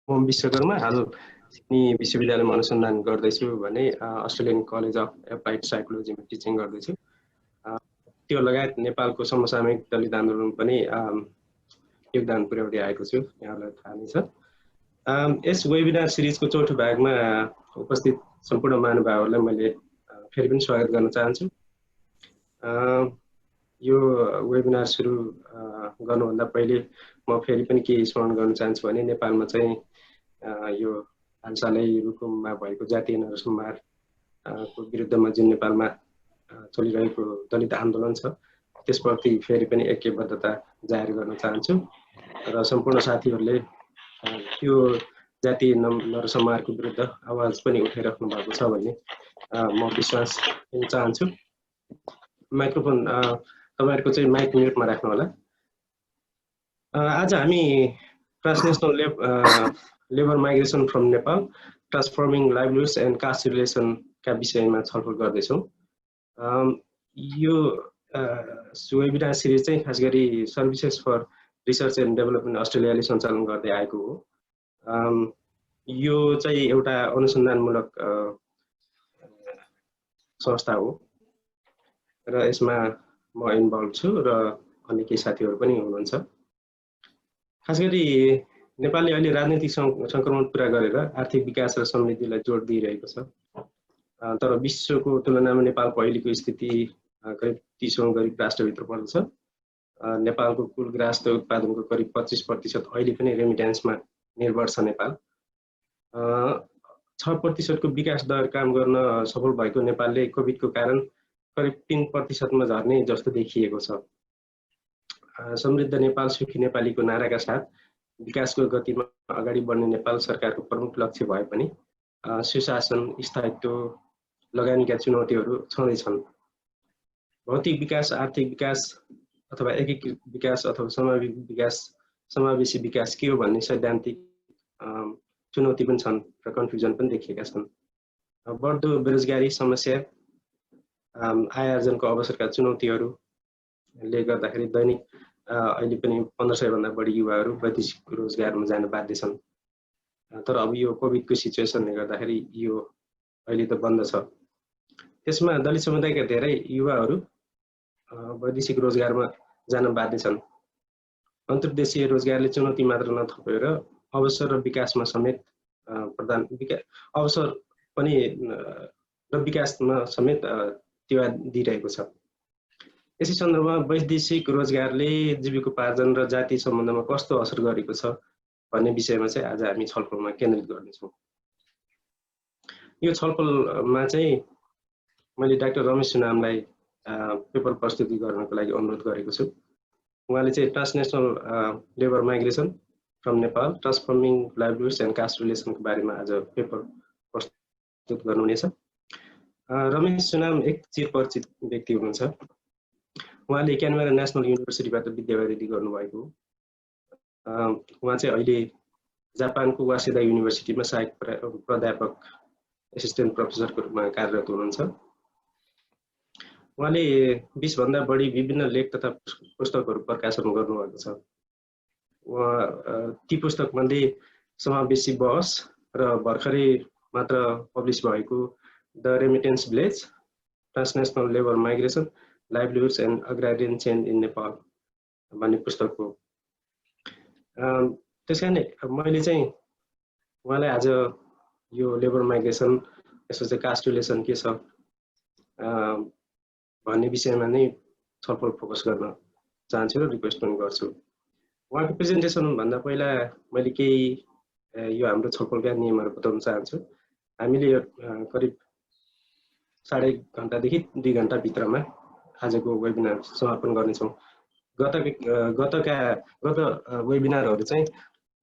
म विश्वकर्मा हाल सिडनी विश्वविद्यालयमा अनुसन्धान गर्दैछु भने अस्ट्रेलियन कलेज अफ एप्लाइड साइकोलोजीमा टिचिङ गर्दैछु। त्यो लगायत नेपालको समसामयिक दलित आन्दोलन पनि योगदान पुर्याउँदै आएको छु, यहाँलाई थाहा नै छ। यस वेबिनार सिरिजको चौथो भागमा उपस्थित सम्पूर्ण महानुभावहरूलाई मैले फेरि पनि स्वागत गर्न चाहन्छु। यो वेबिनार सुरु गर्नुभन्दा पहिले म फेरि पनि केही स्मरण गर्न चाहन्छु भने नेपालमा चाहिँ यो हालसालै रुकुममा भएको जातीय नरसंहारको विरुद्धमा जुन नेपालमा चलिरहेको दलित आन्दोलन छ त्यसप्रति फेरि पनि ऐक्यबद्धता जाहेर गर्न चाहन्छु र सम्पूर्ण साथीहरूले त्यो जातीय नरसंहारको विरुद्ध आवाज पनि उठाइराख्नु भएको छ भन्ने म विश्वास दिन चाहन्छु। माइक्रोफोन तपाईहरुको चाहिँ माइक म्युटमा राख्नु होला। आज हामी transnational labour migration from Nepal, transforming livelihoods and caste relation का विषयमा छलफल गर्दैछौँ। यो वेबिनार सिरिज चाहिँ खास गरी services for research and development अस्ट्रेलियाले सञ्चालन गर्दै आएको हो। यो चाहिँ एउटा अनुसन्धानमूलक संस्था हो र यसमा म इन्भल्भ छु र अन्य केही साथीहरू पनि हुनुहुन्छ। खास गरी नेपालले अहिले राजनीतिक संक्रमण पुरा गरेर आर्थिक विकास र समृद्धिलाई जोड दिइरहेको छ, तर विश्वको तुलनामा नेपालको अहिलेको स्थिति करिब 30औं गरीब राष्ट्रभित्र पर्दछ। नेपालको कुल ग्राहस्थ उत्पादनको करिब 25% अहिले पनि रेमिट्यान्समा निर्भर छ नेपाल। 6% को विकास दर काम गर्न सफल भएको नेपालले कोभिडको कारण करिब 3% मा झर्ने जस्तो देखिएको छ। समृद्ध नेपाल सुखी नेपालीको नाराका साथ विकासको गतिमा अगाडि बढ्ने नेपाल सरकारको प्रमुख लक्ष्य भए पनि सुशासन, स्थायित्व लगानीका चुनौतीहरू छँदैछन्। भौतिक विकास, आर्थिक विकास अथवा एकीकृत विकास अथवा समावेशी विकास के हो भन्ने सैद्धान्तिक चुनौती पनि छन् र कन्फ्युजन पनि देखिएका छन्। बढ्दो बेरोजगारी समस्या, आय आर्जनको अवसरका चुनौतीहरूले गर्दाखेरि दैनिक अहिले पनि 1500 भन्दा बढी युवाहरू वैदेशिक रोजगारमा जान बाध्य छन्। तर अब यो कोभिडको सिचुएसनले गर्दाखेरि यो अहिले त बन्द छ। त्यसमा दलित समुदायका धेरै युवाहरू वैदेशिक रोजगारमा जान बाध्य छन्। अन्तर्देशीय रोजगारले चुनौती मात्र नथपेर अवसर र विकासमा समेत अवसर पनि र विकासमा समेत टेवा दिइरहेको छ। यसै सन्दर्भमा वैदेशिक रोजगारले जीविकोपार्जन र जातीय सम्बन्धमा कस्तो असर गरेको छ भन्ने विषयमा चाहिँ आज हामी छलफलमा केन्द्रित गर्नेछौँ। यो छलफलमा चाहिँ मैले डाक्टर रमेश सुनामलाई पेपर प्रस्तुति गर्नको लागि अनुरोध गरेको छु। उहाँले चाहिँ transnational labour migration from Nepal, transforming livelihoods and caste रिलेसनको बारेमा आज पेपर प्रस्तुत गर्नुहुनेछ। रमेश सुनाम एक चिरपरिचित व्यक्ति हुनुहुन्छ। उहाँले क्यानबेरा नेसनल युनिभर्सिटीबाट विद्यावारिधि गर्नुभएको हो। उहाँ चाहिँ अहिले जापानको वासेदा युनिभर्सिटीमा सहायक प्राध्यापक एसिस्टेन्ट प्रोफेसरको रूपमा कार्यरत हुनुहुन्छ। उहाँले 20 भन्दा बढी विभिन्न लेख तथा पुस्तकहरू प्रकाशन गर्नुभएको छ। ती पुस्तकमध्ये समावेशी बहस र भर्खरै मात्र पब्लिस भएको the remittance village, transnational labour migration, livelihoods and agrarian change in Nepal भन्ने पुस्तक हो। त्यसकारण मैले चाहिँ उहाँलाई आज यो लेबर माइग्रेसन, यसको चाहिँ कास्ट रिलेसन के छ भन्ने विषयमा नै छलफल फोकस गर्न चाहन्छु र रिक्वेस्ट पनि गर्छु। उहाँको प्रेजेन्टेसन भन्दा पहिला मैले केही यो हाम्रो छलफलका नियमहरू बताउन चाहन्छु। हामीले करिब 1.5 घण्टादेखि 2 घण्टा भित्रमा आजको वेबिनार समापन गर्नेछौँ। गत वेबिनारहरू चाहिँ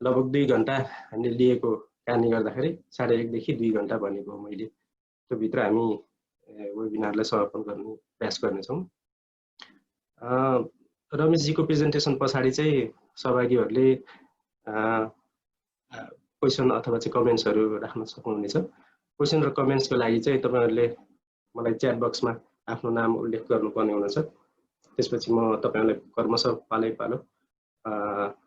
लगभग 2 घण्टा हामीले लिएको कारणले गर्दाखेरि 1.5 देखि 2 घण्टा भनेको मैले। त्यो भित्र हामी वेबिनारलाई समापन गर्ने प्रयास गर्नेछौँ। रमेशजीको प्रेजेन्टेसन पछाडि चाहिँ सहभागीहरूले क्वेसन अथवा चाहिँ कमेन्ट्सहरू राख्न सक्नुहुनेछ। क्वेसन र कमेन्ट्सको लागि चाहिँ तपाईहरुले मलाई च्याट बक्समा आफ्नो नाम उल्लेख गर्नुपर्ने हुनेछ। त्यसपछि म तपाईहरुलाई क्रमशः पालै पालो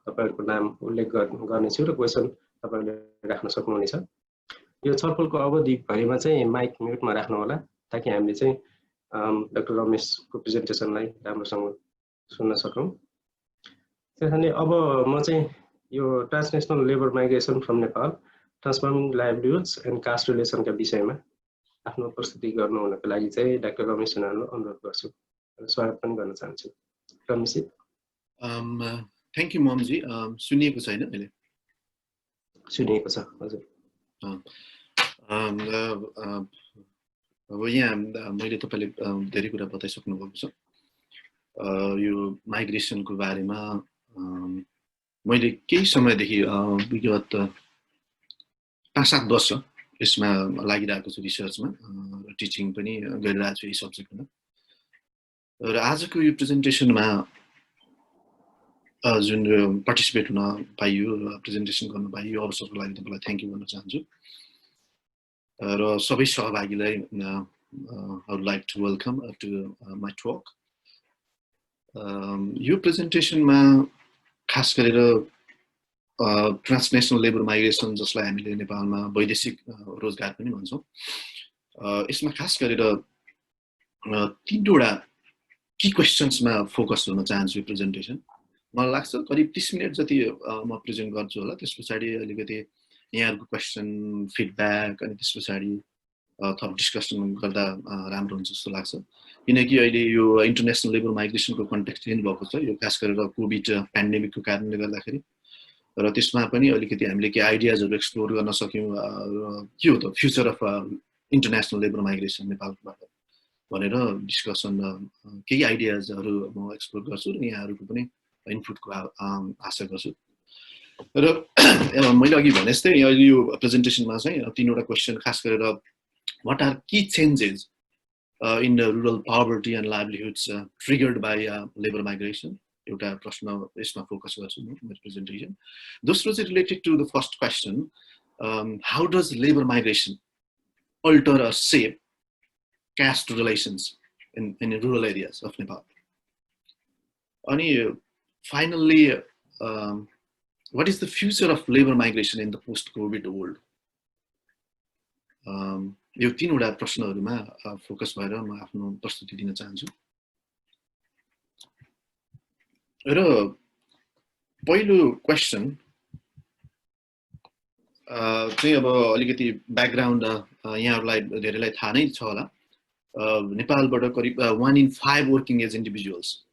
तपाईहरुको नाम उल्लेख गर्नेछु र क्वेसन तपाईले राख्न सक्नुहुनेछ। यो छलफलको अवधिभरिमा चाहिँ माइक म्युटमा राख्नु होला ताकि हामीले चाहिँ डाक्टर रमेशको प्रेजेन्टेसनलाई राम्रोसँग सुन्न सकौँ। त्यसैले अब म चाहिँ यो transnational labour migration from Nepal transforming livelihoods and caste रिलेसनका विषयमा आफ्नो प्रस्तुति गर्नु हुनको लागि चाहिँ डाक्टर रमेश सुनामलाई अनुरोध गर्छु। स्वागत पनि गर्न चाहन्छु। रमेशजी। Thank you ममजी। सुनिएको छैन अहिले? सुनिएको छ हजुर। अब यहाँ मैले तपाईले धेरै कुरा बताइसक्नु भएको छ। यो माइग्रेसनको बारेमा मैले केही समयदेखि विगत 5-7 वर्ष यसमा लागिरहेको छु रिसर्चमा, टिचिङ पनि गरिरहेको छु यही सब्जेक्टमा। र आजको यो प्रेजेन्टेसनमा जुन पार्टिसिपेट हुन पाइयो, प्रेजेन्टेसन गर्न पाइयो, अवसरको लागि तपाईलाई थ्याङ्क यू भन्न चाहन्छु। र सबै सहभागीलाई I would like to welcome to my talk. यो प्रेजेन्टेसनमा खास गरेर ट्रान्सनेशनल लेबर माइग्रेसन जसलाई हामीले नेपालमा वैदेशिक रोजगार पनि भन्छौँ, यसमा खास गरेर 3वटा की क्वेशन्समा फोकस गर्न चाहन्छु। यो प्रेजेन्टेसन मलाई लाग्छ करिब 30 मिनट जति म प्रेजेन्ट गर्छु होला। त्यस पछाडि अलिकति यहाँहरुको क्वेशन, फिडब्याक अनि त्यस पछाडि थप डिस्कसन गर्दा राम्रो हुन्छ जस्तो लाग्छ। किनकि अहिले यो इन्टरनेशनल लेबर माइग्रेसनको कन्टेक्स्ट चेन्ज भएको छ, यो खास गरेर कोभिड पेन्डेमिकको कारणले गर्दाखेरि। र त्यसमा पनि अलिकति हामीले के आइडियाजहरु एक्सप्लोर गर्न सक्यौं, के हो त future of international labour migration नेपालबाट भनेर डिस्कसन केही आइडियाजहरु म एक्सप्लोर गर्छु र यहाँहरुको पनि इनपुटको आशा गर्छु। र मैले अघि भने जस्तै यो प्रेजेन्टेसनमा चाहिँ 3वटा क्वेशन खास गरेर what are key changes in the rural poverty and livelihoods triggered by labor migration? एउटा प्रश्न यसमा फोकस गर्छु म मेरो प्रेजेन्टेसन। दोस्रो चाहिँ related to the first question, how does labor migration alter or shape caste relations in rural areas of Nepal? अनि finally, what is the future of labor migration in the post-COVID world? यो 3वटा प्रश्नहरुमा focus भएर म आफ्नो प्रस्तुति दिन चाहन्छु। र पहिलो क्वेशन चाहिँ अब अलिकति ब्याकग्राउन्ड यहाँहरुलाई धेरैलाई थाहा नै छ होला। नेपालबाट करिब 1 in 5 working age individuals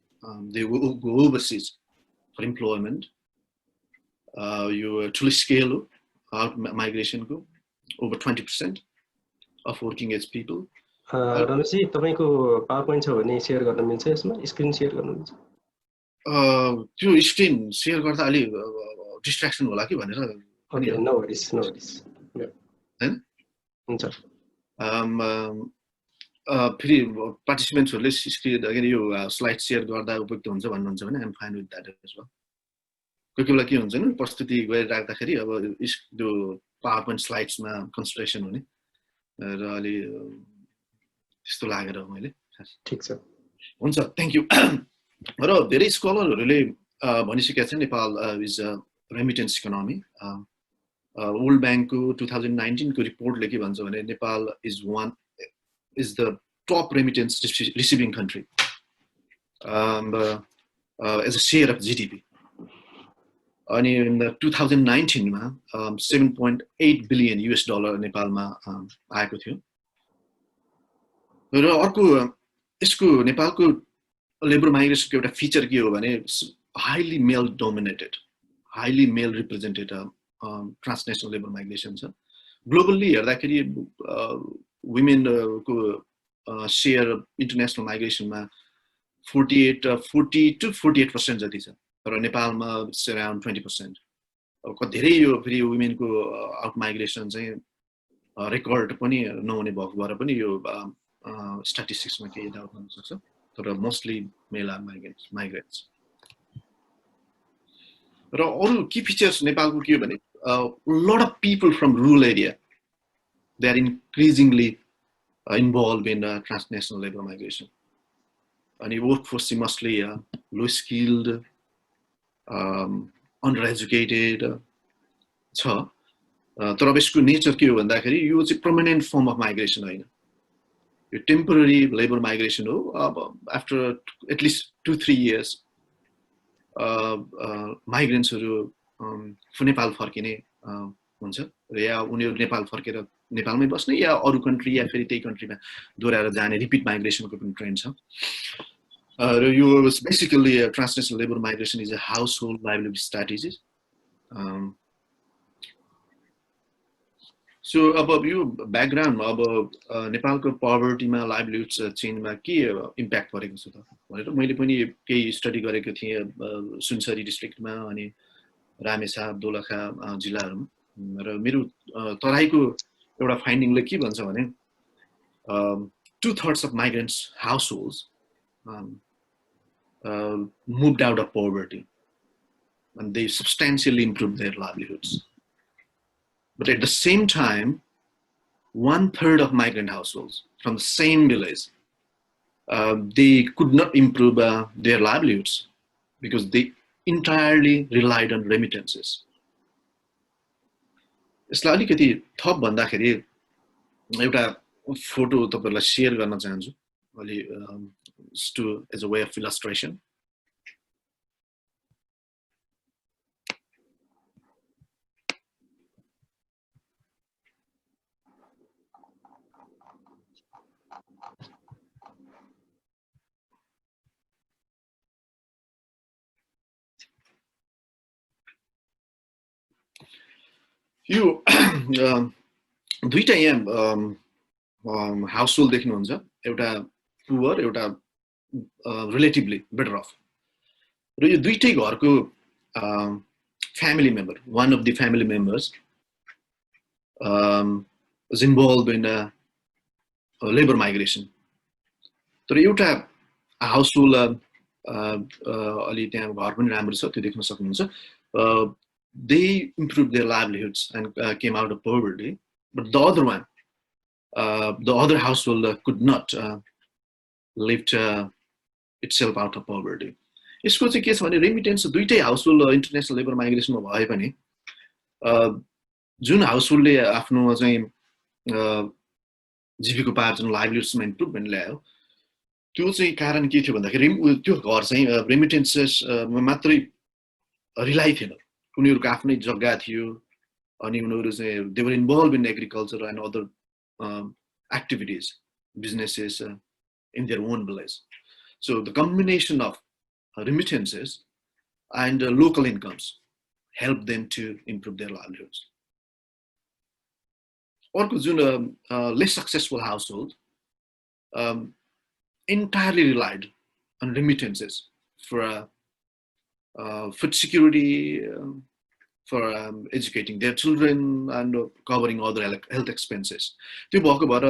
they go overseas for employment. यो ठुलो स्केल हो out माइग्रेसनको, over 20% of working age people. Rameshji तपाईको पावर पोइन्ट छ भने शेयर गर्न मिल्छ, यसमा स्क्रिन शेयर गर्न मिल्छ? त्यो स्क्रिन शेयर गर्दा अलि डिस्ट्र्याक्सन होला कि भनेर। Okay, no worries no worries. हैन हुन्छ। फेरि पार्टिसिपेन्ट्सहरुले स्क्रिन अगाडि यो स्लाइड शेयर गर्दा उपयुक्त हुन्छ भन्नुहुन्छ भने I'm fine with that as well. कोही बेला के हुन्छ नि प्रस्तुति गरिराख्दाखेरि अब त्यो पावर पोइन्ट स्लाइड्समा कन्सन्ट्रेसन हुने र अलि त्यस्तो लागेर मैले। ठीक छ, हुन्छ, थ्यांक यू। र धेरै स्कलरहरुले भनिसकेका छन् Nepal is a remittance economy. World बैंकको 2019 को रिपोर्टले के भन्छ भने Nepal is the top remittance receiving country as a share of GDP. And in the 2019 मा $7.8 billion नेपालमा आएको थियो। र अर्को यसको नेपालको लेबर माइग्रेसनको एउटा फिचर के हो भने हाईली मेल डोमिनेटेड, हाईली मेल रिप्रेजेन्टेड ट्रान्सनेशनल लेबर माइग्रेसन छ। ग्लोबली हेर्दाखेरि women को शेयर इन्टरनेशनल माइग्रेसनमा 40 to 48% जति छ, तर नेपालमा इट्स अराउन्ड 20%। अब धेरै यो फेरि वुमेन को आउट माइग्रेसन चाहिँ रेकर्ड पनि नहुने भएको भएर पनि यो स्ट्याटिस्टिक्समा केही डाउट हुन सक्छ, तर मोस्टली मेल आर माइग्रेन्ट्स। र अरु की फिचर्स नेपालको के हो भने lot of people from rural area they are increasingly involved in transnational labor migration. And the workforce is mostly low skilled, undereducated. So, तर अब यसको नेचर के हो भन्दाखेरि यो चाहिँ पर्मानेन्ट फर्म अफ माइग्रेसन होइन, यो टेम्पोररी लेबर माइग्रेसन हो। अब आफ्टर एटलिस्ट 2-3 years माइग्रेन्ट्सहरू नेपाल फर्किने हुन्छ, या उनीहरू नेपाल फर्केर नेपालमै बस्ने या अरू कन्ट्री या फेरि त्यही कन्ट्रीमा दोहोऱ्याएर जाने रिपिट माइग्रेसनको पनि ट्रेन्ड छ। र यो basically transnational labour migration is a household livelihood strategy. So अब यो ब्याकग्राउन्डमा अब नेपालको पवर्टीमा लाइभलीहुड्स चेन्जमा के इम्प्याक्ट परेको छ त भनेर मैले पनि केही स्टडी गरेको थिएँ सुनसरी डिस्ट्रिक्टमा अनि रामेछाप दोलखा जिल्लाहरूमा। र मेरो तराईको एउटा फाइन्डिङले के भन्छ भने 2/3 of migrants households moved out of poverty and they substantially improved their livelihoods. But at the same time, 1/3 of migrant households from the same village, they could not improve their livelihoods because they entirely relied on remittances. यसलाई अलिकति थप भन्दाखेरि एउटा photo तपाईहरुलाई share गर्न चाहन्छु अलि as a way of illustration. यो दुईटा यहाँ हाउसहोल्ड देख्नुहुन्छ, एउटा पुअर एउटा रिलेटिभली बेटर अफ। र यो दुईटै घरको family member, one of the family members was involved in labor migration. तर एउटा हाउसहोल्ड अलि त्यहाँ घर पनि राम्रो छ, त्यो देख्न सक्नुहुन्छ। They improved their livelihoods and came out of poverty, but the other one, the other household could not lift itself out of poverty. यसको चाहिँ के छ भने रेमिटेन्स दुईटै हाउसहोल्ड इन्टरनेसनल लेबर माइग्रेसनमा भए पनि जुन हाउसहोल्डले आफ्नो चाहिँ जीविकोपार्जन लाइभलीहुड्समा इम्प्रुभमेन्ट ल्यायो, त्यो चाहिँ कारण के थियो भन्दाखेरि त्यो घर चाहिँ रेमिटेन्सेसमा मात्रै रिलाइ थिएन। उनीहरुको आफ्नै जग्गा थियो अनि उनीहरु चाहिँ they were involved in agriculture and other activities, businesses in their own village. So the combination of remittances and local incomes helped them to improve their livelihoods. Orko जुन less successful household entirely relied on remittances for food security, for educating their children and covering other health expenses. त्यो भएको भएर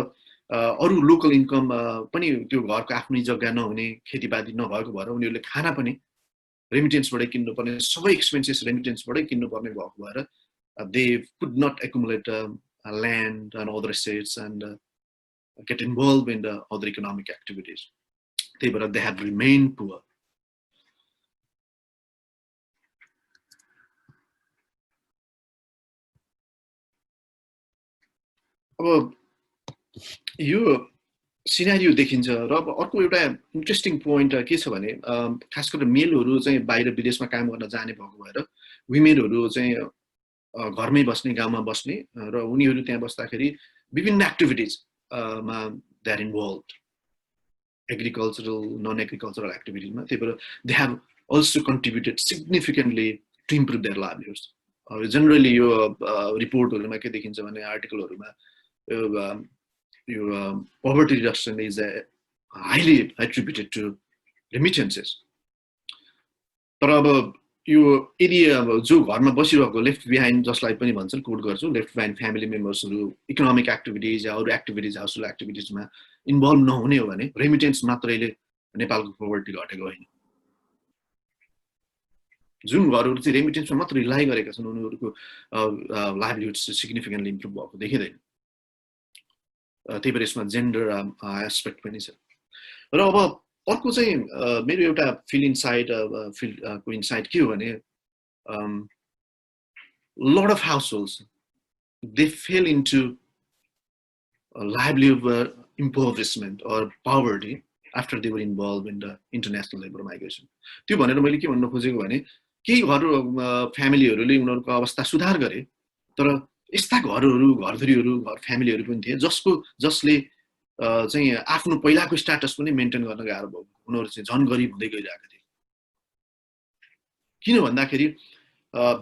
अरु local income पनि त्यो घरको आफ्नै जग्गा नहुने, खेतीपाती नभएको भएर उनीहरुले खाना पनि रेमिटेन्सबाटै किन्नु पर्ने, सबै एक्सपेन्सेस रेमिटेन्सबाटै किन्नु पर्ने भएको भएर they could not accumulate land and other assets and get involved in the other economic activities. They have remained poor. अब यो सिनारियो देखिन्छ र अब अर्को एउटा इन्ट्रेस्टिङ पोइन्ट के छ भने खास गरेर मेलहरु चाहिँ बाहिर विदेशमा काम गर्न जाने भएको भएर वुमेनहरु चाहिँ घरमै बस्ने, गाउँमा बस्ने र उनीहरु त्यहाँ बस्दाखेरि विभिन्न एक्टिभिटिज मा they are involved, agricultural non agricultural एक्टिभिटिजमा। त्यही भएर they have also contributed significantly to improve their livelihoods. Generally यो रिपोर्टहरुमा के देखिन्छ भने आर्टिकलहरुमा poverty reduction is highly attributed to remittances. तर अब यो यदि जो घरमा बसिरहेको लेफ्ट बिहाइन्ड जसलाई पनि भन्छन्, कोड गर्छु, लेफ्ट बिहाइन्ड फ्यामिली मेम्बर्सहरु इकोनोमिक एक्टिभिटिज या अरु एक्टिभिटिज, हाउसहोल्ड एक्टिभिटिजमा इन्भल्भ नहुने हो भने रेमिटेन्स मात्रैले नेपालको पोभर्टी घटेको होइन। जुन घरहरु चाहिँ रेमिटेन्समा मात्र रिलाइ गरेका छन् उनीहरुको लाइभलीहुड्स सिग्निफिकेन्टली इम्प्रुभ भएको देखिदैन। त्यही भएर यसमा जेन्डर एस्पेक्ट पनि छ। र अब अर्को चाहिँ मेरो एउटा फिल इनसाइट के हो भने lot of households they fell into livelihood impoverishment or poverty after they were involved in the international labor migration. त्यो भनेर मैले के भन्न खोजेको भने केही घर फ्यामिलीहरुले उनीहरुको अवस्था सुधार गरे तर यस्ता घरहरु घरधुरीहरु घर फ्यामिलीहरु पनि थिए जसले चाहिँ आफ्नो पहिलाको स्ट्याटस पनि मेन्टेन गर्न गाह्रो भयो उनीहरु चाहिँ झन गरिब हुँदै गइरहेका थिए किन भन्दाखेरि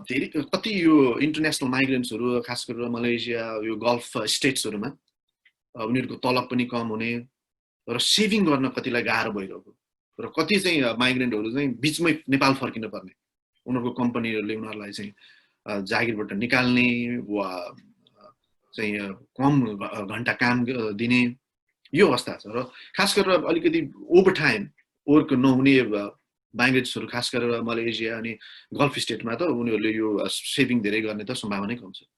धेरै कति यो इन्टरनेशनल माइग्रेन्ट्सहरु खास गरेर मलेसिया यो गल्फ स्टेट्सहरुमा उनीहरुको तलब पनि कम हुने र सेभिङ गर्न कतिलाई गाह्रो भइरहेको र कति चाहिँ माइग्रेन्टहरु चाहिँ बीचमै नेपाल फर्किन पर्ने उनीहरुको कम्पनीहरुले उनीहरुलाई चाहिँ जागिरबाट निकाल्ने वा चाहिँ कम घण्टा काम दिने यो अवस्था छ र खास गरेर अलिकति ओभर टाइम वर्क नहुने माइग्रेन्ट्सहरु खास गरेर मलेसिया अनि गल्फ स्टेटमा त उनीहरुले यो सेभिङ धेरै गर्ने त सम्भावना कम छ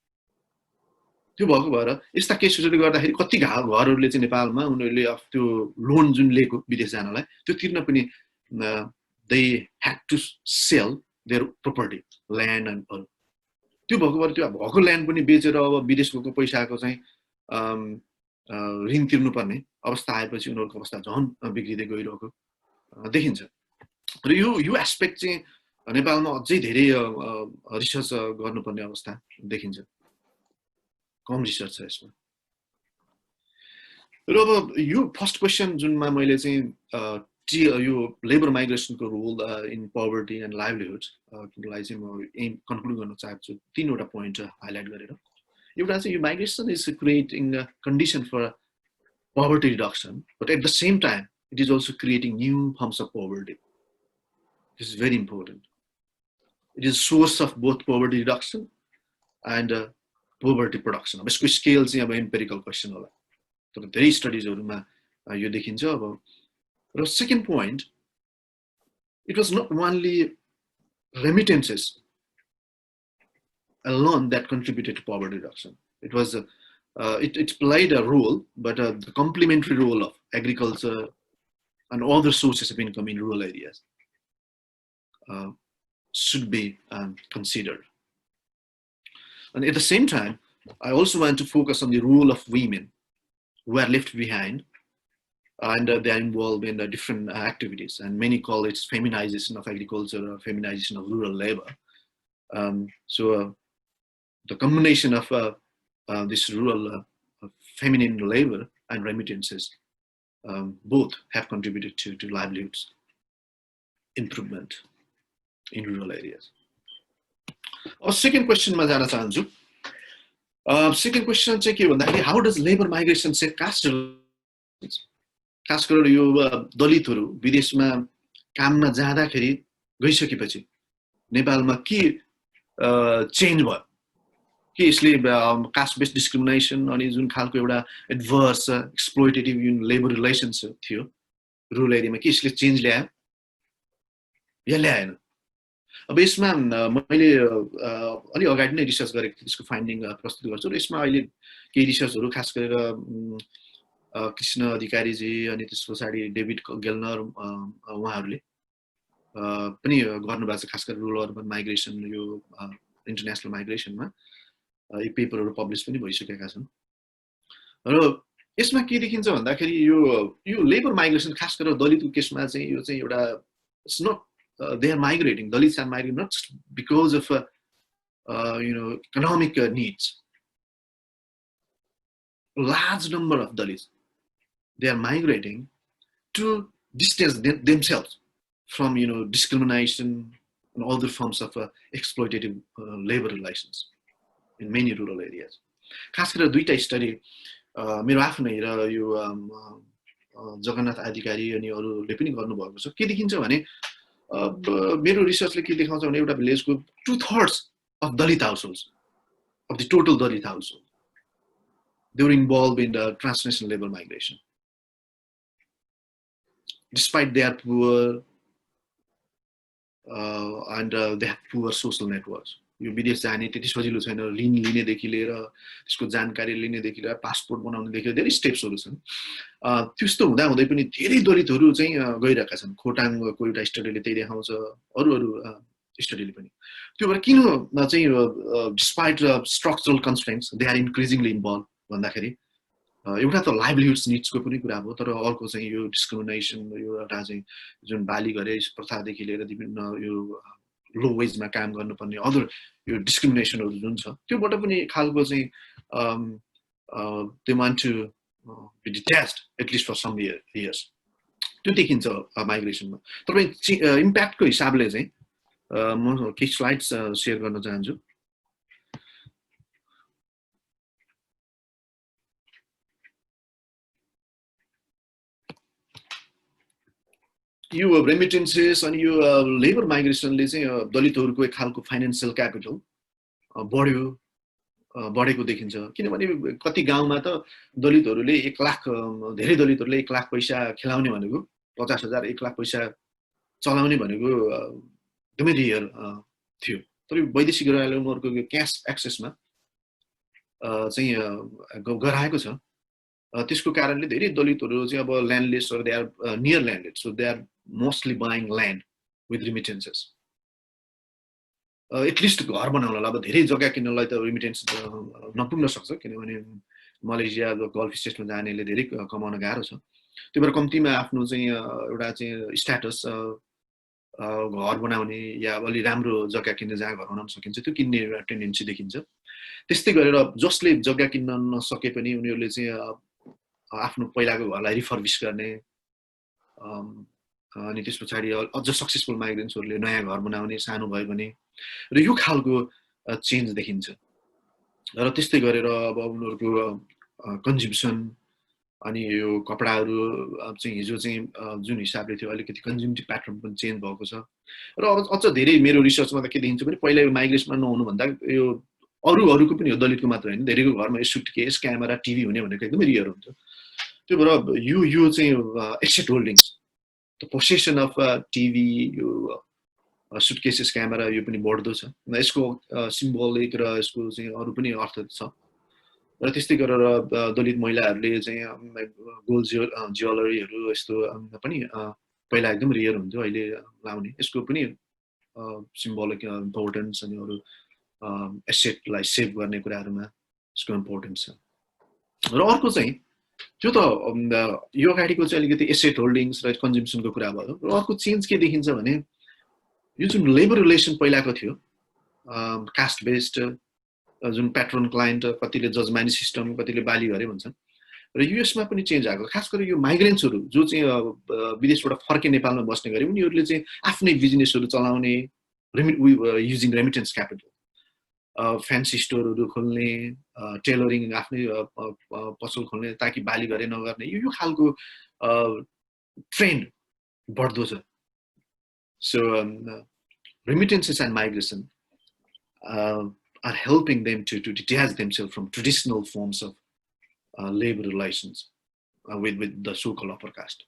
त्यो भएको भएर यस्ता केसहरुले गर्दाखेरि कति घरहरुले चाहिँ नेपालमा उनीहरुले त्यो लोन जुन लिएको विदेश जानलाई त्यो तिर्न पनि they had to sell their property land and all त्यो भएको भएर त्यो भएको ल्यान्ड पनि बेचेर अब विदेश गएको पैसाको चाहिँ ऋण तिर्नु पर्ने अवस्था आएपछि उनीहरुको अवस्था झन बिग्रिदै गइरहेको देखिन्छ र यो एस्पेक्ट चाहिँ नेपालमा अझै धेरै रिसर्च गर्नुपर्ने अवस्था देखिन्छ कम रिसर्च छ यसमा र अब यो फर्स्ट क्वेशन जुनमा मैले चाहिँ यो लेबर माइग्रेसनको role in poverty and livelihood लाई चाहिँ म एम कन्क्लुड गर्न चाहन्छु तीनवटा पोइन्ट हाइलाइट गरेर एउटा चाहिँ यो migration is creating a condition for poverty reduction but at the same time it is also creating new forms of poverty this is very important it is source of both poverty reduction and poverty production अब यसको scale चाहिँ अब empirical question होला तर धेरै स्टडिजहरुमा यो देखिन्छ अब र second point, it was not only remittances alone that contributed to poverty reduction. It was it played a role, but the complementary role of agriculture and other sources of income in rural areas should be considered. And at the same time, I also want to focus on the role of women who are left behind. And they are involved in different activities, and many call it feminization of agriculture or feminization of rural labor. So the combination of this rural feminine labor and remittances both have contributed to livelihoods improvement in rural areas. Our second question ma jana chahanchu. Second question चाहिँ के भन्दाखेरि how does labor migration shape caste relations? खास गरेर यो दलितहरु विदेशमा काममा जाँदाखेरि गइसकेपछि नेपालमा के चेन्ज भयो के यसले कास्ट बेस्ड डिस्क्रिमिनेसन अनि जुन खालको एउटा एडभर्स एक्सप्लोइटेटिभ लेबर रिलेशन्स थियो रुरल एरियामा के यसले चेन्ज ल्यायो या ल्याएन अब यसमा मैले अलि अगाडि नै रिसर्च गरेको थिएँ त्यसको फाइन्डिङ प्रस्तुत गर्छु र यसमा अहिले केही रिसर्चहरु खास गरेर कृष्ण अधिकारी जी अनि त्यसपछि डेभिड गेलनर उहाँहरुले पनि गर्नुभएको छ खास गरी रुरल अर्बन माइग्रेसन यो इन्टरनेशनल माइग्रेसनमा यो पेपरहरु पब्लिश पनि भइसकेका छन् र यसमा के देखिन्छ भन्दाखेरि यो लेबर माइग्रेसन खास गरेर दलितको केसमा चाहिँ यो चाहिँ एउटा it's not they are migrating Dalits are migrating not because of economic needs large number of Dalits, they are migrating to distance themselves from discrimination and other forms of exploitative labor relations in many rural areas. खास गरेर दुईटा study मेरो आफ्नै र यो जगन्नाथ अधिकारी अनि अरूले पनि गर्नुभएको छ के देखिन्छ भने मेरो रिसर्चले के देखाउँछ भने एउटा भिलेजको 2/3 of Dalit households of the total Dalit household they were involved in the transnational labor migration. Despite they are poor and they have poor social networks. यो विदेश जाने त्यति सजिलो छैन ऋण लिनेदेखि लिएर त्यसको जानकारी लिनेदेखि लिएर पासपोर्ट बनाउनेदेखि लिएर धेरै स्टेप्सहरु छन् त्यस्तो हुँदा हुँदै पनि धेरै दलितहरु चाहिँ गइरहेका छन् खोटाङको एउटा स्टडीले त्यही देखाउँछ अरु स्टडीले पनि त्यो भएर किन चाहिँ despite structural constraints they are increasingly involve भन्दाखेरि एउटा त लाइभलीहुड्स निड्सको पनि कुरा हो तर अर्को चाहिँ यो डिस्क्रिमिनेसन यो एउटा चाहिँ जुन बाली गरे प्रथादेखि लिएर विभिन्न यो लो वेजमा काम गर्नुपर्ने अदर यो डिस्क्रिमिनेसनहरू जुन छ त्योबाट पनि खालको चाहिँ they want to be detached at least for some years त्यो देखिन्छ माइग्रेसनमा। तपाईँ इम्प्याक्टको हिसाबले चाहिँ म केही स्लाइड्स सेयर गर्न चाहन्छु। यो रेमिटेन्सेस अनि यो लेबर माइग्रेसनले चाहिँ दलितहरूको एक खालको फाइनेन्सियल क्यापिटल बढेको देखिन्छ किनभने कति गाउँमा त दलितहरूले 1 लाख धेरै दलितहरूले 1 लाख पैसा खेलाउने भनेको 50,000 1 लाख पैसा चलाउने भनेको एकदमै रियर थियो। तर वैदेशिक गराले उनीहरूको क्यास एक्सेसमा चाहिँ गराएको छ। त्यसको कारणले धेरै दलितहरू चाहिँ अब landless or they are near landless so they are mostly buying land with remittances. At least घर बनाउनलाई अब धेरै जग्गा किन्नलाई त रिमिटेन्स नपुग्न सक्छ किनभने मलेसिया गल्फ स्टेटमा जानेले धेरै कमाउन गाह्रो छ। त्यही भएर कम्तीमा आफ्नो चाहिँ एउटा चाहिँ स्ट्याटस घर बनाउने या अलि राम्रो जग्गा किन्ने जहाँ घर बनाउन सकिन्छ त्यो किन्ने एउटा टेन्डेन्सी देखिन्छ। त्यस्तै गरेर जसले जग्गा किन्न नसके पनि उनीहरूले चाहिँ आफ्नो पहिलाको घरलाई रिफर्बिस गर्ने अनि त्यस पछाडि अझ सक्सेसफुल माइग्रेन्ट्सहरूले नयाँ घर बनाउने सानो भए पनि र यो खालको चेन्ज देखिन्छ। र त्यस्तै गरेर अब उनीहरूको कन्ज्युम्सन अनि यो कपडाहरू चाहिँ हिजो चाहिँ जुन हिसाबले थियो अलिकति कन्ज्युमेटिभ प्याटर्न पनि चेन्ज भएको छ। र अझ धेरै मेरो रिसर्चमा त के देखिन्छ भने पहिला यो माइग्रेसनमा नहुनुभन्दा यो अरूको पनि हो दलितको मात्र होइन धेरैको घरमा यो सुटकेस क्यामेरा टिभी हुने भनेको एकदमै रियर हुन्छ। त्यो भएर यो चाहिँ asset holdings the possession of TV यो सुटकेसेस क्यामेरा यो पनि बढ्दो छ। यसको सिम्बोलिक र यसको चाहिँ अरू पनि अर्थ छ। र त्यस्तै गरेर दलित महिलाहरूले चाहिँ गोल्ड ज्वेलरीहरू यस्तो पनि पहिला एकदम रियर हुन्थ्यो अहिले लाउने यसको पनि सिम्बोलिक इम्पोर्टेन्स अनि अरू एसेटलाई सेभ गर्ने कुराहरूमा यसको इम्पोर्टेन्स छ। र अर्को चाहिँ त्यो त यो अगाडिको चाहिँ अलिकति एसेट होल्डिङ्स र कन्ज्युम्सनको कुरा भयो। र अर्को चेन्ज के देखिन्छ भने यो जुन लेबर रिलेसन पहिलाको थियो कास्ट बेस्ड जुन प्याट्रन क्लाइन्ट कतिले जजमानी सिस्टम कतिले बाली गरे भन्छन् र युएसमा पनि चेन्ज आएको खास गरेर यो माइग्रेन्ट्सहरू जो चाहिँ विदेशबाट फर्के नेपालमा बस्ने गरे उनीहरूले चाहिँ आफ्नै बिजनेसहरू चलाउने युजिङ रेमिटेन्स क्यापिटल फ्यान्सी स्टोरहरू खोल्ने टेलरिङ आफ्नै पसल खोल्ने ताकि बाली गरे नगर्ने यो खालको ट्रेन्ड बढ्दो छ। So remittances and migration are helping them to detach themselves from traditional forms of labor relations with the so-called upper caste.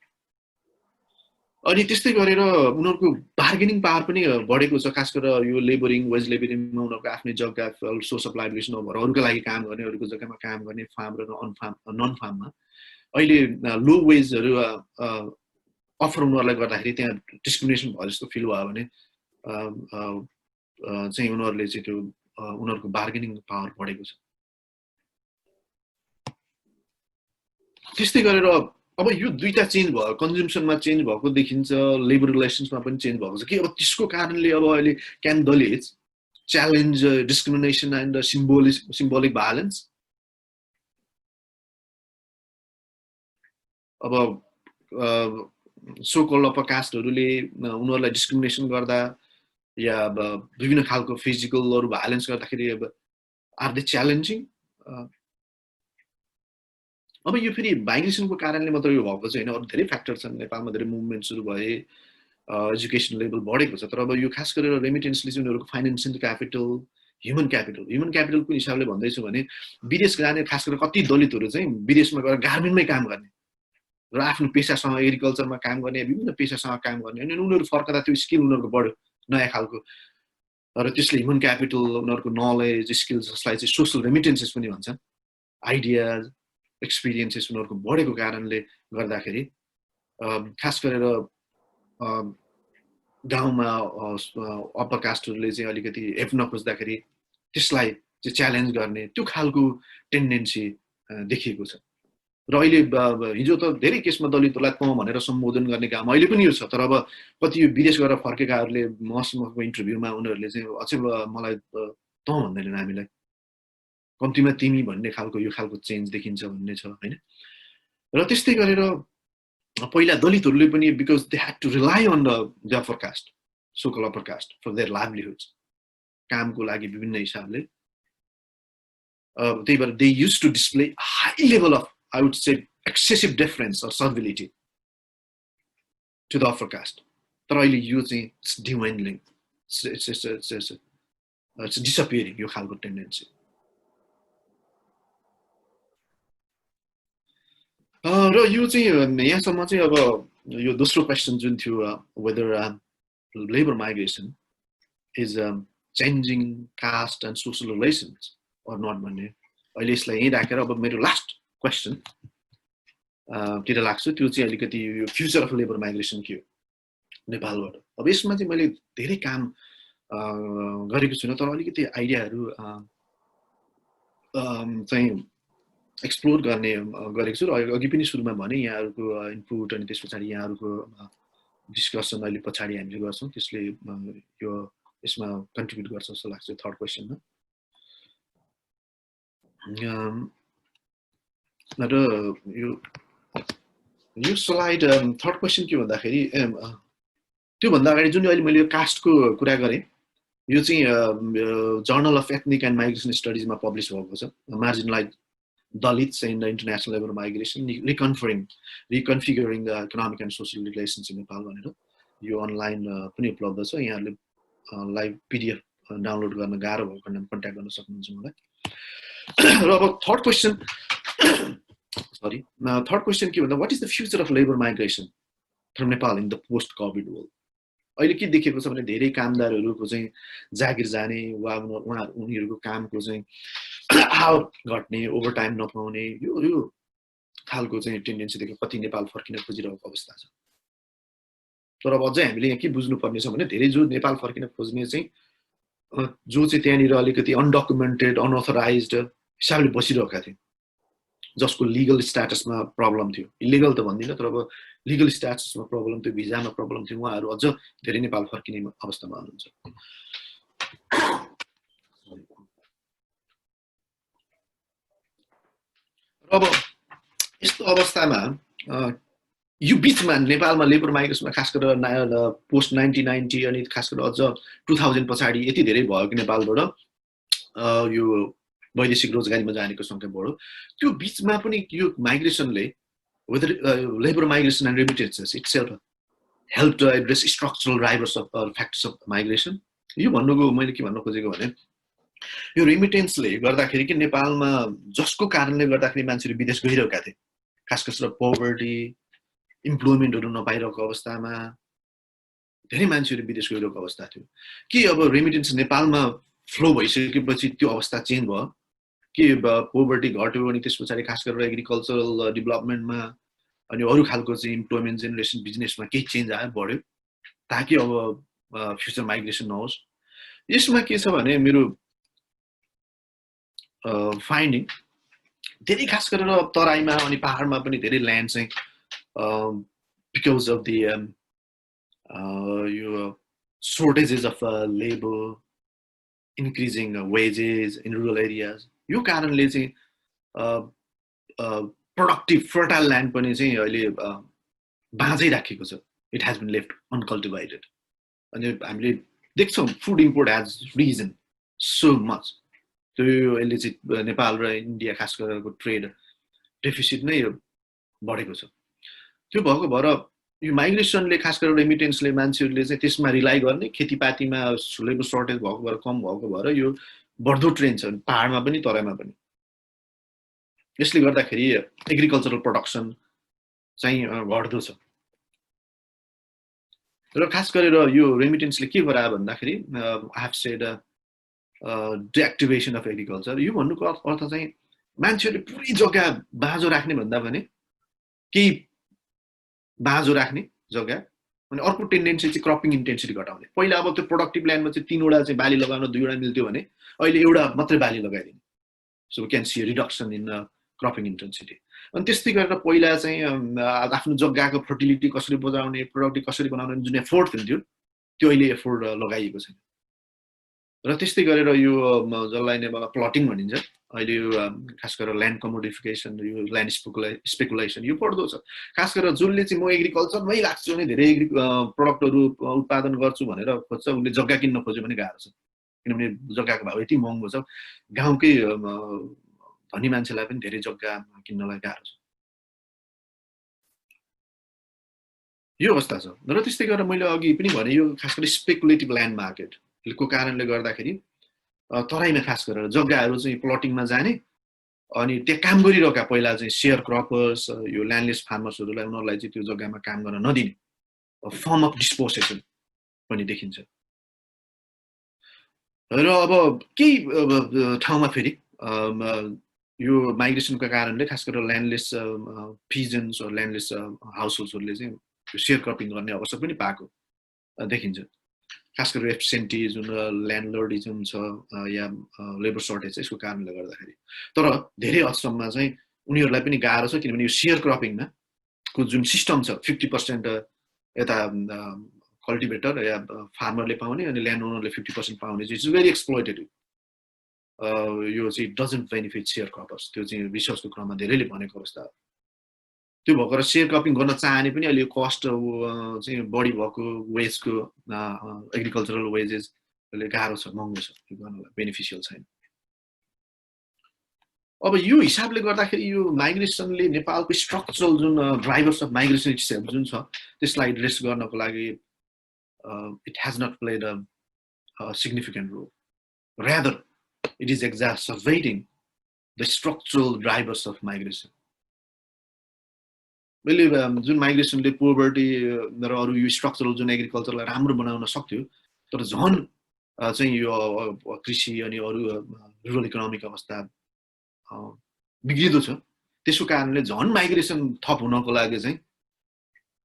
अनि त्यस्तै गरेर उनीहरूको बार्गेनिङ पावर पनि बढेको छ खास गरेर यो लेबरिङ वेज लेबरिङमा उनीहरूको आफ्नै जग्गा सोर्स अफ लाइभलिहुड नभएर अरूको लागि काम गर्ने अरूको जग्गामा काम गर्ने फार्म र नन फार्ममा अहिले लो वेजहरू अफर उनीहरूलाई गर्दाखेरि त्यहाँ डिस्क्रिमिनेसन भयो जस्तो फिल भयो भने चाहिँ उनीहरूले चाहिँ त्यो उनीहरूको बार्गेनिङ पावर बढेको छ। त्यस्तै गरेर अब यो दुईटा चेन्ज भयो कन्ज्युम्सनमा चेन्ज भएको देखिन्छ लेबर रिलेसन्समा पनि चेन्ज भएको छ कि अब त्यसको कारणले अब अहिले can Dalit challenge discrimination and symbolic violence. अब सो कल्ड अपर कास्टहरूले उनीहरूलाई डिस्क्रिमिनेसन गर्दा या विभिन्न खालको फिजिकलहरू भायोलेन्स गर्दाखेरि अब आर दे च्यालेन्जिङ। अब यो फेरि माइग्रेसनको कारणले मात्र यो भएको चाहिँ होइन अरू धेरै फ्याक्टर छन्। नेपालमा धेरै मुभमेन्ट्सहरू भए एजुकेसन लेभल बढेको छ तर अब यो खास गरेर रेमिटेन्सले चाहिँ उनीहरूको फाइनेन्सियल क्यापिटल ह्युमन क्यापिटलको हिसाबले भन्दैछु भने विदेश जाने खास गरेर कति दलितहरू चाहिँ विदेशमा गएर गार्मेन्टमै काम गर्ने र आफ्नो पेसासँग एग्रिकल्चरमा काम गर्ने विभिन्न पेसासँग काम गर्ने अनि उनीहरू फर्कदा त्यो स्किल उनीहरूको बढ्यो नयाँ खालको र त्यसले ह्युमन क्यापिटल उनीहरूको नलेज स्किल्स जसलाई चाहिँ सोसल रेमिटेन्सेस पनि भन्छन् आइडियाज एक्सपिरियन्सेस उनीहरूको बढेको कारणले गर्दाखेरि खास गरेर गाउँमा अप्पर कास्टहरूले चाहिँ अलिकति हेप्न खोज्दाखेरि त्यसलाई चाहिँ च्यालेन्ज गर्ने त्यो खालको टेन्डेन्सी देखिएको छ र अहिले हिजो त धेरै केसमा दलितहरूलाई तँ भनेर सम्बोधन गर्ने काम अहिले पनि यो छ तर अब कति विदेश गएर फर्केकाहरूले मसँगको इन्टरभ्यूमा उनीहरूले चाहिँ अझै मलाई तँ भन्दैनन् हामीलाई कम्तीमा तिमी भन्ने खालको यो खालको चेन्ज देखिन्छ भन्ने छ हैन र त्यस्तै गरेर पहिला दलितहरूले पनि because they had to rely on the upper caste so called upper caste for their livelihoods कामको लागि विभिन्न हिसाबले त्यही भएर they used to display high level of I would say excessive deference or servility to the upper caste. But अहिले यो चाहिँ it's dwindling, it's disappearing यो खालको tendency. र यो चाहिँ यहाँसम्म चाहिँ अब यो दोस्रो क्वेसन जुन थियो whether labor migration is changing caste and social relations or not भन्ने अहिले यसलाई यही राखेर अब मेरो लास्ट क्वेसन तिर लाग्छ त्यो चाहिँ अलिकति यो फ्युचर अफ लेबर माइग्रेसन के हो नेपालबाट अब यसमा चाहिँ मैले धेरै काम गरेको छुइनँ तर अलिकति आइडियाहरू चाहिँ एक्सप्लोर गर्ने गरेको छु र अघि पनि सुरुमा भने यहाँहरूको इनपुट अनि त्यसपछि यहाँहरूको डिस्कसन अहिले पछाडि हामीले गर्छौँ त्यसले यो यसमा कन्ट्रिब्युट गर्छ जस्तो लाग्छ थर्ड क्वेसनमा र यो स्लाइड थर्ड क्वेसन के भन्दाखेरि त्योभन्दा अगाडि जुन अहिले मैले कास्टको कुरा गरेँ यो चाहिँ journal of ethnic and migration स्टडिजमा पब्लिस भएको छ marginalise Dalits in the international labour migration reconfiguring the economic and social relations in Nepal भनेर यो अनलाइन पनि उपलब्ध छ यहाँहरूले लाइभ पिडिएफ डाउनलोड गर्न गाह्रो भएको खण्डमा कन्ट्याक्ट गर्न सक्नुहुन्छ मलाई र अब थर्ड क्वेसन थर्ड क्वेसन के भन्दा what is the future of labour migration from Nepal in the post covid world अहिले के देखेको छ भने धेरै कामदारहरूको चाहिँ जागिर जाने वा उनीहरूको कामको चाहिँ आवक घट्ने ओभर टाइम नपाउने यो खालको चाहिँ टेन्डेन्सी देख्यो कति नेपाल फर्किन खोजिरहेको अवस्था छ तर अब अझै हामीले यहाँ के बुझ्नुपर्ने छ भने धेरै जो नेपाल फर्किन खोज्ने चाहिँ जो चाहिँ त्यहाँनिर अलिकति अनडकुमेन्टेड अनअथराइज्ड हिसाबले बसिरहेका थिए जसको लिगल स्ट्याटसमा प्रब्लम थियो इलिगल त भन्दिनँ तर अब लिगल स्ट्याटसमा प्रब्लम थियो भिजामा प्रब्लम थियो उहाँहरू अझ धेरै नेपाल फर्किने अवस्थामा हुनुहुन्छ अब यस्तो अवस्थामा यो बिचमा नेपालमा लेबर माइग्रेसनमा खास गरेर पोस्ट 1990 अनि खास गरेर अझ 2000 पछाडि यति धेरै भयो कि नेपालबाट यो वैदेशिक रोजगारीमा जानेको संख्या बढ्यो त्यो बिचमा पनि यो माइग्रेसनले whether labour migration and remittances itself help to address structural drivers of factors of migration यो भन्नुको मैले के भन्न खोजेको भने यो रेमिटेन्सले गर्दाखेरि कि नेपालमा जसको कारणले गर्दाखेरि मान्छेहरू विदेश गइरहेका थिए खास गरेर पोभर्टी इम्प्लोइमेन्टहरू नपाइरहेको अवस्थामा धेरै मान्छेहरू विदेश गइरहेको अवस्था थियो कि अब रेमिटेन्स नेपालमा फ्लो भइसकेपछि त्यो अवस्था चेन्ज भयो कि पोभर्टी घट्यो अनि त्यस पछाडि खास गरेर एग्रिकल्चरल डेभलपमेन्टमा अनि अरू खालको चाहिँ इम्प्लोइमेन्ट जेनेरेसन बिजनेसमा केही चेन्ज आयो बढ्यो ताकि अब फ्युचर माइग्रेसन नहोस् यसमा के छ भने मेरो फाइन्डिङ धेरै खास गरेर तराईमा अनि पहाडमा पनि धेरै ल्यान्ड चाहिँ बिकज अफ द यो shortages of labor, increasing wages in rural areas. यो कारणले चाहिँ productive fertile land पनि चाहिँ अहिले बाँझै राखेको छ. It has been left uncultivated. अनि हामीले देख्छौं food import has risen so much. त्यो अहिले चाहिँ नेपाल र इन्डिया खास गरेरको ट्रेड डेफिसिट नै बढेको छ. त्यो भएको भएर यो माइग्रेसनले खास गरेर रेमिटेन्सले मान्छेहरूले चाहिँ त्यसमा रिलाइ गर्ने खेतीपातीमा लेबर सर्टेज भएको भएर कम भएको भएर यो बढ्दो ट्रेन्ड छ पहाडमा पनि तराईमा पनि. यसले गर्दाखेरि एग्रिकल्चरल प्रोडक्सन चाहिँ घट्दो छ. र खास गरेर यो रेमिटेन्सले के गरायो भन्दाखेरि I have said deactivation of agriculture. यो भन्नुको अर्थ चाहिँ मान्छेहरूले पुरै जग्गा बाँझो राख्ने भन्दा भने केही बाँझो राख्ने जग्गा अनि अर्को टेन्डेन्सी चाहिँ क्रपिङ इन्टेन्सिटी घटाउने पहिला अब त्यो प्रोडक्टिभ ल्यान्डमा चाहिँ 3 वटा चाहिँ बाली लगाउन 2 वटा मिल्थ्यो भने अहिले एउटा मात्रै बाली लगाइदिने so we can see reduction in cropping intensity अनि त्यस्तै गरेर पहिला चाहिँ आफ्नो जग्गाको फर्टिलिटी कसरी बचाउने प्रोडक्टिभ कसरी बनाउने जुन एफोर्ट थियो त्यो अहिले एफोर्ट लगाइएको छैन र त्यस्तै गरेर यो जसलाई नेपालमा प्लटिङ भनिन्छ अहिले यो खास गरेर ल्यान्ड कमोडिफिकेसन यो ल्यान्ड स्पेकुलेसन यो बढ्दो छ खास गरेर जसले चाहिँ म एग्रिकल्चरमै लाग्छु भने धेरै प्रोडक्टहरू उत्पादन गर्छु भनेर खोज्छ उसले जग्गा किन्न खोज्यो भने गाह्रो छ किनभने जग्गाको भाउ यति महँगो छ गाउँकै धनी मान्छेलाई पनि धेरै जग्गा किन्नलाई गाह्रो छ यो अवस्था छ र त्यस्तै गरेर मैले अघि पनि भने यो खास गरी स्पेकुलेटिभ ल्यान्ड मार्केटको कारणले गर्दाखेरि तराईमा खास गरेर जग्गाहरू चाहिँ प्लटिङमा जाने अनि त्यहाँ काम गरिरहेका पहिला चाहिँ सेयर क्रपर्स यो ल्यान्डलेस फार्मर्सहरूलाई उनीहरूलाई चाहिँ त्यो जग्गामा काम गर्न नदिने फर्म अफ डिस्पोसेसन पनि देखिन्छ र अब केही ठाउँमा फेरि यो माइग्रेसनको कारणले खास गरेर ल्यान्डलेस पिजन्स र ल्यान्डलेस हाउसहोल्ड्सहरूले चाहिँ सेयर क्रपिङ गर्ने अवसर पनि पाएको देखिन्छ खास गरेर एब्सेन्टी जुन ल्यान्डलर्डिजम छ या लेबर सर्टेज छ यसको कारणले गर्दाखेरि तर धेरै हदसम्म चाहिँ उनीहरूलाई पनि गाह्रो छ किनभने यो सेयर क्रपिङमा को जुन सिस्टम छ 50% यता कल्टिभेटर या फार्मरले पाउने अनि ल्यान्ड ओनरले 50% पाउने चाहिँ इट्स भेरी एक्सप्लोइटेटिभ यो चाहिँ डजन्ट बेनिफिट सेयर क्रपर्स त्यो चाहिँ रिसर्चको क्रममा धेरैले भनेको अवस्था त्यो भएर सेयर क्रपिङ गर्न चाहने पनि अहिले कस्ट चाहिँ बढी भएको वेजको एग्रिकल्चरल वेजेसले गाह्रो छ महँगो छ त्यो गर्नलाई बेनिफिसियल छैन अब यो हिसाबले गर्दाखेरि यो माइग्रेसनले नेपालको स्ट्रक्चरल जुन ड्राइभर्स अफ माइग्रेसन इट्सेल्फ जुन छ त्यसलाई एड्रेस गर्नको लागि it has not played a significant role. Rather, it is exacerbating the structural drivers of migration. Really, जुन माइग्रेसनले पोभर्टी र अरू यो स्ट्रक्चरल जुन एग्रिकल्चरलाई राम्रो बनाउन सक्थ्यो तर झन् चाहिँ यो कृषि अनि अरू रुरल इकोनोमिक अवस्था बिग्रिदो छ त्यसको कारणले झन् माइग्रेसन थप हुनको लागि चाहिँ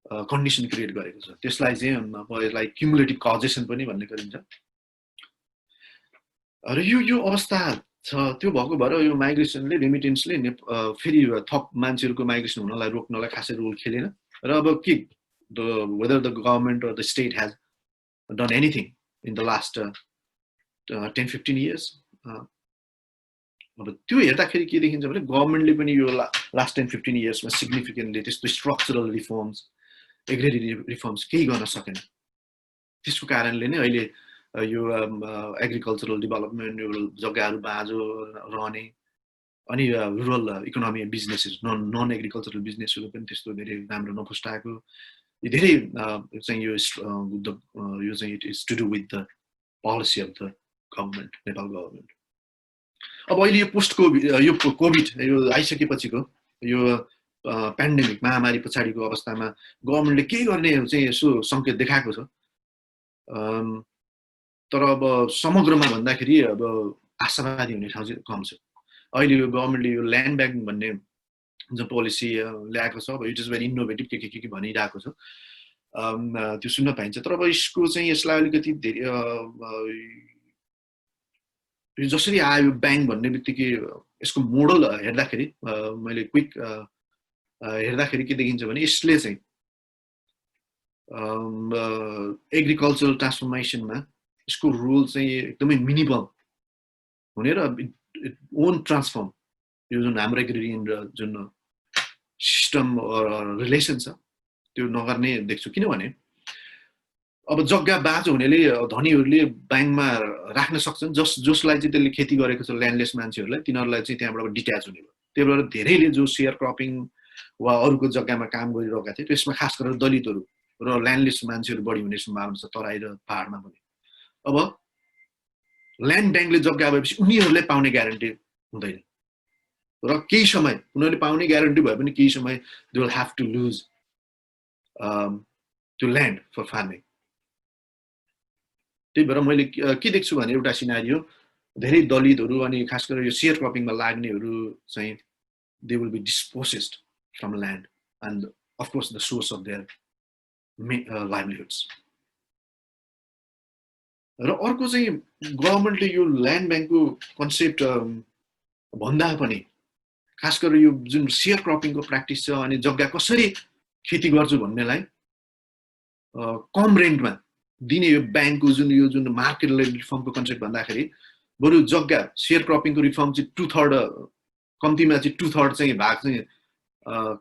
कन्डिसन क्रिएट गरेको छ त्यसलाई चाहिँ यसलाई क्युमुलेटिभ कजेसन पनि भन्ने गरिन्छ र यो अवस्था छ त्यो भएको भएर यो माइग्रेसनले रेमिटेन्सले फेरि थप मान्छेहरूको माइग्रेसन हुनलाई रोक्नलाई खासै रोल खेलेन र अब के whether the government or the state has done anything in the last 10-15 years अब त्यो हेर्दाखेरि के देखिन्छ भने गभर्नमेन्टले पनि यो लास्ट 10-15 yearsमा सिग्निफिकेन्टली त्यस्तो स्ट्रक्चरल रिफर्म्स एग्रेरी रिफर्म्स केही गर्न सकेन त्यसको कारणले नै अहिले यो एग्रिकल्चरल डेभलपमेन्ट यो जग्गाहरू बाँझो रहने अनि rural economy businesses non agricultural बिजनेसहरू पनि त्यस्तो धेरै राम्रो नफुस्टाएको धेरै चाहिँ यो चाहिँ it is to do with the policy of the government Nepal government अब अहिले यो पोस्ट कोभिड यो आइसकेपछिको यो पेन्डेमिक महामारी पछाडिको अवस्थामा गभर्नमेन्टले के गर्ने चाहिँ यसो संकेत देखाएको छ तर अब समग्रमा भन्दाखेरि अब आशावादी हुने ठाउँ चाहिँ कम छ अहिले यो गभर्नमेन्टले यो ल्यान्ड ब्याङ्क भन्ने जुन पोलिसी ल्याएको छ अब इट इज भेरी इनोभेटिभ के भनिरहेको छ त्यो सुन्न पाइन्छ तर अब यसको चाहिँ यसलाई अलिकति धेरै जसरी आयो ब्याङ्क भन्ने बित्तिकै यसको मोडल हेर्दाखेरि मैले क्विक हेर्दाखेरि के देखिन्छ भने यसले चाहिँ एग्रिकल्चरल ट्रान्सफर्मेसनमा यसको रोल चाहिँ एकदमै मिनिमम हुने र ओन ट्रान्सफर्म यो जुन हाम्रो एग्रिरियन जुन सिस्टम रिलेसन छ त्यो नगर्ने देख्छु किनभने अब जग्गा बाँझो हुनेले धनीहरूले ब्याङ्कमा राख्न सक्छन् जसलाई चाहिँ त्यसले खेती गरेको छ ल्यान्डलेस मान्छेहरूलाई तिनीहरूलाई चाहिँ त्यहाँबाट डिट्याच हुने भयो त्यही भएर धेरैले जो सेयर क्रपिङ वा अरूको जग्गामा काम गरिरहेका थिए त्यसमा खास गरेर दलितहरू र ल्यान्डलेस मान्छेहरू बढी हुने सम्भावना छ तराई र पहाडमा पनि अब ल्यान्ड ब्याङ्कले जग्गा भएपछि उनीहरूले पाउने ग्यारेन्टी हुँदैन र केही समय उनीहरूले पाउने ग्यारेन्टी भए पनि केही समय they will have to lose त्यो ल्यान्ड फर फार्मिङ त्यही भएर मैले के देख्छु भने एउटा सिनारियो धेरै दलितहरू अनि खास गरेर यो सेयर क्रपिङमा लाग्नेहरू चाहिँ they will be dispossessed from land and of course the source of their livelihoods. र अर्को चाहिँ गभर्नमेन्टले यो ल्यान्ड ब्याङ्कको कन्सेप्ट भन्दा पनि खास गरेर यो जुन सेयर क्रपिङको प्र्याक्टिस छ अनि जग्गा कसरी खेती गर्छु भन्नेलाई कम रेन्टमा दिने यो ब्याङ्कको जुन मार्केट रिफर्मको कन्सेप्ट भन्दाखेरि बरु जग्गा सेयर क्रपिङको रिफर्म चाहिँ 2/3 कम्तीमा चाहिँ 2/3 चाहिँ भाग चाहिँ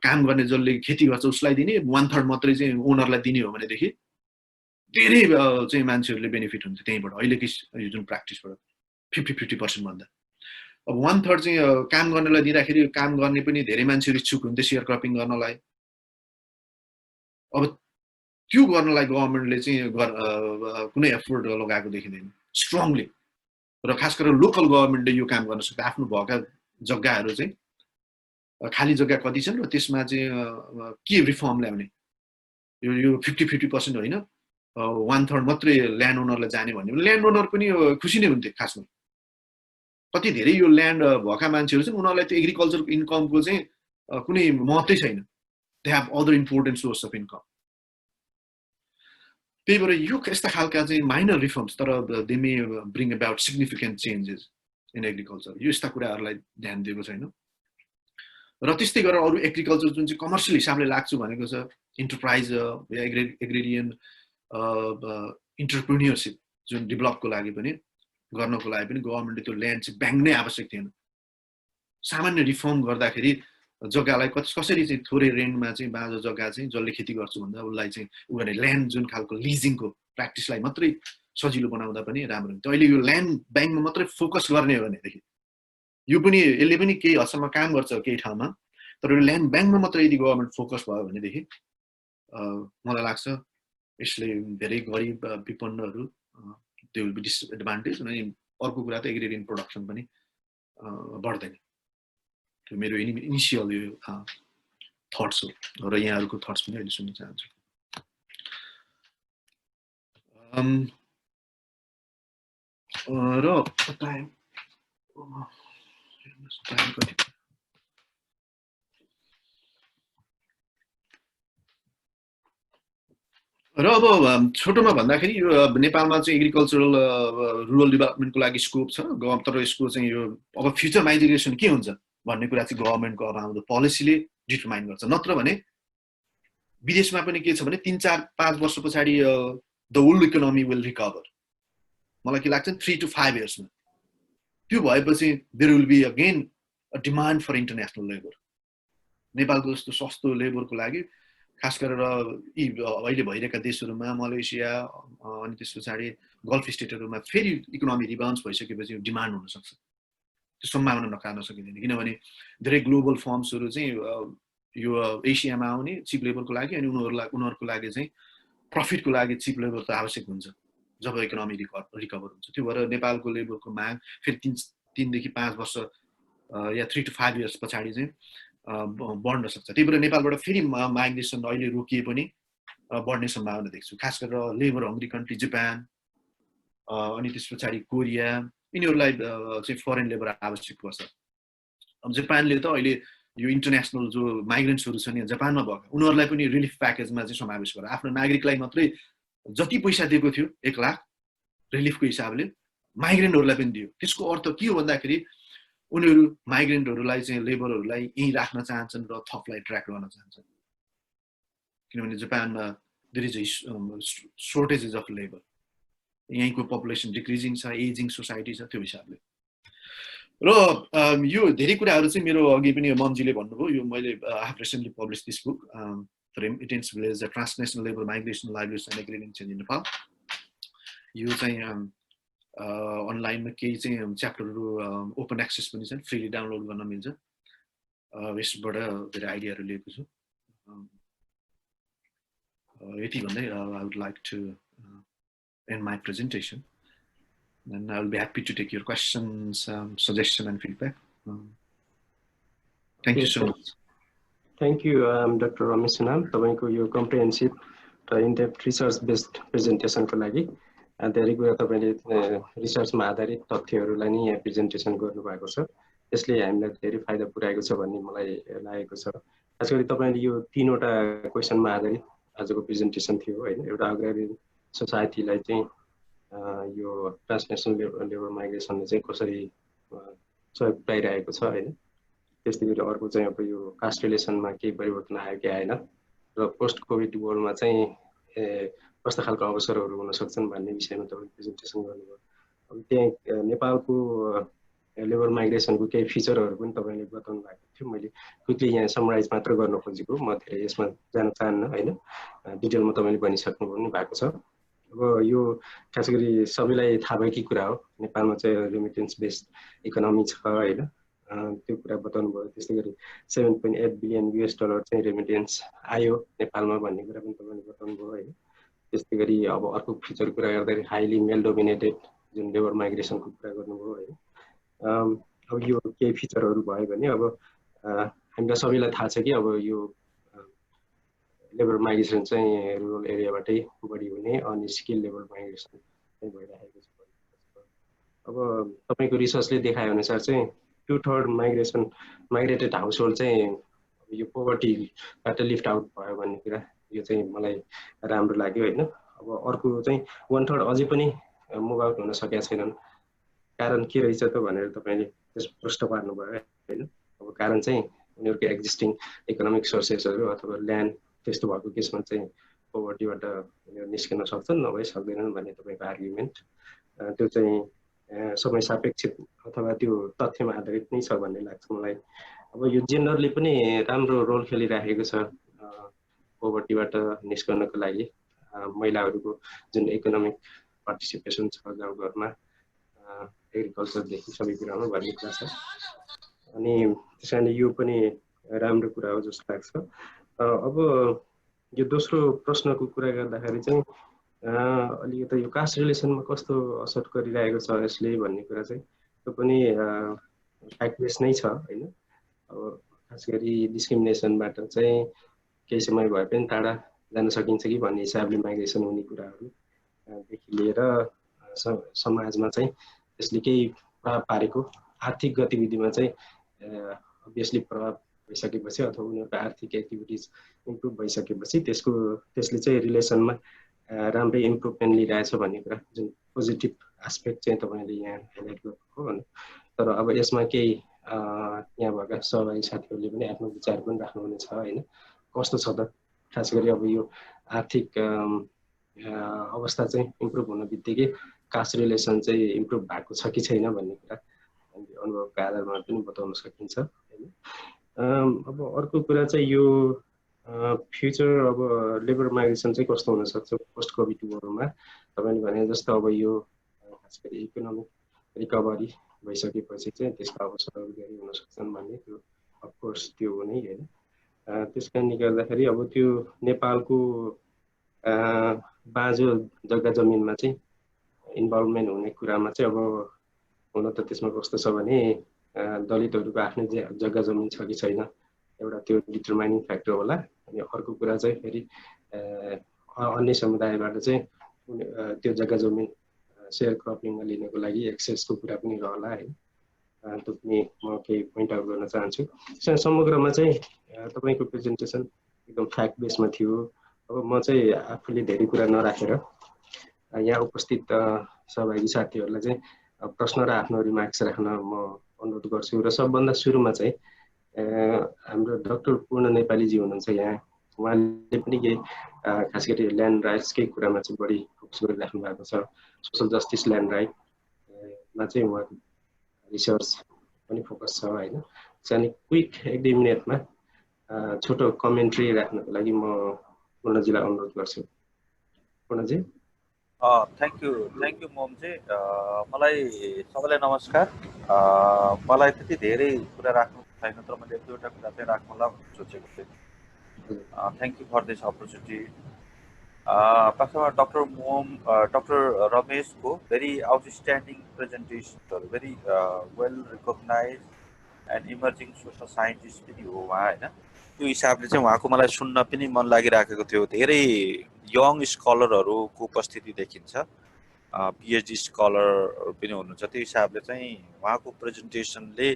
काम गर्ने जसले खेती गर्छ उसलाई दिने 1/3 मात्रै चाहिँ ओनरलाई दिने हो भनेदेखि धेरै चाहिँ मान्छेहरूले बेनिफिट हुन्छ त्यहीँबाट अहिलेको यो जुन प्र्याक्टिसबाट 50-50% भन्दा। अब 1/3 चाहिँ काम गर्नेलाई दिँदाखेरि काम गर्ने पनि धेरै मान्छेहरू इच्छुक हुन्थे सेयर क्रपिङ गर्नलाई। अब त्यो गर्नलाई गभर्नमेन्टले चाहिँ कुनै एफोर्ट लगाएको देखिँदैन स्ट्रङली। र खास गरेर लोकल गभर्नमेन्टले यो काम गर्न सक्छ। आफ्नो भएका जग्गाहरू चाहिँ खाली जग्गा कति छन् र त्यसमा चाहिँ के रिफर्म ल्याउने, यो 50-50% होइन 1/3 मात्रै ल्यान्ड ओनरलाई जाने भन्ने ल्यान्ड ओनर पनि खुसी नै हुन्थे खासमा। कति धेरै यो ल्यान्ड भएका मान्छेहरू छन् उनीहरूलाई त्यो एग्रिकल्चर इन्कमको चाहिँ कुनै महत्त्वै छैन। They have other important source of income. त्यही भएर यो यस्ता खालका चाहिँ माइनर रिफर्म्स तर they may bring about significant changes in agriculture यो यस्ता कुराहरूलाई ध्यान दिएको छैन। र त्यस्तै गरेर अरू एग्रिकल्चर जुन चाहिँ कमर्सियल हिसाबले लाग्छु भनेको छ इन्टरप्राइज या एग्रेरियन इन्टरप्रेन्योरसिप जुन डेभलपको लागि पनि गर्नको लागि पनि गभर्नमेन्टले त्यो ल्यान्ड चाहिँ ब्याङ्क नै आवश्यक थिएन। सामान्य रिफर्म गर्दाखेरि जग्गालाई कसरी चाहिँ थोरै रेन्टमा चाहिँ बाँझो जग्गा चाहिँ जसले खेती गर्छु भन्दा उसलाई चाहिँ उनीहरूले ल्यान्ड जुन खालको लिजिङको प्र्याक्टिसलाई मात्रै सजिलो बनाउँदा पनि राम्रो हुन्छ। अहिले यो ल्यान्ड ब्याङ्कमा मात्रै फोकस गर्ने हो भनेदेखि यो पनि यसले पनि केही हदसम्म काम गर्छ केही ठाउँमा। तर यो ल्यान्ड ब्याङ्कमा मात्रै यदि गभर्नमेन्ट फोकस भयो भनेदेखि मलाई लाग्छ यसले धेरै गरिब विपन्नहरू दे विल बी डिसएडभान्टेज। अनि अर्को कुरा त एग्रेरियन प्रोडक्सन पनि बढ्दैन। त्यो मेरो इनिसियल यो थट्स हो र यहाँहरूको थट्स पनि अहिले सुन्न चाहन्छु। र अब छोटोमा भन्दाखेरि यो नेपालमा चाहिँ एग्रिकल्चरल रुरल डेभलपमेन्टको लागि स्कोप छ। तर यसको चाहिँ यो अब फ्युचर माइग्रेसन के हुन्छ भन्ने कुरा चाहिँ गभर्नमेन्टको अब आउँदो पोलिसीले डिटरमाइन गर्छ। नत्र भने विदेशमा पनि के छ भने 3-4-5 वर्ष पछाडि the whole economy will recover. मलाई के लाग्छ 3 to 5 इयर्समा त्यो भएपछि there will be again a demand for international labour. नेपालको जस्तो सस्तो लेबरको लागि खास गरेर अहिले भइरहेका देशहरूमा मलेसिया अनि त्यस पछाडि गल्फ स्टेटहरूमा फेरि इकोनोमी रिबाउन्स भइसकेपछि डिमान्ड हुन सक्छ। त्यो सम्भावना नकार्न सकिँदैन किनभने धेरै ग्लोबल फर्म्सहरू चाहिँ यो एसियामा आउने चिप लेबरको लागि अनि उनीहरूको लागि चाहिँ प्रफिटको लागि चिप लेबर त आवश्यक हुन्छ जब इकोनोमी रिकभर हुन्छ। त्यो भएर नेपालको लेबरको माग फेरि 3 देखि 5 वर्ष या 3 to 5 इयर्स पछाडि चाहिँ बढ्न सक्छ। त्यही भएर नेपालबाट फेरि माइग्रेसन अहिले रोकिए पनि बढ्ने सम्भावना देख्छु। खास गरेर लेबर हङ्ग्री कन्ट्री जापान अनि त्यस पछाडि कोरिया यिनीहरूलाई चाहिँ फरेन लेबर आवश्यक पर्छ। अब जापानले त अहिले यो इन्टरनेसनल जो माइग्रेन्ट्सहरू छन् यहाँ जापानमा भएको उनीहरूलाई पनि रिलिफ प्याकेजमा चाहिँ समावेश गरेर आफ्नो नागरिकलाई मात्रै जति पैसा दिएको थियो 1 लाख रिलिफको हिसाबले माइग्रेन्टहरूलाई पनि दियो। त्यसको अर्थ के हो भन्दाखेरि उनीहरू माइग्रेन्टहरूलाई चाहिँ लेबरहरूलाई यहीँ राख्न चाहन्छन् र थपलाई ट्र्याक गर्न चाहन्छन् किनभने जापानमा there is a shortages of labour. यहीँको पपुलेसन डिक्रिजिङ छ, एजिङ सोसाइटी छ। त्यो हिसाबले र यो धेरै कुराहरू चाहिँ मेरो अघि पनि ममजीले भन्नुभयो। यो मैले I have recently publish this book remittance village the transnational labour migration livelihoods and agreements in Nepal. यो चाहिँ अनलाइनमा केही चाहिँ च्याप्टरहरू ओपन एक्सेस पनि छन्, फ्रीली डाउनलोड गर्न मिल्छ। यसबाट धेरै आइडियाहरू लिएको छु। यति भन्दै I would like to end my presentation, and I will be happy to take your questions, suggestion and feedback. Thank you so much. Thank you, Dr. Ramesh Sunam. तपाईको यो comprehensive र in-depth research based presentation को लागि धेरै कुरा तपाईले रिसर्चमा आधारित तथ्यहरूलाई नै यहाँ प्रेजेन्टेसन गर्नुभएको छ। यसले हामीलाई धेरै फाइदा पुर्याएको छ भन्ने मलाई लागेको छ। खास गरी तपाईले यो 3 वटा क्वेशनमा आधारित आजको प्रेजेन्टेसन थियो हैन। एउटा अग्रारियन सोसाइटीलाई चाहिँ यो ट्रान्सनेसनल लेबर माइग्रेसनले चाहिँ कसरी सहयोग पुर्याइरहेको छ हैन। त्यस्तै गरी अर्को चाहिँ अब यो कास्ट रिलेसनमा केही परिवर्तन आयो कि आएन र पोस्ट कोभिड वर्ल्डमा चाहिँ कस्ता खालको अवसरहरू हुन सक्छन् भन्ने विषयमा तपाईले प्रेजेन्टेसन गर्नुभयो। अब त्यहाँ नेपालको लेबर माइग्रेसनको केही फिचरहरू पनि तपाईले बताउनु भएको थियो। मैले क्विकली यहाँ समराइज मात्र गर्न खोजेको, म धेरै यसमा जान चाहन्न हैन। डिटेलमा तपाईले भनिसक्नु पनि भएको छ। अब यो खास गरी सबैलाई थाहा भएकै कुरा हो, नेपालमा चाहिँ रेमिटेन्स बेस्ड इकोनोमी छ हैन। त्यो कुरा बताउनु भयो। त्यस्तै गरी $7.8 बिलियन चाहिँ रेमिटेन्स आयो नेपालमा भन्ने कुरा पनि तपाईले बताउनु भयो हैन। त्यस्तै गरी अब अर्को फिचर कुरा गर्दाखेरि हाइली मेल डोमिनेटेड जुन लेबर माइग्रेसनको कुरा गर्नुभयो हैन। अब यो केही फिचरहरू भयो भने अब हामीलाई सबैलाई थाहा छ कि अब यो लेबर माइग्रेसन चाहिँ रुरल एरियाबाटै बढी हुने अनस्किल लेबर माइग्रेसन चाहिँ भइरहेको छ। अब तपाईको रिसर्चले देखाए अनुसार चाहिँ 2/3 माइग्रेटेड हाउसहोल्ड चाहिँ यो पोभर्टीबाट लिफ्ट आउट भयो भन्ने कुरा यो चाहिँ मलाई राम्रो लाग्यो हैन। अब अर्को चाहिँ 1/3 अझै पनि मुभ आउट हुन सकेका छैनन्। कारण के रहेछ त भनेर तपाईले त्यस प्रश्न पार्नुभयो हैन। अब कारण चाहिँ उनीहरुको एक्जिस्टिङ इकोनोमिक सोर्सेसहरु अथवा ल्यान्ड त्यस्तो भएको केसमा चाहिँ पोभर्टीबाट उनीहरु निस्किन सक्छन्, नभए सक्दैनन् भन्ने तपाईको आर्गुमेन्ट। त्यो चाहिँ समय सापेक्ष अथवा त्यो तथ्यमा आधारित नै छ भन्ने लाग्छ मलाई। अब यो जेन्डरले पनि राम्रो रोल खेलिरहेको छ पोभर्टीबाट निस्कनको लागि। महिलाहरूको जुन इकोनोमिक पार्टिसिपेसन छ गाउँघरमा, एग्रिकल्चरदेखि सबै कुरामा भन्ने कुरा छ। अनि त्यसैले यो पनि राम्रो कुरा हो जस्तो लाग्छ। अब यो दोस्रो प्रश्नको कुरा गर्दाखेरि चाहिँ अलिकति यो कास्ट रिलेसनमा कस्तो असर गरिरहेको छ यसले भन्ने कुरा चाहिँ त्यो पनि फ्याक्ट बेस नै छ हैन। अब खास गरी डिस्क्रिमिनेसनबाट चाहिँ केही समय भए पनि टाढा जान सकिन्छ कि भन्ने हिसाबले माइग्रेसन हुने कुराहरू देखि लिएर समाजमा चाहिँ त्यसले केही प्रभाव पारेको आर्थिक गतिविधिमा चाहिँ अभियसली प्रभाव भइसकेपछि अथवा उनीहरूको आर्थिक एक्टिभिटिज इम्प्रुभ भइसकेपछि त्यसले चाहिँ रिलेसनमा राम्रै इम्प्रुभमेन्ट लिइरहेछ भन्ने कुरा जुन पोजिटिभ एस्पेक्ट चाहिँ तपाईले यहाँ हाइलाइट गर्नुभयो हैन। तर अब यसमा केही यहाँ भएका सहभागी साथीहरूले पनि आफ्नो विचार पनि राख्नुहुनेछ हैन। कस्तो छ त खास गरी अब यो आर्थिक अवस्था चाहिँ इम्प्रुभ हुन बित्तिकै कास्ट रिलेसन चाहिँ इम्प्रुभ भएको छ कि छैन भन्ने कुरा अनुभवको आधारमा पनि बताउन सकिन्छ हैन। अब अर्को कुरा चाहिँ यो फ्युचर अब लेबर माइग्रेसन चाहिँ कस्तो हुन सक्छ पोस्ट कोभिड वर्ल्डमा। तपाईले भने जस्तो अब यो खास गरी इकोनोमिक रिकभरी भइसकेपछि चाहिँ त्यसका अवसरहरू धेरै हुन सक्छन् भन्ने त्यो अफकोर्स त्यो हो नै हैन। त्यसकारणले गर्दाखेरि अब त्यो नेपालको बाँझो जग्गा जमिनमा चाहिँ इन्भल्भमेन्ट हुने कुरामा चाहिँ अब हुन त त्यसमा कस्तो छ भने दलितहरूको आफ्नै जग्गा जमिन छ कि छैन एउटा त्यो डिटरमाइनिङ फ्याक्टर होला। अनि अर्को कुरा चाहिँ फेरि अन्य समुदायबाट चाहिँ त्यो जग्गा जमिन सेयर क्रपिङमा लिनको लागि एक्सेसको कुरा पनि रहला है। त्यो पनि म केही पोइन्ट आउट गर्न चाहन्छु। समग्रमा चाहिँ तपाईको प्रेजेन्टेसन एकदम फ्याक्ट बेसमा थियो। अब म चाहिँ आफूले धेरै कुरा नराखेर यहाँ उपस्थित सहभागी साथीहरूलाई चाहिँ प्रश्न र आफ्नो रिमार्क्स राख्न म अनुरोध गर्छु। र सबभन्दा सुरुमा चाहिँ हाम्रो डाक्टर पूर्ण नेपालीजी हुनुहुन्छ यहाँ, उहाँले पनि केही खास गरी ल्यान्ड राइट्सकै कुरामा चाहिँ बढी फोकस गरिराख्नु भएको छ। सोसल जस्टिस ल्यान्ड राइटमा चाहिँ उहाँको रिसर्च पनि फोकस छ हैन। चाहिँ क्विक 1-2 मिनेटमा छोटो कमेन्ट्री राख्नको लागि म पूर्णजीलाई अनुरोध गर्छु। पूर्णजी। Thank you Momji. मलाई सबैलाई नमस्कार। मलाई त्यति धेरै कुरा राख्नु छैन, तर मैले एक दुईवटा कुरा चाहिँ राख्नुलाई सोचेको थिएँ। Thank you for this opportunity. पासमा डक्टर रमेशको भेरी आउटस्ट्यान्डिङ प्रेजेन्टेसनहरू, very well recognise and emerging social scientist पनि हो उहाँ हैन। त्यो हिसाबले चाहिँ उहाँको मलाई सुन्न पनि मन लागिराखेको थियो। धेरै यङ स्कलरहरूको उपस्थिति देखिन्छ, पिएचडी स्कलर पनि हुनुहुन्छ। त्यो हिसाबले चाहिँ उहाँको प्रेजेन्टेसनले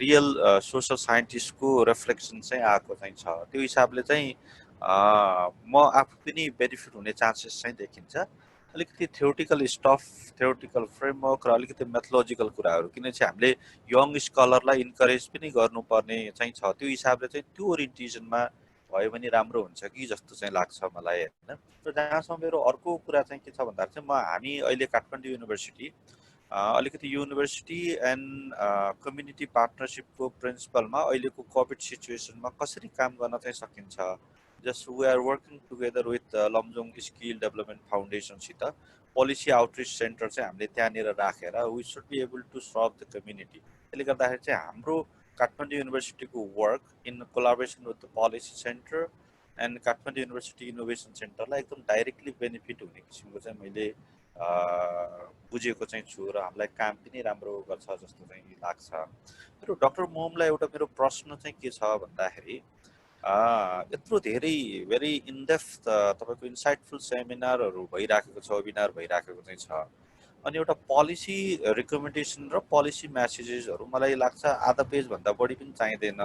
रियल सोसल साइन्टिस्टको रिफ्लेक्सन चाहिँ आएको चाहिँ छ। त्यो हिसाबले चाहिँ म आफू पनि बेनिफिट हुने चान्सेस चाहिँ देखिन्छ। अलिकति थ्योरिटिकल स्टफ, थ्योरिटिकल फ्रेमवर्क र अलिकति मेथोलोजिकल कुराहरू, किनकि हामीले यङ स्कलरलाई इन्करेज पनि गर्नुपर्ने चाहिँ छ। त्यो हिसाबले चाहिँ त्यो ओरिएन्टेसनमा भयो भने राम्रो हुन्छ कि जस्तो चाहिँ लाग्छ मलाई होइन। र जहाँसम्म मेरो अर्को कुरा चाहिँ के छ भन्दाखेरि चाहिँ हामी अहिले काठमाडौँ युनिभर्सिटी अलिकति युनिभर्सिटी एन्ड कम्युनिटी पार्टनरसिपको प्रिन्सिपलमा अहिलेको कोभिड सिचुएसनमा कसरी काम गर्न चाहिँ सकिन्छ। Just we are working together with Lamjung skill development फाउन्डेसनसित पोलिसी आउटरिच सेन्टर चाहिँ हामीले त्यहाँनिर राखेर we should be able to serve the community. त्यसले गर्दाखेरि चाहिँ हाम्रो काठमाडौँ युनिभर्सिटीको work in collaboration with the policy centre and Kathmandu university innovation सेन्टरलाई एकदम डाइरेक्टली बेनिफिट हुने किसिमको चाहिँ मैले बुझेको चाहिँ छु र हामीलाई काम पनि राम्रो गर्छ जस्तो चाहिँ लाग्छ। मेरो डाक्टर मोहमलाई एउटा मेरो प्रश्न चाहिँ के छ भन्दाखेरि यत्रो धेरै भेरी इनडेप्थ तपाईँको इन्साइटफुल सेमिनारहरू भइराखेको छ, वेबिनार भइराखेको चाहिँ छ, अनि एउटा पोलिसी रिकमेन्डेसन र पोलिसी म्यासेजेसहरू मलाई लाग्छ आधा पेजभन्दा बढी पनि चाहिँदैन।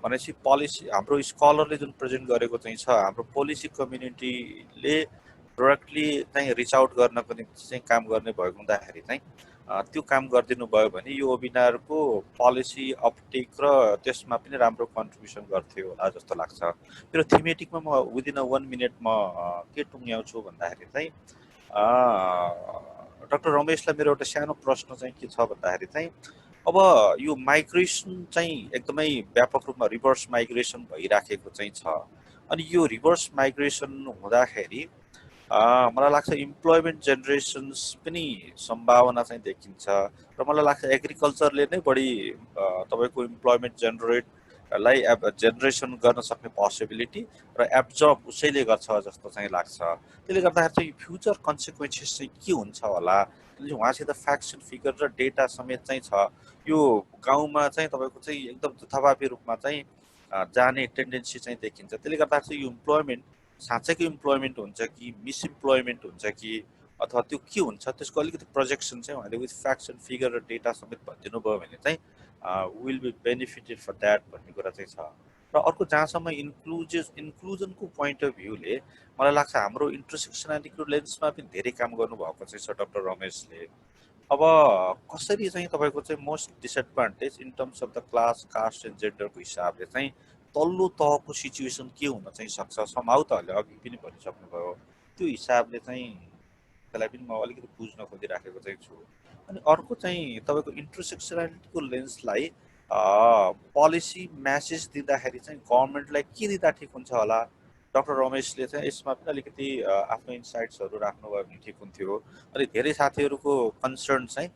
भनेपछि पोलिसी हाम्रो स्कलरले जुन प्रेजेन्ट गरेको चाहिँ छ, हाम्रो पोलिसी कम्युनिटीले डाइरेक्टली चाहिँ रिच आउट गर्नको निम्ति चाहिँ काम गर्ने भएको हुँदाखेरि चाहिँ त्यो काम गरिदिनु भयो भने यो वेबिनारको पोलिसी अपटेक र त्यसमा पनि राम्रो कन्ट्रिब्युसन गर्थ्यो होला जस्तो लाग्छ। मेरो थीमेटिकमा म विदिन 1 मिनट म के टुङ्ग्याउँछु भन्दाखेरि चाहिँ डाक्टर रमेशलाई मेरो एउटा सानो प्रश्न चाहिँ के छ भन्दाखेरि चाहिँ अब यो माइग्रेसन चाहिँ एकदमै व्यापक रूपमा रिभर्स माइग्रेसन भइराखेको चाहिँ छ, अनि यो रिभर्स माइग्रेसन हुँदाखेरि मलाई लाग्छ इम्प्लोइमेन्ट जेनेरेसन्स पनि सम्भावना चाहिँ देखिन्छ र मलाई लाग्छ एग्रिकल्चरले नै बढी तपाईँको इम्प्लोइमेन्ट जेनेरेसन गर्न सक्ने पोसिबिलिटी र एब्जर्ब उसैले गर्छ जस्तो चाहिँ लाग्छ। त्यसले गर्दाखेरि चाहिँ फ्युचर कन्सिक्वेन्सेस चाहिँ के हुन्छ होला, उहाँसित फ्याक्ट्स एन्ड फिगर र डेटा समेत चाहिँ छ। यो गाउँमा चाहिँ तपाईँको चाहिँ एकदम जथाभावी रूपमा चाहिँ जाने टेन्डेन्सी चाहिँ देखिन्छ। त्यसले गर्दाखेरि चाहिँ यो इम्प्लोइमेन्ट साँच्चैको इम्प्लोइमेन्ट हुन्छ कि मिसइम्प्लोइमेन्ट हुन्छ कि अथवा त्यो के हुन्छ, त्यसको अलिकति प्रोजेक्सन चाहिँ उहाँले विथ फ्याक्ट्स एन्ड फिगर र डेटा समेत भनिदिनु भयो भने चाहिँ will be benefited for that भन्ने कुरा चाहिँ छ। र अर्को जहाँसम्म इन्क्लुजनको पोइन्ट अफ भ्यूले मलाई लाग्छ हाम्रो इन्टरसेक्सनालिटीको लेन्समा पनि धेरै काम गर्नुभएको चाहिँ छ डाक्टर रमेशले। अब कसरी चाहिँ तपाईँको चाहिँ most disadvantage in terms of the class, caste and जेन्डरको हिसाबले चाहिँ तल्लो तहको सिचुएसन के हुन चाहिँ सक्छ, सम्भावतहरूले अघि पनि भनिसक्नुभयो, त्यो हिसाबले चाहिँ त्यसलाई पनि म अलिकति बुझ्न खोजिराखेको चाहिँ छु। अनि अर्को चाहिँ तपाईँको इन्टरसेक्सनालिटीको लेन्सलाई पोलिसी म्यासेज दिँदाखेरि चाहिँ गभर्मेन्टलाई के दिँदा ठिक हुन्छ होला, डाक्टर रमेशले चाहिँ यसमा पनि अलिकति आफ्नो इन्साइट्सहरू राख्नुभयो भने ठिक हुन्थ्यो। अनि धेरै साथीहरूको कन्सर्न चाहिँ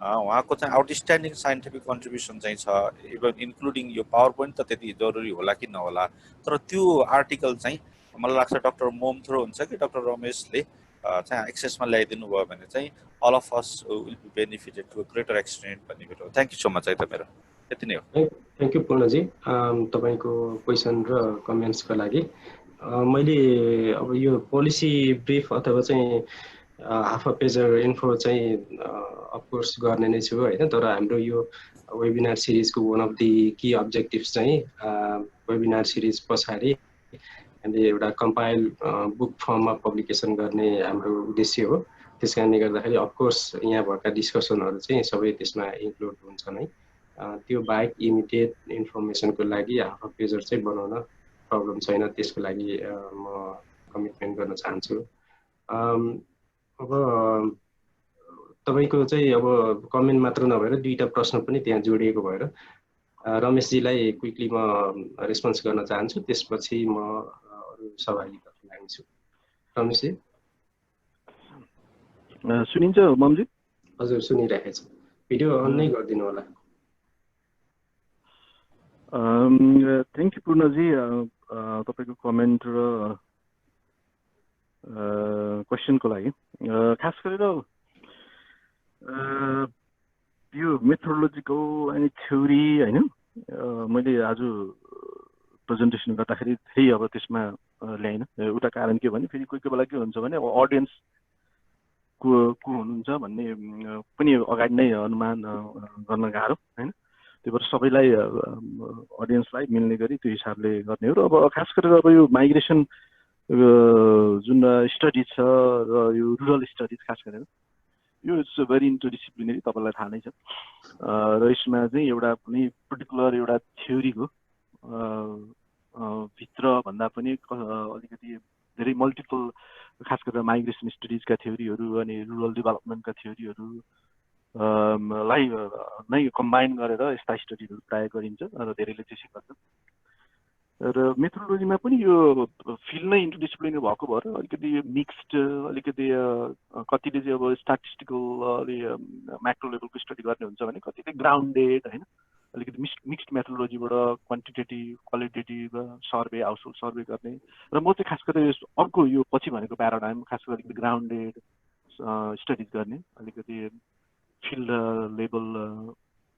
उहाँको चाहिँ आउटस्ट्यान्डिङ साइन्टिफिक कन्ट्रिब्युसन चाहिँ छ, इभन इन्क्लुडिङ यो पावर पोइन्ट त त्यति जरुरी होला कि नहोला, तर त्यो आर्टिकल चाहिँ मलाई लाग्छ डाक्टर मोम थ्रो हुन्छ कि डाक्टर रमेशले चाहिँ एक्सेसमा ल्याइदिनु भयो भने चाहिँ all of us will be benefited to greater extent भन्ने कुरो। थ्याङ्क यू सो मच है त, मेरो यति नै हो। थ्याङ्क यू पूर्णजी तपाईँको क्वेसन र कमेन्ट्सको लागि। मैले अब यो पोलिसी ब्रिफ अथवा चाहिँ हाफ अ पेजर इन्फो चाहिँ अफकोर्स गर्ने नै छु होइन, तर हाम्रो यो वेबिनार सिरिजको one of the key objectives चाहिँ वेबिनार सिरिज पछाडि हामीले एउटा कम्पाइल बुक फर्ममा पब्लिकेसन गर्ने हाम्रो उद्देश्य हो। त्यस कारणले गर्दाखेरि अफकोर्स यहाँ भएका डिस्कसनहरू चाहिँ सबै त्यसमा इन्क्लुड हुन्छ नै। त्यो बाहेक इमिडिएट इन्फर्मेसनको लागि हाफ अ पेजर चाहिँ बनाउन प्रब्लम छैन, त्यसको लागि म कमिटमेन्ट गर्न चाहन्छु। अब तपाईँको चाहिँ अब कमेन्ट मात्र नभएर दुईवटा प्रश्न पनि त्यहाँ जोडिएको भएर रमेशजीलाई क्विकली म रेस्पोन्स गर्न चाहन्छु, त्यसपछि म अरू सहभागीतर्फ लाग्छु। रमेशजी सुनिन्छ ममजी? हजुर सुनिरहेको छ, भिडियो अन नै गरिदिनु होला। थ्याङ्क यू पूर्णजी, तपाईँको कमेन्ट र क्वेसनको लागि। खास गरेर यो मेथोडोलोजिकल अनि थ्योरी होइन, मैले आज प्रेजेन्टेसन गर्दाखेरि फेरि अब त्यसमा ल्याइन। एउटा कारण के भने फेरि कोही कोही बेला के हुन्छ भने अब अडियन्स को हुनुहुन्छ भन्ने पनि अगाडि नै अनुमान गर्न गाह्रो होइन। त्यही भएर सबैलाई अडियन्सलाई मिल्ने गरी त्यो हिसाबले गर्ने हो। र अब खास गरेर अब यो माइग्रेसन जुन स्टडिज छ र यो रुरल स्टडिज खास गरेर यो इट्स भेरी इन्टरडिसिप्लिनरी, तपाईँलाई थाहा नै छ। र यसमा चाहिँ एउटा कुनै पर्टिकुलर एउटा थ्योरीको भित्र भन्दा पनि अलिकति धेरै मल्टिपल खास गरेर माइग्रेसन स्टडिजका थ्योरीहरू अनि रुरल डेभलपमेन्टका थ्योरीहरू लाई नै कम्बाइन गरेर यस्ता स्टडीहरू प्राय गरिन्छ र धेरैले त्यसै गर्छ। र मेथोडोलोजीमा पनि यो फिल्ड नै इन्टरडिसिप्लिनरी भएको भएर अलिकति मिक्स्ड, अलिकति कतिले चाहिँ अब स्ट्याटिस्टिकल अलि म्याक्रो लेभलको स्टडी गर्ने हुन्छ भने कतिले ग्राउन्डेड होइन अलिकति मिक्स्ड मेथोडोलोजीबाट quantitative qualitative survey household survey गर्ने। र म चाहिँ खास गरेर अर्को यो पछि भनेको प्याराडाइम खास गरेर अलिकति ग्राउन्डेड स्टडिज गर्ने, अलिकति फिल्ड लेभल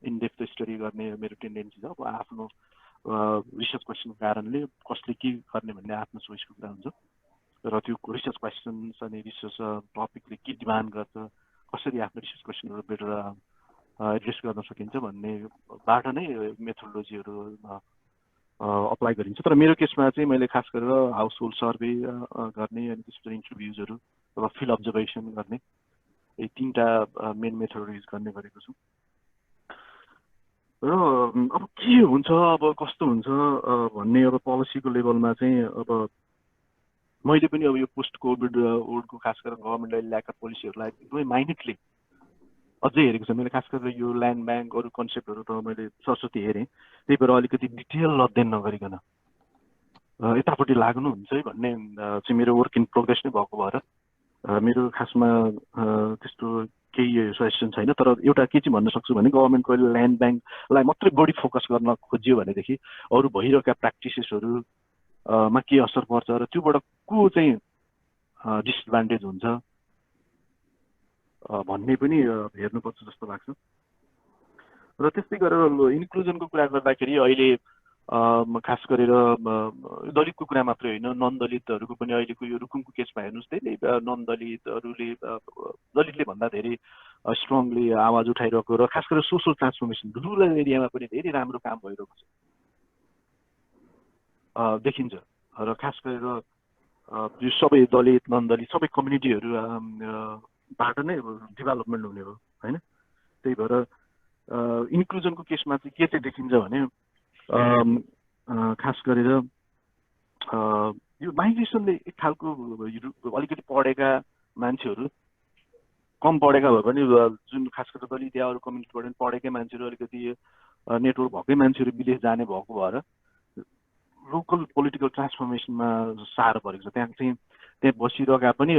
इनडेप्थ स्टडी गर्ने मेरो टेन्डेन्सी छ। अब आफ्नो रिसर्च क्वेसनको कारणले कसले के गर्ने भन्ने आफ्नो चोइसको कुरा हुन्छ र त्यो रिसर्च क्वेसन्स अनि रिसर्च टपिकले के डिमान्ड गर्छ, कसरी आफ्नो रिसर्च क्वेसनहरू बेटर एड्रेस गर्न सकिन्छ भन्नेबाट नै मेथोडोलोजीहरू अप्लाई गरिन्छ। तर मेरो केसमा चाहिँ मैले खास गरेर हाउस होल्ड सर्वे गर्ने अनि त्यसपछि इन्टरभ्युजहरू र फिल्ड अब्जर्भेसन गर्ने यी तीनटा मेन मेथोडोलोजिज गर्ने गरेको छु। र अब के हुन्छ अब कस्तो हुन्छ भन्ने अब पोलिसीको लेभलमा चाहिँ अब मैले पनि अब यो पोस्ट कोभिड वर्ल्डको खास गरेर गभर्मेन्टले ल्याएका पोलिसीहरूलाई एकदमै माइन्युटली अझै हेरेको छ मैले। खास गरेर यो ल्यान्ड ब्याङ्क अरू कन्सेप्टहरू त मैले सरस्वती हेरेँ, त्यही भएर अलिकति डिटेल अध्ययन नगरिकन यतापट्टि लाग्नुहुन्छ है भन्ने चाहिँ मेरो वर्क इन प्रोग्रेस नै भएको भएर मेरो खासमा त्यस्तो केही सजेसन छैन। तर एउटा के चाहिँ भन्न सक्छु भने गभर्मेन्टको अहिले ल्यान्ड ब्याङ्कलाई मात्रै बढी फोकस गर्न खोजियो भनेदेखि अरू भइरहेका प्र्याक्टिसेसहरू मा के असर पर्छ र त्योबाट को चाहिँ डिसएडभान्टेज हुन्छ भन्ने पनि हेर्नुपर्छ जस्तो लाग्छ। र त्यस्तै गरेर इन्क्लुजनको कुरा गर्दाखेरि अहिले खास गरेर दलितको कुरा मात्रै होइन, नन दलितहरूको पनि अहिलेको यो रुकुमको केसमा हेर्नुहोस् धेरै नन दलितहरूले दलितले भन्दा धेरै स्ट्रङली आवाज उठाइरहेको र खास गरेर सोसल ट्रान्सफर्मेसन रुरल एरियामा पनि धेरै राम्रो काम भइरहेको छ देखिन्छ। र खास गरेर यो सबै दलित नन दलित सबै कम्युनिटीहरू बाट नै डेभलपमेन्ट हुने हो होइन। त्यही भएर इन्क्लुजनको केसमा चाहिँ के चाहिँ देखिन्छ भने खास गरेर यो माइग्रेसनले एक खालको अलिकति पढेका मान्छेहरू कम पढेका भए पनि जुन खास गरेर दलित या अरू कम्युनिटीबाट पढेकै मान्छेहरू अलिकति नेटवर्क भएकै मान्छेहरू विदेश जाने भएको भएर लोकल पोलिटिकल ट्रान्सफर्मेसनमा साह्रो परेको छ। त्यहाँ बसिरहेका पनि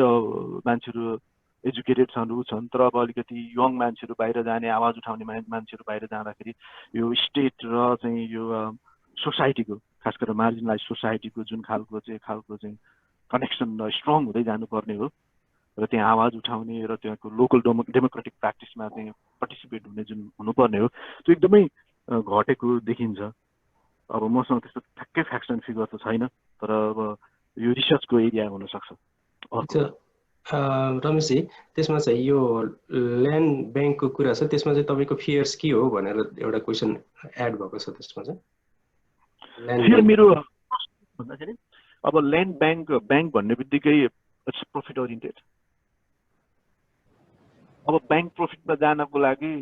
मान्छेहरू एजुकेटेड छन् तर अब अलिकति यङ मान्छेहरू बाहिर जाने आवाज उठाउने मान्छेहरू बाहिर जाँदाखेरि यो स्टेट र चाहिँ यो सोसाइटीको खास गरेर मार्जिनलाइज सोसाइटीको जुन खालको चाहिँ कनेक्सन स्ट्रङ हुँदै जानुपर्ने हो र त्यहाँ आवाज उठाउने र त्यहाँको लोकल डेमोक्रेटिक प्र्याक्टिसमा चाहिँ पार्टिसिपेट हुने जुन हुनुपर्ने हो त्यो एकदमै घटेको देखिन्छ। अब मसँग त्यस्तो ठ्याक्कै फ्याक्ट्स एन्ड फिगर त छैन तर अब यो रिसर्चको एरिया हुनसक्छ। रमेशजी त्यसमा चाहिँ यो ल्यान्ड ब्याङ्कको कुरा छ, त्यसमा चाहिँ तपाईँको फियर्स के हो भनेर एउटा क्वेसन एड भएको छ। त्यसमा चाहिँ मेरो भन्दाखेरि अब ल्यान्ड ब्याङ्क भन्ने बित्तिकै इट्स प्रफिट ओरिएन्टेड। अब ब्याङ्क प्रफिटमा जानको लागि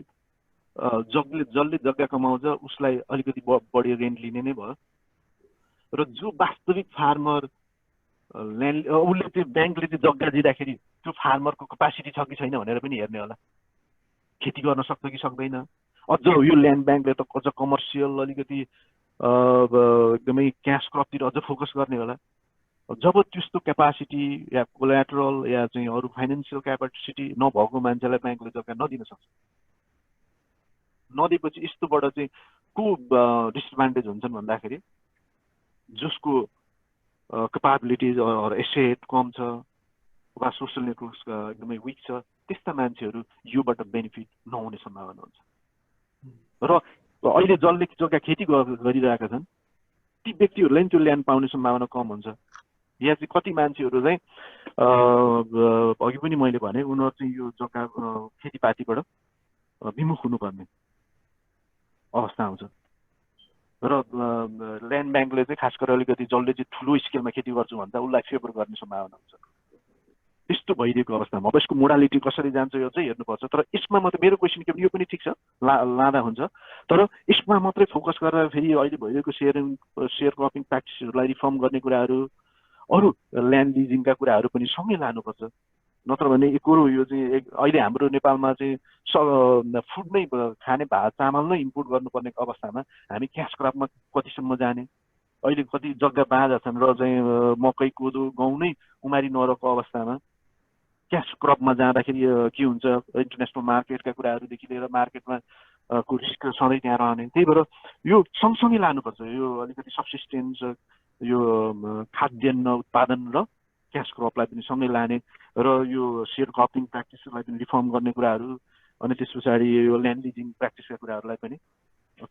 जसले जग्गा कमाउँछ उसलाई अलिकति बढी रेन्ट लिने नै भयो र जो वास्तविक फार्मर ल्यान्ड उसले त्यो ब्याङ्कले चाहिँ जग्गा दिँदाखेरि त्यो फार्मरको क्यापासिटी छ कि छैन भनेर पनि हेर्ने होला, खेती गर्न सक्छ कि सक्दैन। अझ यो ल्यान्ड ब्याङ्कले त अझ कमर्सियल अलिकति एकदमै क्यास क्रपतिर अझ फोकस गर्ने होला। जब त्यस्तो क्यापासिटी या कोल्याटरल या चाहिँ अरू फाइनेन्सियल क्यापासिटी नभएको मान्छेलाई ब्याङ्कले जग्गा नदिन सक्छ। नदिएपछि यस्तोबाट चाहिँ को डिसएडभान्टेज हुन्छन् भन्दाखेरि जसको क्यापाबिलिटिज अरू एसेट कम छ वा सोसल नेटवर्क्स एकदमै विक छ त्यस्ता मान्छेहरू योबाट बेनिफिट नहुने सम्भावना हुन्छ। र अहिले जसले जग्गा खेती गरिरहेका छन् ती व्यक्तिहरूलाई पनि त्यो ल्यान्ड पाउने सम्भावना कम हुन्छ। यहाँ चाहिँ कति मान्छेहरू चाहिँ अघि पनि मैले भने उनीहरू चाहिँ यो जग्गा खेतीपातीबाट विमुख हुनुपर्ने। अवस्था आउँछ र ल्यान्ड ब्याङ्कले चाहिँ खास गरेर अलिकति जसले चाहिँ ठुलो स्केलमा खेती गर्छु भन्दा उसलाई फेभर गर्ने सम्भावना हुन्छ त्यस्तो भइरहेको अवस्थामा अब यसको मोडालिटी कसरी जान्छ यो चाहिँ हेर्नुपर्छ तर यसमा मात्रै मेरो क्वेसन के यो पनि ठिक छ लाँदा हुन्छ तर यसमा मात्रै फोकस गरेर फेरि अहिले भइरहेको सेयर क्रपिङ प्र्याक्टिसहरूलाई रिफर्म गर्ने कुराहरू अरू ल्यान्ड लिजिङका कुराहरू पनि सँगै लानुपर्छ नत्र भने एकोरो यो चाहिँ अहिले हाम्रो नेपालमा चाहिँ फुड नै खाने भात चामल नै इम्पोर्ट गर्नुपर्ने अवस्थामा हामी क्यास क्रपमा कतिसम्म जाने अहिले कति जग्गा बाँझा छन् र चाहिँ मकै कोदो गहुँ नै उमारी नरहेको अवस्थामा क्यास क्रपमा जाँदाखेरि के हुन्छ इन्टरनेसनल मार्केटका कुराहरूदेखि लिएर मार्केटमा को रिस्क सधैँ त्यहाँ रहने त्यही भएर यो सँगसँगै लानुपर्छ यो अलिकति सब्सिस्टेन्स यो खाद्यान्न उत्पादन र क्यास क्रपलाई पनि सँगै लाने र यो सेयर क्रपिङ प्र्याक्टिसलाई पनि रिफर्म गर्ने कुराहरू अनि त्यस पछाडि यो ल्यान्ड लिजिङ प्र्याक्टिसका कुराहरूलाई पनि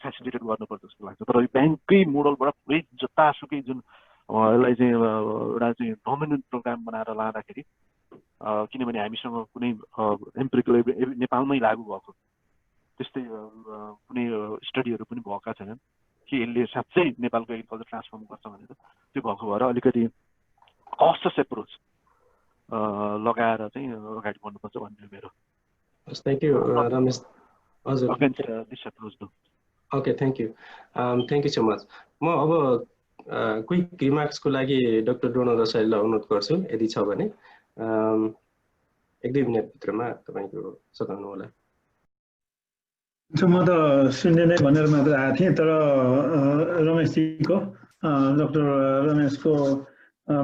फेसिलिटेट गर्नुपर्छ जस्तो लाग्छ तर यो ब्याङ्ककै मोडलबाट पुरै जतासुकै जुन यसलाई चाहिँ एउटा चाहिँ डोमिनेन्ट प्रोग्राम बनाएर लाँदाखेरि किनभने हामीसँग कुनै एम्पिरिकल नेपालमै लागू भएको त्यस्तै कुनै स्टडीहरू पनि भएका छैनन् कि यसले साँच्चै नेपालको एग्रिकल्चर ट्रान्सफर्म गर्छ भनेर त्यो भएको भएर अलिकति कस्टस एप्रोच लगाएर चाहिँ अगाडि बढ्नुपर्छ भन्ने मेरो थ्याङ्क यू रमेश हजुर okay thank you so much म अब क्विक रिमार्क्सको लागि डाक्टर डोनो रसाइललाई अनुरोध गर्छु यदि छ भने 1-2 मिनटभित्रमा तपाईँको सघाउनु होला म त सुन्ने नै भनेर मात्र आएको थिएँ तर रमेशजीको डाक्टर रमेशको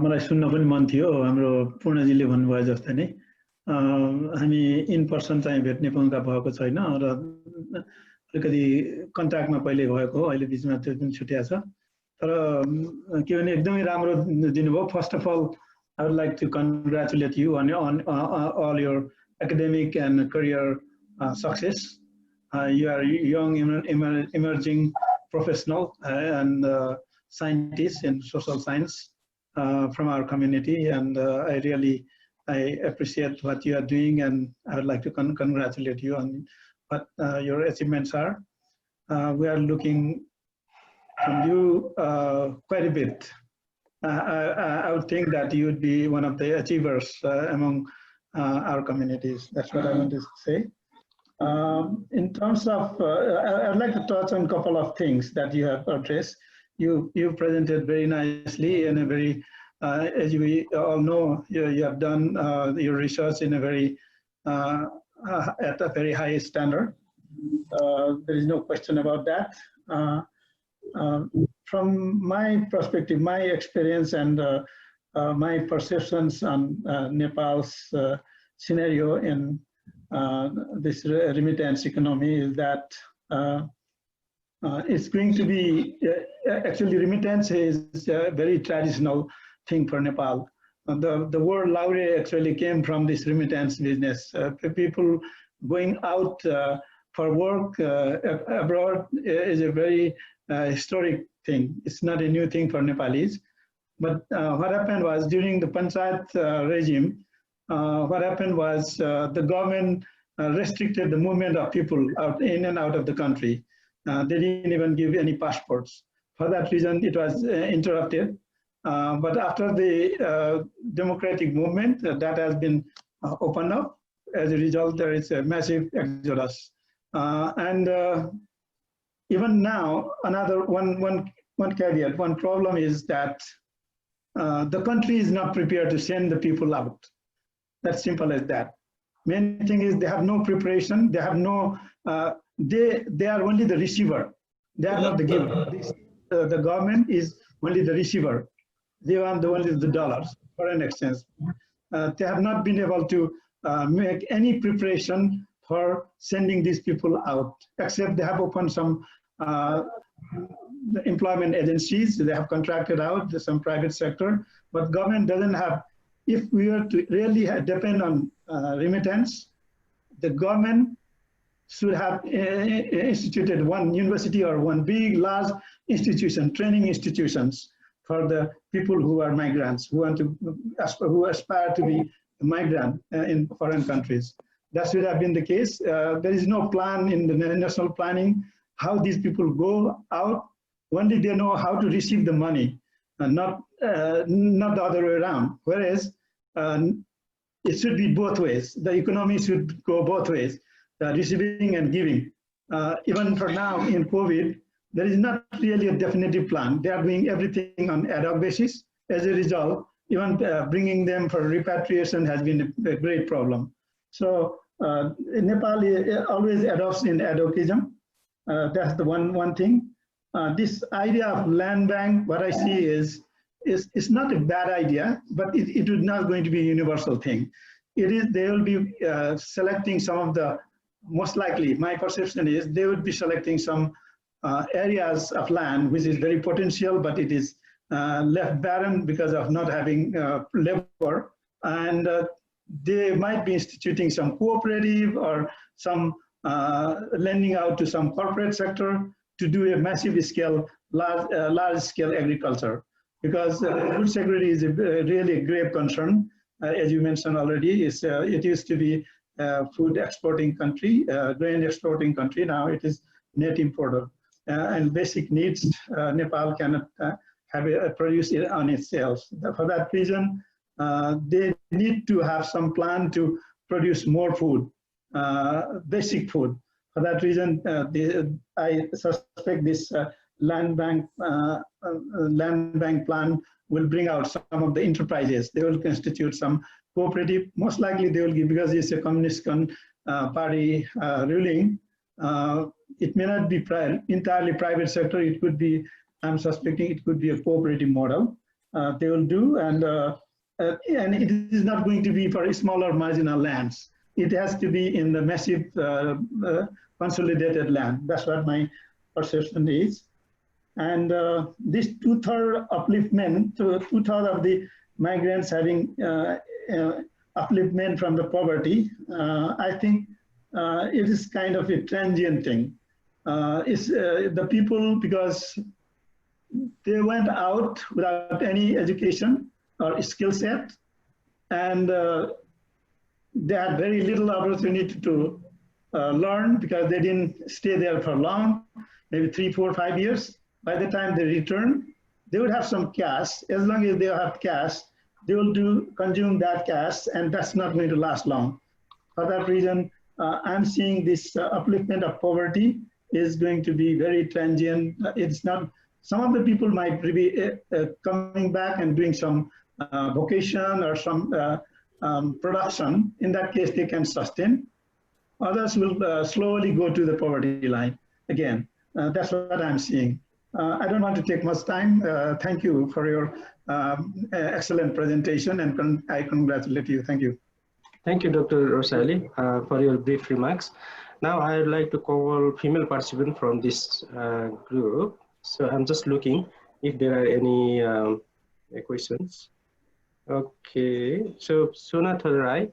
मलाई सुन्न पनि मन थियो हाम्रो पूर्णजीले भन्नुभयो जस्तै नै हामी इन पर्सन चाहिँ भेट्ने पाउँदा भएको छैन र अलिकति कन्ट्याक्टमा पहिले भएको अहिले बिचमा त्यो पनि छुट्या छ तर के भने एकदमै राम्रो दिनुभयो first of all I would like to congratulate you on all your academic and career success. You are a young emerging professional and scientist in social science from our community, and I appreciate what you are doing, and I would like to congratulate you on what your achievements are. We are looking from you quite a bit. I would think that you would be one of the achievers among our communities. That's what I want to say. In terms of, I'd like to touch on a couple of things that you have addressed. You presented very nicely in a very, as we all know, you have done your research in a very, at a very high standard. There is no question about that. From my perspective, my experience and my perceptions on Nepal's scenario in this remittance economy is that it's going to be, actually remittance is a very traditional thing for Nepal. The word laure actually came from this remittance business. People going out for work abroad is a very historic thing. It's not a new thing for Nepalese. But what happened was during the Panchayat regime, what happened was the government restricted the movement of people in and out of the country. They didn't even give any passports. For that reason, it was interrupted. But after the democratic movement, that has been opened up. As a result, there is a massive exodus. Even now, another one caveat, one problem is that the country is not prepared to send the people out. That's simple as that. Main thing is they have no preparation. They have no. They are only the receiver. They are not the giver. The government is only the receiver. They are only the dollars, foreign exchange. They have not been able to make any preparation for sending these people out, except they have opened some employment agencies. They have contracted out some private sector, but government doesn't have. If we were to really depend on remittance, the government should have instituted one university or one big, large institution, training institutions for the people who are migrants, who aspire to be a migrant in foreign countries. That should have been the case. There is no plan in the national planning how these people go out. Only they know how to receive the money, not the other way around. Whereas it should be both ways. The economy should go both ways, the receiving and giving. Even for now in COVID, there is not really a definitive plan. They are doing everything on ad hoc basis. As a result, even bringing them for repatriation has been a great problem. So Nepal always adopts in ad hocism. That's the one thing. This idea of land bank, what I see is not a bad idea, but it is not going to be a universal thing. They will be selecting some of the, most likely, my perception is they would be selecting some areas of land which is very potential, but it is left barren because of not having labor, and they might be instituting some cooperative or some lending out to some corporate sector to do a massive scale, large scale agriculture, because food security is really a grave concern. As you mentioned already, it used to be food exporting country, grain exporting country. Now it is net importer, and basic needs Nepal cannot produce it on itself. For that reason, they need to have some plan to produce more food, basic food. For that reason, I suspect this land bank plan will bring out some of the enterprises. They will constitute some cooperative. Most likely they will give, because it's a communist party ruling. It may not be entirely private sector. It could be, I'm suspecting it could be a cooperative model. They will do, and it is not going to be for smaller marginal lands. It has to be in the massive consolidated land. That's what my perception is. And this two-thirds upliftment, two-thirds of the migrants having upliftment from the poverty, I think it is kind of a transient thing. It's the people, because they went out without any education or skill set, and they had very little opportunity to learn, because they didn't stay there for long, maybe 3, 4, 5 years. By the time they return, they would have some cash. As long as they have cash, they will consume that cash, and that's not going to last long. For that reason, I'm seeing this upliftment of poverty is going to be very transient. It's not. Some of the people might be coming back and doing some vocation or some production. In that case, they can sustain. Others will slowly go to the poverty line again. That's what I'm seeing. I don't want to take much time. Thank you for your excellent presentation, and I congratulate you. Thank you. Thank you, Dr. Rosali, for your brief remarks. Now I would like to call female participant from this group. So I'm just looking if there are any questions. Okay, so Sona Thodarai,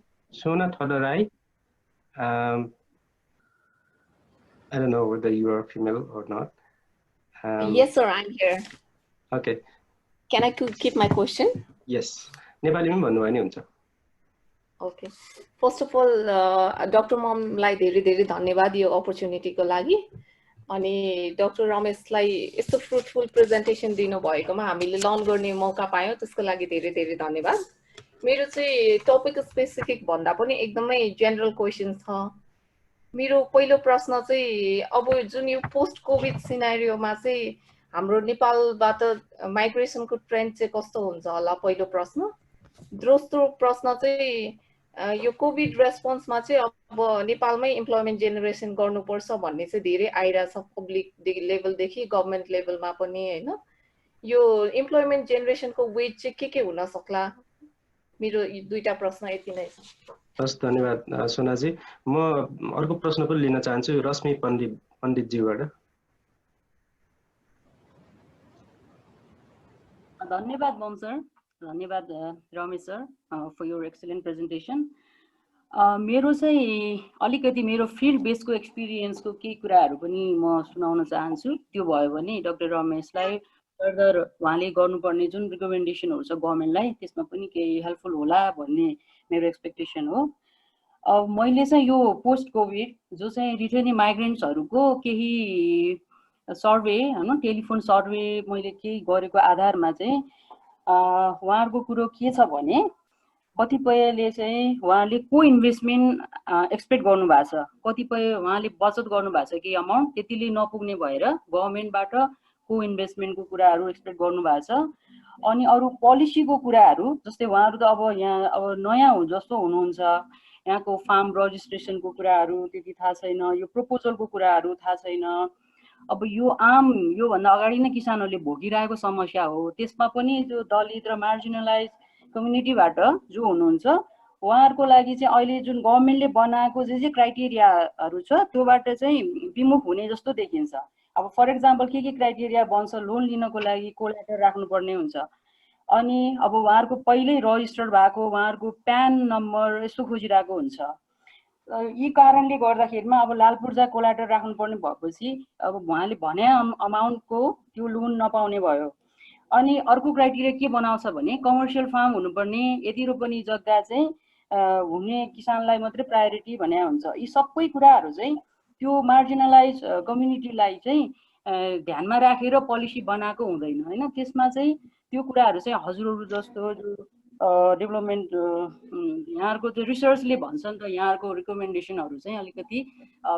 I don't know whether you are female or not. Yes, sir, I'm here. Okay. Can I keep my question? Yes. नेपालीमा भन्नुभयो नि हुन्छ. Okay. First of all, Dr. Momलाई धेरै धन्यवाद यो अपर्च्युनिटीको लागि. अनि Dr. रमेशलाई यस्तो फ्रुटफुल प्रेजेन्टेसन दिनु भएकोमा हामीले लर्न गर्ने मौका पायौं, त्यसको लागि धेरै धन्यवाद. मेरो चाहिँ टपिक स्पेसिफिक भन्दा पनि एकदमै जनरल क्वेशन छ. मेरो पहिलो प्रश्न चाहिँ अब जुन यो पोस्ट कोभिड सिनेरियोमा चाहिँ हाम्रो नेपालबाट माइग्रेसनको ट्रेन्ड चाहिँ कस्तो हुन्छ होला, पहिलो प्रश्न. दोस्रो प्रश्न चाहिँ यो कोभिड रेस्पोन्समा चाहिँ अब नेपालमै इम्प्लोयमेन्ट जेनेरेसन गर्नुपर्छ भन्ने चाहिँ धेरै आइरहेको छ, पब्लिक लेभलदेखि गभर्नमेन्ट लेभलमा पनि, हैन. यो इम्प्लोयमेन्ट जेनेरेसनको वेट चाहिँ के हुन सक्ला? मेरो दुईटा प्रश्न यति नै छ. हस्, धन्यवाद सोनाजी. म अर्को प्रश्न पनि लिन चाहन्छु रश्मि पण्डितज्यूबाट. धन्यवाद मोम सर, धन्यवाद Ramesh sir for your excellent presentation. मेरो चाहिँ अलिकति मेरो फिल्ड बेसको एक्सपिरियन्सको केही कुराहरू पनि म सुनाउन चाहन्छु. त्यो भयो भने डाक्टर रमेशलाई फर्दर उहाँले गर्नुपर्ने जुन रिकमेन्डेसनहरू छ गभर्नमेन्टलाई, त्यसमा पनि केही हेल्पफुल होला भन्ने मेरो एक्सपेक्टेसन हो. मैले चाहिँ यो पोस्ट कोभिड जो चाहिँ रिटर्निङ माइग्रेन्ट्सहरूको केही सर्वे हैन टेलिफोन सर्वे मैले केही गरेको आधारमा चाहिँ उहाँहरूको कुरो के छ भने कतिपयले चाहिँ उहाँले को इन्भेस्टमेन्ट एक्सपेक्ट गर्नु भएको छ, कतिपय उहाँले बचत गर्नु भएको छ कि अमाउन्ट त्यतिले नपुग्ने भएर गभर्नमेन्टबाट को इन्भेस्टमेन्टको कुराहरू एक्सपेक्ट गर्नु भएको छ। अनि अरू पोलिसीको कुराहरू जस्तै उहाँहरू त अब यहाँ अब नयाँ हो जस्तो हुनुहुन्छ, यहाँको फार्म रजिस्ट्रेसनको कुराहरू त्यति थाहा छैन, यो प्रपोजलको कुराहरू थाहा छैन। अब यो आम योभन्दा अगाडि नै किसानहरूले भोगिरहेको समस्या हो, त्यसमा पनि जो दलित र मार्जिनलाइज कम्युनिटीबाट जो हुनुहुन्छ उहाँहरूको लागि चाहिँ अहिले जुन गभर्नमेन्टले बनाएको जे क्राइटेरियाहरू छ त्योबाट चाहिँ विमुख हुने जस्तो देखिन्छ। अब फर एक्जाम्पल के क्राइटेरिया बन्छ, लोन लिनको लागि कोल्याटर राख्नुपर्ने हुन्छ, अनि अब उहाँहरूको पहिल्यै रजिस्टर्ड भएको उहाँहरूको प्यान नम्बर यस्तो खोजिरहेको हुन्छ। यी कारणले गर्दाखेरिमा अब लाल पूर्जा कोल्याटर राख्नुपर्ने भएपछि अब उहाँले भने अमाउन्टको त्यो लोन नपाउने भयो। अनि अर्को क्राइटेरिया के बनाउँछ भने कमर्सियल फार्म हुनुपर्ने, यति रोपनी जग्गा चाहिँ हुने किसानलाई मात्रै प्रायोरिटी भने हुन्छ। यी सबै कुराहरू चाहिँ त्यो मार्जिनलाइज कम्युनिटीलाई चाहिँ ध्यानमा राखेर पोलिसी बनाएको हुँदैन हैन। त्यसमा चाहिँ त्यो कुराहरू चाहिँ हजुरहरू जस्तो जो डेभलपमेन्ट यहाँहरूको त्यो रिसर्चले भन्छ नि त, यहाँहरूको रिकमेन्डेसनहरू चाहिँ अलिकति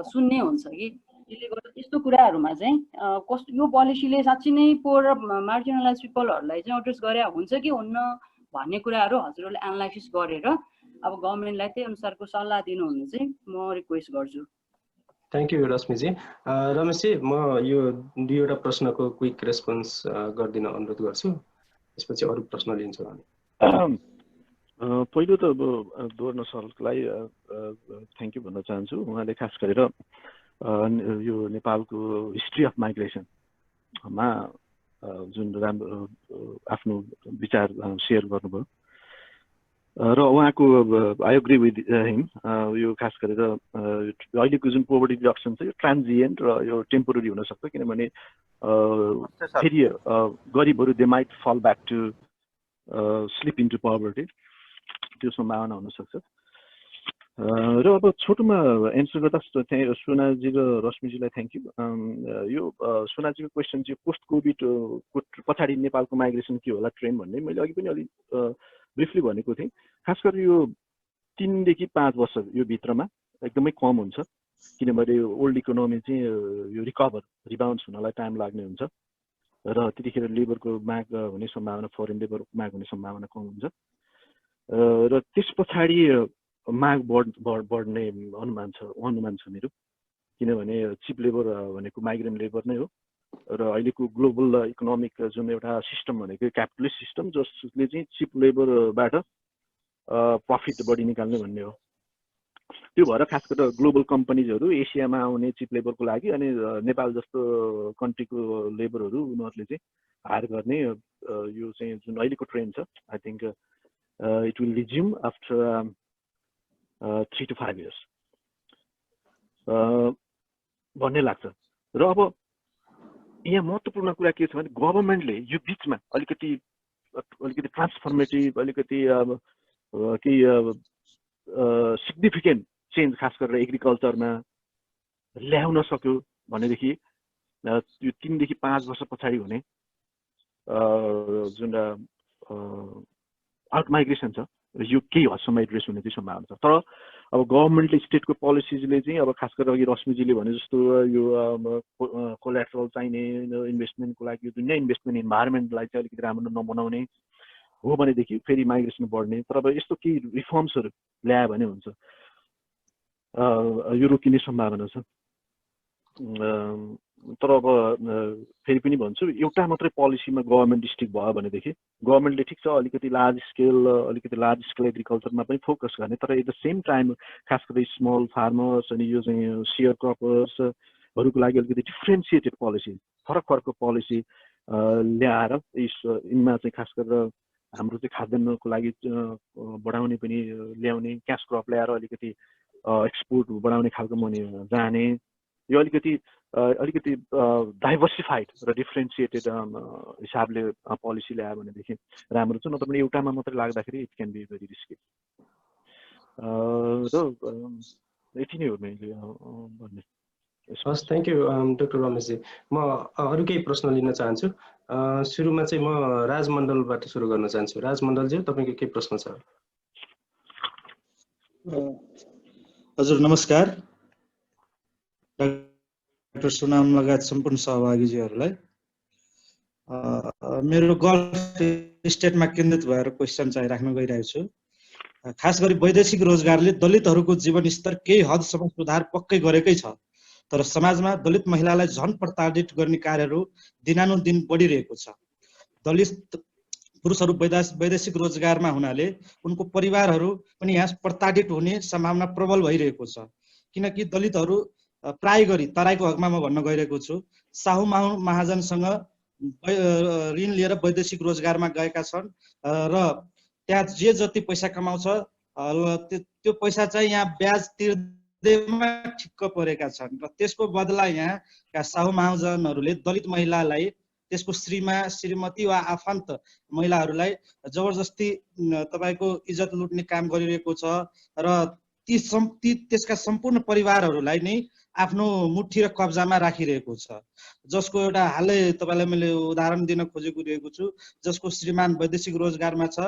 सुन्ने हुन्छ कि त्यसले गर्दा यस्तो कुराहरूमा चाहिँ कस्तो यो पोलिसीले साँच्चै नै पोर मार्जिनलाइज पिपलहरूलाई चाहिँ एड्रेस गरे हुन्छ कि हुन्न भन्ने कुराहरू हजुरहरूले एनालाइसिस गरेर अब गभर्नमेन्टलाई त्यही अनुसारको सल्लाह दिनुहुने चाहिँ म रिक्वेस्ट गर्छु। Thank you Rashmiji. रमेशजी, म यो दुईवटा प्रश्नको क्विक रेस्पोन्स गरिदिन अनुरोध गर्छु, त्यसपछि अरू प्रश्न लिन्छु। पहिलो त अब दोर्न सरलाई थ्याङ्क यू भन्न चाहन्छु। उहाँले खास गरेर यो नेपालको हिस्ट्री अफ माइग्रेसनमा जुन राम्रो आफ्नो विचार सेयर गर्नुभयो र उहाँको आई एग्री विथ हिम। यो खास गरेर अहिलेको जुन पोभर्टी रिडक्सन छ यो ट्रान्जिएन्ट र यो टेम्पोररी हुनसक्छ, किनभने फेरि गरिबहरू they might fall back to slip into poverty, त्यो सम्भावना हुनसक्छ। र अब छोटोमा एन्सर गर्दा सुनाजी र रश्मिजीलाई थ्याङ्क यू। यो सुनाजीको क्वेसन चाहिँ पोस्ट कोभिडको पछाडि नेपालको माइग्रेसन के होला ट्रेन्ड भन्ने मैले अघि पनि अलिक ब्रिफली भनेको थिएँ। खास गरेर यो 3 देखि 5 वर्ष यो भित्रमा एकदमै कम हुन्छ, किनभने ओल्ड इकोनोमी चाहिँ यो रिबाउन्स हुनलाई टाइम लाग्ने हुन्छ र त्यतिखेर लेबरको माग हुने सम्भावना, फरेन लेबर माग हुने सम्भावना कम हुन्छ र त्यस पछाडि माग बढ्ने अनुमान छ मेरो, किनभने चिप लेबर भनेको माइग्रेन्ट लेबर नै हो र अहिलेको ग्लोबल इकोनोमिक जुन एउटा सिस्टम भनेको क्यापिटलिस्ट सिस्टम जसले चाहिँ चिप लेबरबाट प्रफिट बढी निकाल्ने भन्ने हो। त्यो भएर खास गरेर ग्लोबल कम्पनीजहरू एसियामा आउने चिप लेबरको लागि अनि नेपाल जस्तो कन्ट्रीको लेबरहरू उनीहरूले चाहिँ हायर गर्ने यो चाहिँ जुन अहिलेको ट्रेन्ड छ, I think it will resume after 3 to 5 years भन्ने लाग्छ। र अब यहाँ महत्त्वपूर्ण कुरा के छ भने गभर्नमेन्टले यो बिचमा अलिकति ट्रान्सफर्मेटिभ, अलिकति केही सिग्निफिकेन्ट चेन्ज खास गरेर एग्रिकल्चरमा ल्याउन सक्यो भनेदेखि यो 3 देखि 5 वर्ष पछाडि हुने जुन आउट माइग्रेसन छ यो केही हदसम्म एड्रेस हुने चाहिँ सम्भावना छ। तर अब गभर्नमेन्टले स्टेटको पोलिसिजले चाहिँ अब खास गरेर अघि रश्मिजीले भने जस्तो यो कोल्याटरल चाहिने इन्भेस्टमेन्टको लागि दुनियाँ इन्भेस्टमेन्ट इन्भाइरोमेन्टलाई चाहिँ अलिकति राम्रो नबनाउने हो भनेदेखि फेरि माइग्रेसन बढ्ने। तर अब यस्तो केही रिफर्म्सहरू ल्यायो भने हुन्छ, यो रोकिने सम्भावना छ। तर अब फेरि पनि भन्छु एउटा मात्रै पोलिसीमा गभर्नमेन्ट स्टिक भयो भनेदेखि गभर्नमेन्टले ठिक छ अलिकति लार्ज स्केल एग्रिकल्चरमा पनि फोकस गर्ने, तर एट द सेम टाइम खास गरी स्मल फार्मर्स अनि यो चाहिँ सेयर क्रपर्सहरूको लागि अलिकति डिफ्रेन्सिएटेड पोलिसी, फरक पोलिसी ल्याएर यिनमा चाहिँ खास गरेर हाम्रो चाहिँ खाद्यान्नको लागि बढाउने पनि ल्याउने, क्यास क्रप ल्याएर अलिकति एक्सपोर्ट बढाउने खालको मनी जाने, यो अलिकति डाइभर्सिफाइड र डिफ्रेन्सिएटेड हिसाबले पोलिसी ल्यायो भनेदेखि राम्रो छ। नत्र पनि एउटामा मात्रै लाग्दाखेरि it can be very risky. र यति नै हो मैले भन्ने। हस्, थ्याङ्क यू डाक्टर रमेशजी। म अरू केही प्रश्न लिन चाहन्छु। सुरुमा चाहिँ म राज मण्डलबाट सुरु गर्न चाहन्छु। राज मण्डलजी, तपाईँको के प्रश्न छ? हजुर नमस्कार, डाक्टर सुनाम लगायत सम्पूर्ण सहभागीजीहरूलाई। मेरो गल्फ स्टेटमा केन्द्रित भएर क्वेसन चाहिँ राख्न गइरहेको छु। खास गरी वैदेशिक रोजगारले दलितहरूको जीवनस्तर केही हदसम्म सुधार पक्कै गरेकै छ, तर समाजमा दलित महिलालाई झन प्रताडित गर्ने कार्यहरू दिनानुदिन बढिरहेको छ। दलित पुरुषहरू वैदेशिक रोजगारमा हुनाले उनको परिवारहरू पनि यहाँ प्रताडित हुने सम्भावना प्रबल भइरहेको छ, किनकि दलितहरू प्राय गरी तराईको हकमा म भन्न गइरहेको छु, साहु महाजनसँग ऋण लिएर वैदेशिक रोजगारमा गएका छन् र त्यहाँ जे जति पैसा कमाउँछ त्यो पैसा चाहिँ यहाँ ब्याज तिर्दैमा ठिक्क परेका छन् र त्यसको बदला यहाँका साहु महाजनहरूले दलित महिलालाई, त्यसको श्रीमती वा आफन्त महिलाहरूलाई जबरजस्ती तपाईको इज्जत लुट्ने काम गरिरहेको छ र त्यसका सम्पूर्ण परिवारहरूलाई नै आफ्नो मुठी र कब्जामा राखिरहेको छ, जसको एउटा हालै तपाईलाई मैले उदाहरण दिन खोजेको छु, जसको श्रीमान वैदेशिक रोजगारमा छ।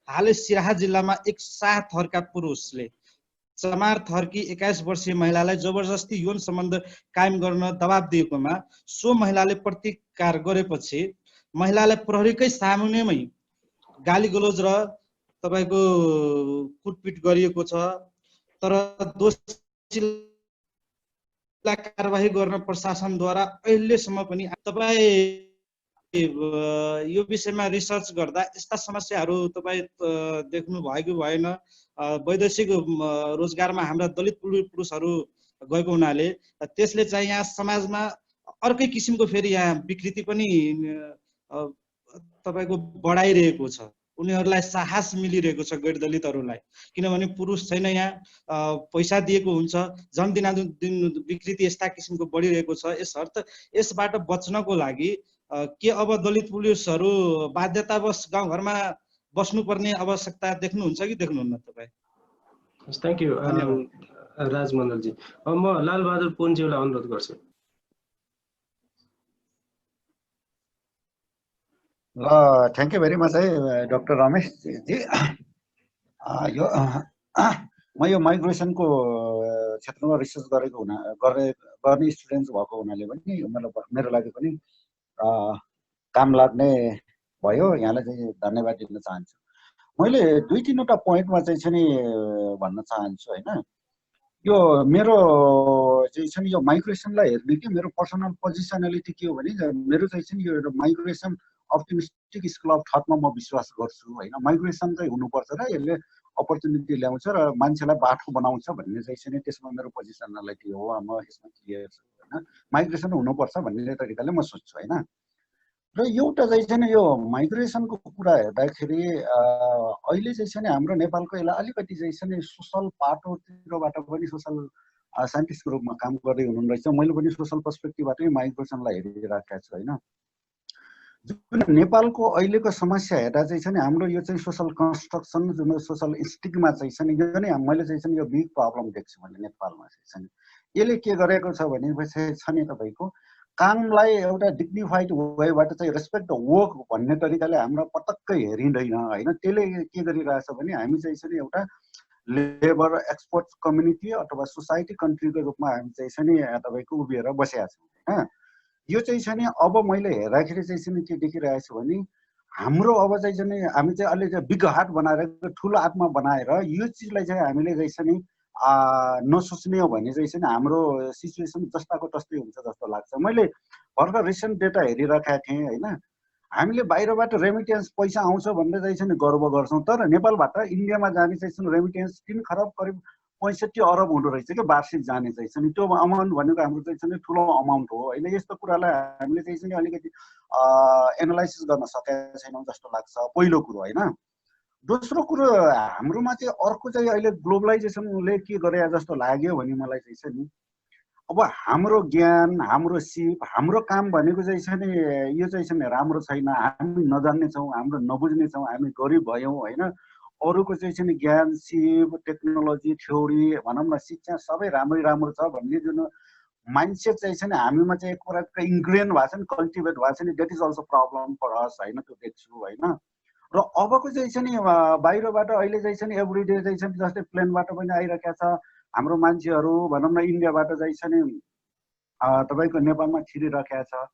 हालै सिराहा जिल्लामा एक शाह थरका पुरुषले चमार थरकी 21 वर्षीय महिलालाई जबरजस्ती यौन सम्बन्ध कायम गर्न दबाब दिएकोमा सो महिलाले प्रतिकार गरेपछि महिलालाई प्रहरीकै सामुन्नेमै गाली गलौज र तपाईको कुटपिट गरिएको छ, तर दोषीलाई कारबाही गर्न प्रशासनद्वारा अहिलेसम्म पनि तपाई यो विषयमा रिसर्च गर्दा यस्ता समस्याहरू तपाई देख्नु भएको भएन? वैदेशिक रोजगारमा हाम्रा दलित पुरुषहरू गएको हुनाले त्यसले चाहिँ यहाँ समाजमा अर्कै किसिमको फेरि यहाँ विकृति पनि तपाईको बढाइरहेको छ। उनीहरूलाई साहस मिलिरहेको छ गैर दलितहरूलाई, किनभने पुरुष छैन यहाँ, पैसा दिएको हुन्छ, झन् दिनादिन विकृति यस्ता किसिमको बढिरहेको छ। यसबाट बच्नको लागि के अब दलित पुरुषहरू बाध्यतावश गाउँघरमा बस्नुपर्ने आवश्यकता देख्नुहुन्छ कि देख्नुहुन्न तपाईँ? थ्याङ्क यू राज मण्डलजी। म लालबहादुर पुनज्यूलाई अनुरोध गर्छु। थ्याङ्क यू भेरी मच है डाक्टर रमेशजी। म यो माइग्रेसनको क्षेत्रमा रिसर्च गर्ने स्टुडेन्ट भएको हुनाले पनि मेरो लागि पनि काम लाग्ने भयो। यहाँलाई चाहिँ धन्यवाद दिन चाहन्छु। मैले 2-3वटा पोइन्टमा चाहिँ नि भन्न चाहन्छु होइन। यो मेरो चाहिँ छ नि यो माइग्रेसनलाई हेर्ने कि मेरो पर्सनल पोजिसनालिटी के हो भने मेरो चाहिँ यो माइग्रेसन अप्टिमिस्टिक स्कुल अफ थटमा म विश्वास गर्छु होइन। माइग्रेसन चाहिँ हुनुपर्छ र यसले अपर्च्युनिटी ल्याउँछ र मान्छेलाई बाठो बनाउँछ भन्ने चाहिँ त्यसमा मेरो पोजिसनालिटी हो। म यसमा क्लियर छु होइन। माइग्रेसन हुनुपर्छ भन्ने तरिकाले म सोच्छु होइन। र एउटा चाहिँ यो माइग्रेसनको कुरा हेर्दाखेरि अहिले चाहिँ हाम्रो नेपालको यसलाई अलिकति चाहिँ सोसल पाटोतिरबाट पनि सोसल साइन्टिस्टको रूपमा काम गर्दै हुनुहुँदो रहेछ। मैले पनि सोसल पर्सपेक्टिभबाटै माइग्रेसनलाई हेरिराखेको छु होइन। जुन नेपालको अहिलेको समस्या हेर्दा चाहिँ हाम्रो यो चाहिँ सोसल कन्स्ट्रक्सन, जुन सोसल स्टिगमा चाहिँ यो नै मैले चाहिँ यो बिग प्रब्लम देख्छु मैले नेपालमा चाहिँ। यसले के गरेको छ भनेपछि छ नि तपाईँको कामलाई एउटा डिग्निफाइड वेबाट चाहिँ रेस्पेक्ट द वर्क भन्ने तरिकाले हाम्रो पटक्कै हेरिँदैन होइन। त्यसले के गरिरहेछ भने हामी चाहिँ एउटा लेबर एक्सपर्ट कम्युनिटी अथवा सोसाइटी कन्ट्रीको रूपमा हामी चाहिँ तपाईँको उभिएर बसेका छौँ होइन। यो चाहिँ अब मैले हेर्दाखेरि चाहिँ के देखिरहेको छु भने हाम्रो अब चाहिँ हामी चाहिँ अलि बिग हार्ट बनाएर ठुलो आत्मा बनाएर यो चिजलाई चाहिँ हामीले चाहिँ नसोच्ने हो भने चाहिँ हाम्रो सिचुएसन जस्ताको तस्तै हुन्छ जस्तो लाग्छ। मैले भर्खर रिसेन्ट डेटा हेरिरहेको थिएँ होइन। हामीले बाहिरबाट रेमिटेन्स पैसा आउँछ भनेर चाहिँ गर्व गर्छौँ, तर नेपालबाट इन्डियामा जाने चाहिँ रेमिटेन्स 3 खरब करिब 65 अरब हुँदो रहेछ क्या वार्षिक जाने चाहिँ। त्यो अमाउन्ट भनेको हाम्रो चाहिँ ठुलो अमाउन्ट हो होइन। यस्तो कुरालाई हामीले चाहिँ अलिकति एनालाइसिस गर्न सकेका छैनौँ जस्तो लाग्छ, पहिलो कुरो होइन। दोस्रो कुरो हाम्रोमा चाहिँ अर्को चाहिँ अहिले ग्लोबलाइजेसनले के गरे जस्तो लाग्यो भने मलाई चाहिँ नि अब हाम्रो ज्ञान, हाम्रो सिप, हाम्रो काम भनेको चाहिँ यो चाहिँ राम्रो छैन। हामी नजान्ने छौँ, हाम्रो नबुझ्ने छौँ, हामी गरिब भयौँ होइन। अरूको चाहिँ ज्ञान सिप टेक्नोलोजी थ्योरी भनौँ न शिक्षा सबै राम्रै राम्रो छ भन्ने जुन माइन्डसेट चाहिँ हामीमा चाहिँ एक प्रकारको इन्ग्रेन भएको छ नि कल्टिभेट भएको छ नि that is also problem for us होइन त्यो देख्छु होइन र अबको चाहिँ बाहिरबाट अहिले चाहिँ एभ्रिडे चाहिँ जस्तै प्लेनबाट पनि आइरहेका छ हाम्रो मान्छेहरू भनौँ न इन्डियाबाट चाहिँ तपाईँको नेपालमा छिरिरहेका छ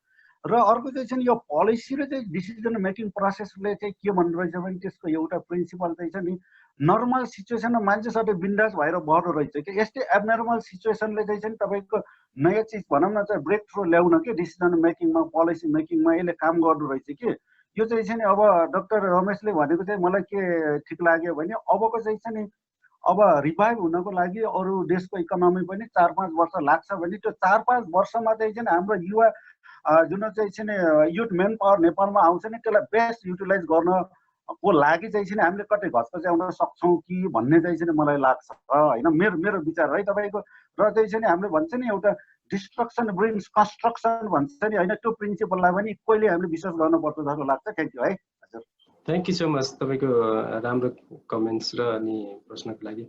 र अर्को चाहिँ यो पोलिसी र चाहिँ डिसिजन मेकिङ प्रोसेसले चाहिँ के भन्दो रहेछ भने त्यसको एउटा प्रिन्सिपल चाहिँ नि नर्मल सिचुएसनमा मान्छे सबै बिन्दास भएर बढ्दो रहेछ कि यस्तै एबनर्मल सिचुएसनले चाहिँ तपाईँको नयाँ चिज भनौँ न चाहिँ ब्रेक थ्रु ल्याउन कि डिसिजन मेकिङमा पोलिसी मेकिङमा यसले काम गर्दो रहेछ कि यो चाहिँ अब डाक्टर रमेशले भनेको चाहिँ मलाई के ठिक लाग्यो भने अबको चाहिँ नि अब रिभाइभ हुनको लागि अरू देशको इकोनोमी पनि 4-5 वर्ष लाग्छ भने त्यो 4-5 वर्षमा चाहिँ हाम्रो युवा जुन चाहिँ युथ मेन पावर नेपालमा आउँछ नि त्यसलाई बेस्ट युटिलाइज गर्नको लागि चाहिँ हामीले कतै घचघच्याउन सक्छौँ कि भन्ने चाहिँ मलाई लाग्छ होइन मेरो विचार है तपाईँको र चाहिँ हामीले भन्छ नि एउटा डिस्ट्रक्सन ब्रिङ्स कन्स्ट्रक्सन भन्छ नि होइन त्यो प्रिन्सिपललाई पनि कहिले हामीले विश्वास गर्नुपर्छ जस्तो लाग्छ थ्याङ्क यू है हजुर थ्याङ्क यू सो मच तपाईँको राम्रो कमेन्ट्स र अनि प्रश्नको लागि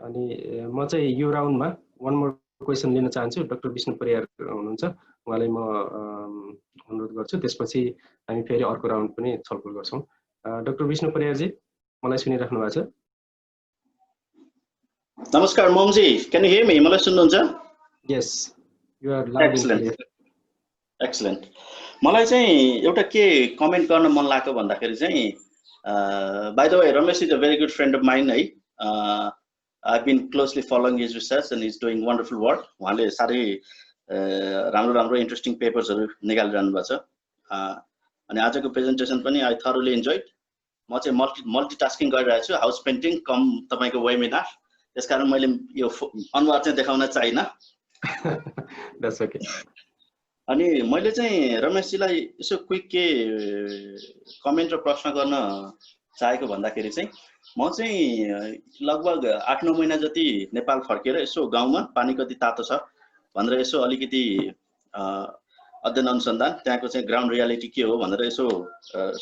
अनि म चाहिँ यो राउन्डमा वान मोर क्वेसन लिन चाहन्छु डाक्टर विष्णु परियार हुनुहुन्छ उहाँलाई म अनुरोध गर्छु त्यसपछि हामी फेरि अर्को राउन्ड पनि छलफल गर्छौँ डाक्टर विष्णु परियारजी मलाई सुनिराख्नु भएको छ नमस्कार Momji can you hear me मलाई सुन्नुहुन्छ yes you are loud and clear excellent मलाई चाहिँ एउटा के कमेन्ट गर्न मन लाग्यो भन्दाखेरि चाहिँ by the way Ramesh is a very good friend of mine है I've been closely following his research and he's doing wonderful work. उहाँले साह्रै राम्रो इन्ट्रेस्टिङ पेपर्सहरू निकालिरहनु भएको छ अनि आजको प्रेजेन्टेसन पनि आई थरोली इन्जोयड म चाहिँ मल्टिटास्किङ गरिरहेको छु हाउस पेन्टिङ कम तपाईँको वेबिनार त्यसकारण मैले यो अनुहार चाहिँ देखाउन चाहिनँ That's okay. अनि मैले चाहिँ रमेशजीलाई यसो क्विक के कमेन्ट र प्रश्न गर्न चाहेको भन्दाखेरि चाहिँ म चाहिँ लगभग 8-9 महिना जति नेपाल फर्केर यसो गाउँमा पानी कति तातो छ भनेर यसो अलिकति अध्ययन अनुसन्धान त्यहाँको चाहिँ ग्राउन्ड रियालिटी के हो भनेर यसो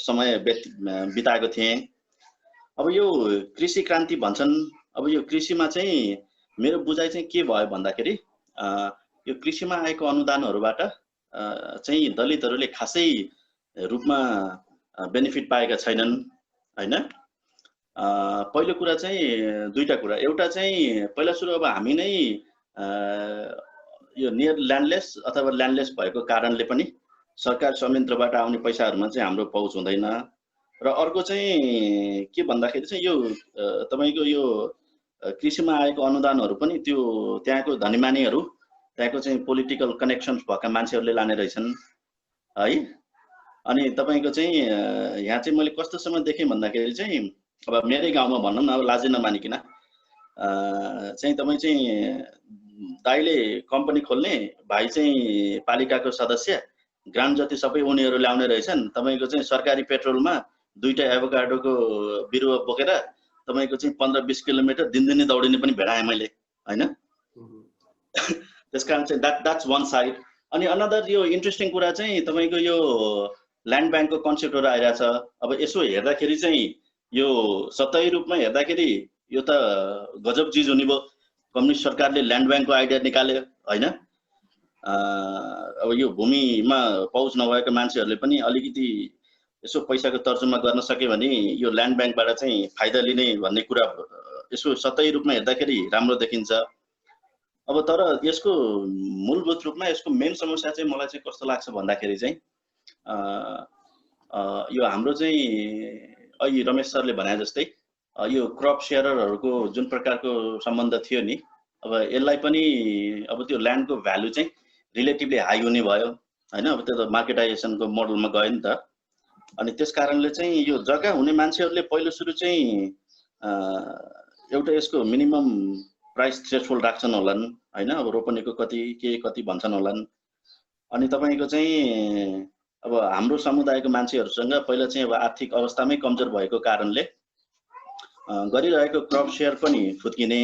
समय बिताएको थिएँ। अब यो कृषि क्रान्ति भन्छन्, अब यो कृषिमा चाहिँ मेरो बुझाइ चाहिँ के भयो भन्दाखेरि यो कृषिमा आएको अनुदानहरूबाट चाहिँ दलितहरूले खासै रूपमा बेनिफिट पाएका छैनन् हैन। पहिलो कुरा चाहिँ दुईटा कुरा, एउटा चाहिँ पहिला सुरु अब हामी नै यो नियर ल्यान्डलेस अथवा ल्यान्डलेस भएको कारणले पनि सरकार संयन्त्रबाट आउने पैसाहरूमा चाहिँ हाम्रो पहुँच हुँदैन र अर्को चाहिँ के भन्दाखेरि चाहिँ यो तपाईको यो कृषिमा आएको अनुदानहरू पनि त्यो त्यहाँको धनीमानीहरू त्यहाँको चाहिँ पोलिटिकल कनेक्सन्स भएका मान्छेहरूले लाने रहेछन् है। अनि तपाईको चाहिँ यहाँ चाहिँ मैले कस्तोसम्म देखेँ भन्दाखेरि चाहिँ अब मेरै गाउँमा भनौँ न, अब लाजै नमानिकन चाहिँ तपाईँ चाहिँ दाइले कम्पनी खोल्ने, भाइ चाहिँ पालिकाको सदस्य, ग्रान्ट जति सबै उनीहरू ल्याउने रहेछन्। तपाईको चाहिँ सरकारी पेट्रोलमा दुईटा एभोकाडोको बिरुवा बोकेर तपाईको चाहिँ 15-20 किलोमिटर दिनदिनै दौडिने पनि भेटाएँ मैले हैन। त्यसकारण चाहिँ द्याट्स वान साइड। अनि अनदर यो इन्ट्रेस्टिङ कुरा चाहिँ तपाईको यो ल्यान्ड ब्याङ्कको कन्सेप्टहरू आइरहेछ। अब यसो हेर्दाखेरि चाहिँ यो सतही रूपमा हेर्दाखेरि यो त गजब चिज हुने भयो। कम्युनिस्ट सरकारले ल्यान्ड ब्याङ्कको आइडिया निकाल्यो हैन। अब यो भूमिमा पहुँच नभएका मान्छेहरूले पनि अलिकति यसो पैसाको तर्जुमा गर्न सक्यो भने यो ल्यान्ड ब्याङ्कबाट चाहिँ फाइदा लिने भन्ने कुरा यसो सतही रूपमा हेर्दाखेरि राम्रो देखिन्छ। अब तर यसको मूलभूत रूपमा यसको मेन समस्या चाहिँ मलाई चाहिँ कस्तो लाग्छ भन्दाखेरि चाहिँ यो हाम्रो चाहिँ अहिले रमेश सरले भने जस्तै यो क्रप सेयररहरूको जुन प्रकारको सम्बन्ध थियो नि, अब यसलाई पनि अब त्यो ल्यान्डको भ्यालु चाहिँ रिलेटिभली हाई हुने भयो हैन। अब त्यो त मार्केटाइजेसनको मोडलमा गयो नि त। अनि त्यस कारणले चाहिँ यो जग्गा हुने मान्छेहरूले पहिलो सुरु चाहिँ एउटा यसको मिनिमम प्राइस थ्रेसहोल्ड राख्छन् होलान् हैन। अब रोपनीको कति भन्छन् होलान्। अनि तपाईको चाहिँ अब हाम्रो समुदायको मान्छेहरूसँग पहिला चाहिँ अब आर्थिक अवस्थामै कमजोर भएको कारणले गरिरहेको क्रप सेयर पनि फुत्किने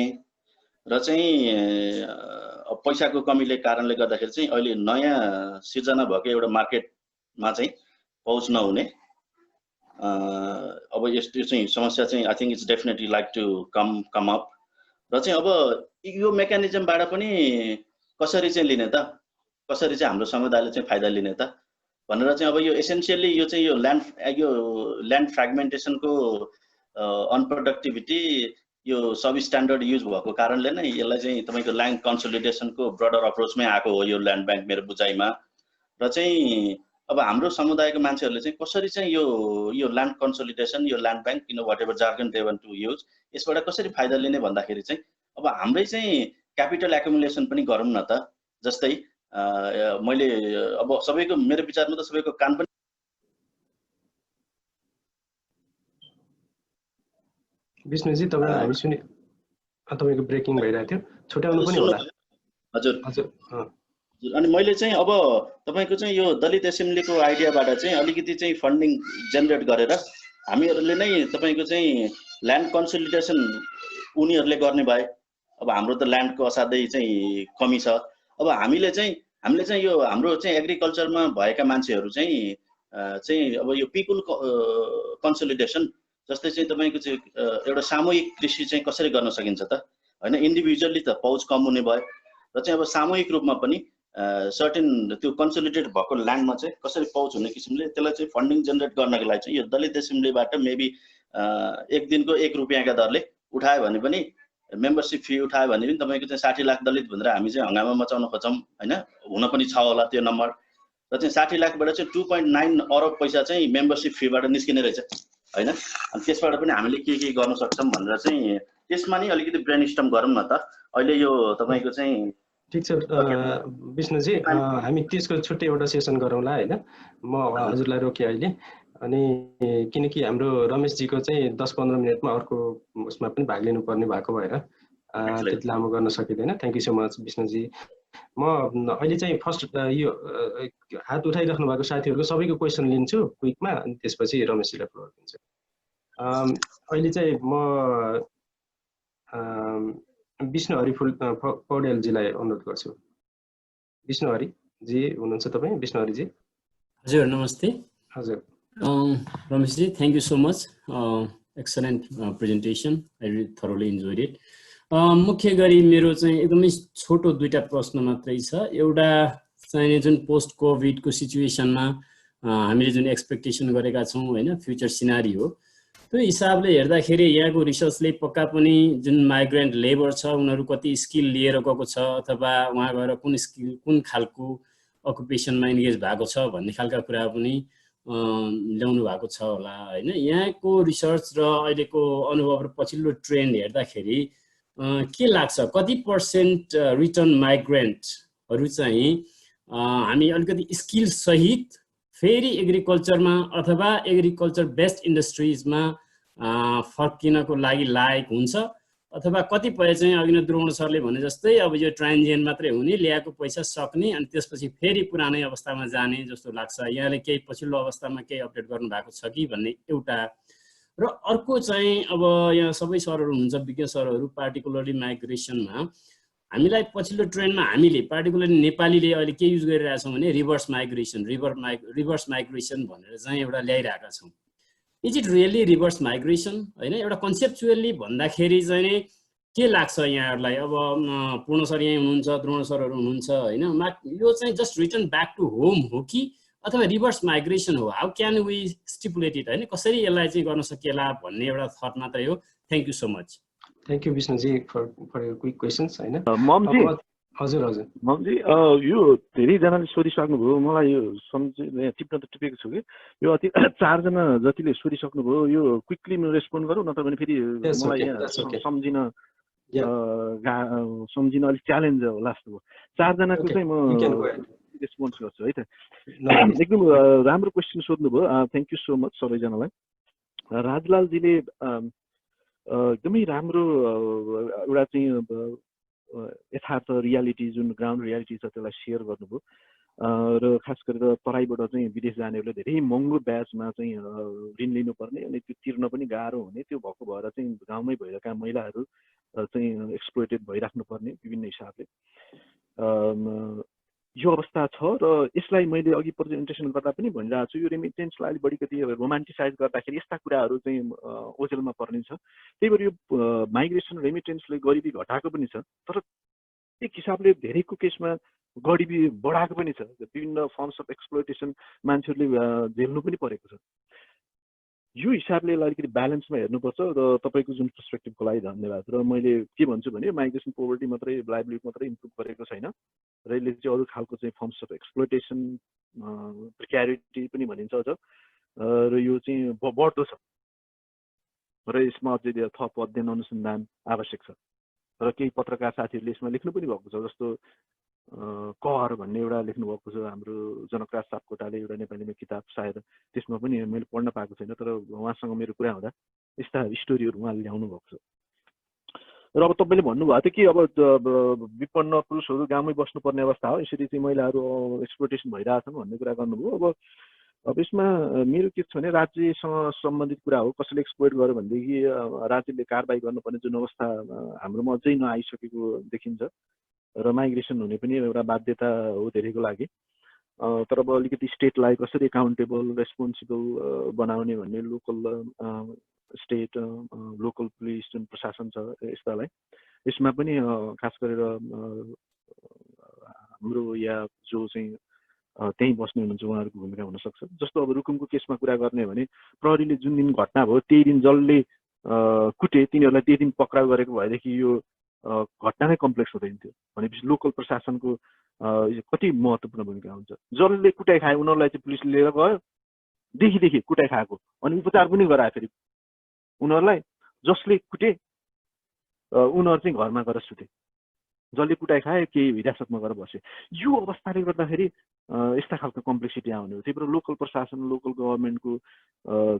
र चाहिँ पैसाको कमीले कारणले गर्दाखेरि चाहिँ अहिले नयाँ सिर्जना भएको एउटा मार्केटमा चाहिँ पहुँच नहुने अब यस्तो चाहिँ समस्या चाहिँ I think it's definitely like to come up र चाहिँ अब यो मेकानिजमबाट पनि कसरी चाहिँ लिने त, कसरी चाहिँ हाम्रो समुदायले चाहिँ फाइदा लिने त भनेर चाहिँ अब यो एसेन्सियली यो चाहिँ यो ल्यान्ड फ्रेगमेन्टेसनको अनप्रोडक्टिभिटी यो सब स्ट्यान्डर्ड युज भएको कारणले नै यसलाई चाहिँ तपाईँको ल्यान्ड कन्सोलिडेसनको ब्रडर अप्रोचमै आएको हो यो ल्यान्ड ब्याङ्क मेरो बुझाइमा। र चाहिँ अब हाम्रो समुदायको मान्छेहरूले चाहिँ कसरी चाहिँ यो ल्यान्ड कन्सोलिडेसन, यो land bank, whatever jargon they want to use, यसबाट कसरी फाइदा लिने भन्दाखेरि चाहिँ अब हाम्रै चाहिँ क्यापिटल एकुमुलेसन पनि गरौँ न त। जस्तै मैले अब सबैको मेरो विचारमा त सबैको कान पनि विष्णुजी तपाईलाई हामी सुने, तपाईको ब्रेकिङ भइरहेको थियो, छुट्याउनु पनि होला। हजुर हजुर। अनि मैले चाहिँ अब तपाईको चाहिँ यो दलित एसेम्ब्लीको आइडियाबाट चाहिँ अलिकति चाहिँ फन्डिङ जेनेरेट गरेर हामीहरूले नै तपाईको चाहिँ ल्यान्ड कन्सोलिडेसन उनीहरूले गर्ने भए। अब हाम्रो त ल्यान्डको असाध्यै चाहिँ कमी छ। अब हामीले चाहिँ यो हाम्रो चाहिँ एग्रिकल्चरमा भएका मान्छेहरू चाहिँ अब यो पिपुल कन्सोलिडेसन जस्तै चाहिँ तपाईको चाहिँ एउटा सामूहिक कृषि चाहिँ कसरी गर्न सकिन्छ त हैन, इन्डिभिजुअली त पहुँच कम हुने भयो र चाहिँ अब सामूहिक रूपमा पनि सर्टेन त्यो कन्सोलिडेट भएको ल्यान्डमा चाहिँ कसरी पहुँच हुने किसिमले त्यसलाई चाहिँ फन्डिङ जेनेरेट गर्नको लागि चाहिँ यो दलित एसेम्ब्लीबाट मेबी एक दिनको 1 रुपैयाँका दरले उठायो भने पनि, मेम्बरसिप फी उठायो भने पनि तपाईँको चाहिँ 60 लाख दलित भनेर हामी चाहिँ हङ्गामा मचाउन खोज्छौँ हैन, हुन पनि छ होला त्यो नम्बर। र चाहिँ 60 लाखबाट चाहिँ 2.9 अरब पैसा चाहिँ मेम्बरसिप फीबाट निस्किने रहेछ हैन। अनि त्यसबाट पनि हामीले के गर्न सक्छौँ भनेर चाहिँ त्यसमा नि अलिकति ब्रेनस्टर्म गरौँ न त। अहिले यो तपाईँको चाहिँ ठीक छ विष्णुजी, हामी त्यसको छुट्टै एउटा सेसन गरौँला हैन। म हजुरलाई रोकेँ अहिले, अनि किनकि हाम्रो रमेशजीको चाहिँ 10-15 मिनटमा अर्को उसमा पनि भाग लिनुपर्ने भएको भएर त्यति लामो गर्न सकिँदैन। Thank you so much Bishnuji. म अहिले चाहिँ फर्स्ट यो हात उठाइराख्नु भएको साथीहरूको सबैको क्वेसन लिन्छु क्विकमा, अनि त्यसपछि रमेशजीलाई फ्लोर दिन्छु। अहिले चाहिँ म विष्णु हरि पौडेलजीलाई अनुरोध गर्छु। विष्णु हरिजी हुनुहुन्छ तपाईँ? विष्णु हरिजी। हजुर नमस्ते। हजुर Rameshji, thank you so much, excellent presentation, I really thoroughly enjoyed it. मुख्य गरी मेरो चाहिँ एकदमै छोटो 2टा प्रश्न मात्रै छ। एउटा चाहिँ जुन पोस्ट कोभिडको सिचुएसनमा हामीले जुन एक्सपेक्टेसन गरेका छौँ हैन, फ्युचर सिनारी हो, त्यो हिसाबले हेर्दाखेरि यहाँको रिसर्चले पक्का पनि जुन माइग्रेन्ट लेबर छ उनीहरू कति स्किल लिएर गएको छ अथवा उहाँ गएर कुन खालको अकुपेसनमा इन्गेज भएको छ भन्ने खालका कुरा पनि ल्याउनु भएको छ होला हैन। यहाँको रिसर्च र अहिलेको अनुभव र पछिल्लो ट्रेन्ड हेर्दाखेरि के लाग्छ, कति % रिटर्न माइग्रेन्टहरू चाहिँ हामी अलिकति स्किल सहित फेरि एग्रिकल्चरमा अथवा एग्रिकल्चर बेस्ड इन्डस्ट्रिजमा फर्किनको लागि लायक हुन्छ, अथवा कतिपय चाहिँ अघि नै द्रोण सरले भने जस्तै अब यो ट्रान्जिएन्ट मात्रै हुने, ल्याएको पैसा सक्ने अनि त्यसपछि फेरि पुरानै अवस्थामा जाने जस्तो लाग्छ। यहाँले केही पछिल्लो अवस्थामा केही अपडेट गर्नु भएको छ कि भन्ने एउटा। र अर्को चाहिँ अब यहाँ सबै सरहरू हुनुहुन्छ, विज्ञ सरहरू, पार्टिकुलरली माइग्रेसनमा हामीलाई पछिल्लो ट्रेन्डमा हामीले पार्टिकुलरली नेपालीले अहिले के युज गरिरहेछौँ भने रिभर्स माइग्रेसन भनेर चाहिँ एउटा ल्याइरहेका छौँ। Is it really reverse migration हैन? एउटा कन्सेप्चुअली भन्दाखेरि चाहिँ के लाग्छ यहाँहरूलाई? अब पूर्ण सर यहीँ हुनुहुन्छ, द्रोण सरहरू हुनुहुन्छ हैन, यो चाहिँ just return back to home हो कि अथवा रिभर्स माइग्रेसन हो? How can we stipulate it हैन, कसरी यसलाई चाहिँ गर्न सकिएला भन्ने एउटा थट मात्रै हो। Thank you so much. Thank you Bishnuji for your quick questions हैन। ममजी, हजुर हजुर ममजी, यो धेरैजनाले सोधिसक्नुभयो, मलाई यो टिप्न त टिपेको छु कि यो 4 जना जतिले सोधिसक्नुभयो, यो क्विकली म रेस्पोन्ड गरौँ नत्र भने फेरि मलाई सम्झिन अलिक च्यालेन्ज होला जस्तो भयो। 4 जनाको चाहिँ म रेस्पोन्स गर्छु है त। एकदम राम्रो क्वेसन सोध्नुभयो, थ्याङ्क यू सो मच सबैजनालाई। राजलालजीले एकदमै राम्रो एउटा चाहिँ यथार्थ रियालिटी जुन ग्राउन्ड रियालिटी छ त्यसलाई सेयर गर्नुभयो। र खास गरेर तराईबाट चाहिँ विदेश जानेहरूले धेरै महँगो ब्याजमा चाहिँ ऋण लिनुपर्ने अनि त्यो तिर्न पनि गाह्रो हुने, त्यो भएको भएर चाहिँ गाउँमै भएका महिलाहरू चाहिँ एक्सप्लोइटेड भइराख्नुपर्ने विभिन्न हिसाबले। यो अवस्था छ र यसलाई मैले अघि प्रेजेन्टेसन गर्दा पनि भनिरहेको छु यो रेमिटेन्सलाई अलिक बढी कति रोमान्टिसाइज गर्दाखेरि यस्ता कुराहरू चाहिँ ओझेलमा पर्ने छ। त्यही भएर यो माइग्रेसन रेमिटेन्सले गरिबी घटाएको पनि छ, तर एक हिसाबले धेरैको केसमा गरिबी बढाएको पनि छ। विभिन्न फर्म्स अफ एक्सप्लोइटेसन मान्छेहरूले झेल्नु पनि परेको छ। यो हिसाबले अलिकति ब्यालेन्समा हेर्नुपर्छ र तपाईँको जुन पर्सपेक्टिभको लागि धन्यवाद। र मैले के भन्छु भने माइग्रेसन पोभर्टी मात्रै लाइभलीहुड मात्रै इम्प्रुभ गरेको छैन र यसले चाहिँ अरू खालको चाहिँ फर्म्स अफ एक्सप्लोइटेसन प्रिक्यारिटी पनि भनिन्छ अझ र यो चाहिँ बढ्दो छ र यसमा अझै थप अध्ययन अनुसन्धान आवश्यक छ र केही पत्रकार साथीहरूले यसमा लेख्नु पनि भएको छ। जस्तो कहर भन्ने एउटा लेख्नु भएको छ हाम्रो जनकराज सापकोटाले एउटा नेपालीमा किताब सायद, त्यसमा पनि मैले पढ्न पाएको छैन तर उहाँसँग मेरो कुरा हुँदा यस्ता स्टोरीहरू उहाँले ल्याउनु भएको छ। र अब तपाईँले भन्नुभएको थियो कि अब विपन्न पुरुषहरू गाउँमै बस्नुपर्ने अवस्था हो, यसरी चाहिँ महिलाहरू एक्सप्लोइटेसन भइरहेछन् भन्ने कुरा गर्नुभयो। अब यसमा मेरो के छ भने राज्यसँग सम्बन्धित कुरा हो। कसैले एक्सप्लोइट गर्यो भनेदेखि राज्यले कारबाही गर्नुपर्ने जुन अवस्था हाम्रोमा अझै नआइसकेको देखिन्छ र माइग्रेसन हुने पनि एउटा बाध्यता हो धेरैको लागि। तर अब अलिकति स्टेटलाई कसरी एकाउन्टेबल रेस्पोन्सिबल बनाउने भन्ने लोकल स्टेट लोकल पुलिस जुन प्रशासन छ यस्तालाई यसमा पनि खास गरेर हाम्रो या जो चाहिँ त्यहीँ बस्ने हुनुहुन्छ उहाँहरूको भूमिका हुनसक्छ। जस्तो अब रुकुमको केसमा कुरा गर्ने भने प्रहरीले जुन दिन घटना भयो त्यही दिन जसले कुटे तिनीहरूलाई त्यही दिन पक्राउ गरेको भएदेखि यो घटना नै कम्प्लेक्स हुँदैन थियो। भनेपछि लोकल प्रशासनको कति महत्त्वपूर्ण भूमिका हुन्छ। जसले कुटाइ खायो उनीहरूलाई चाहिँ पुलिसले लिएर गयो देखि कुटाइ खाएको अनि उपचार पनि गरायो। फेरि उनीहरूलाई जसले कुटे उनीहरू चाहिँ घरमा गएर सुते, जसले कुटाइ खायो केही हिरासतमा गएर बस्यो। यो अवस्थाले गर्दाखेरि यस्ता खालको कम्प्लेक्सिटी आउने हो। त्यही भएर लोकल प्रशासन लोकल गभर्मेन्टको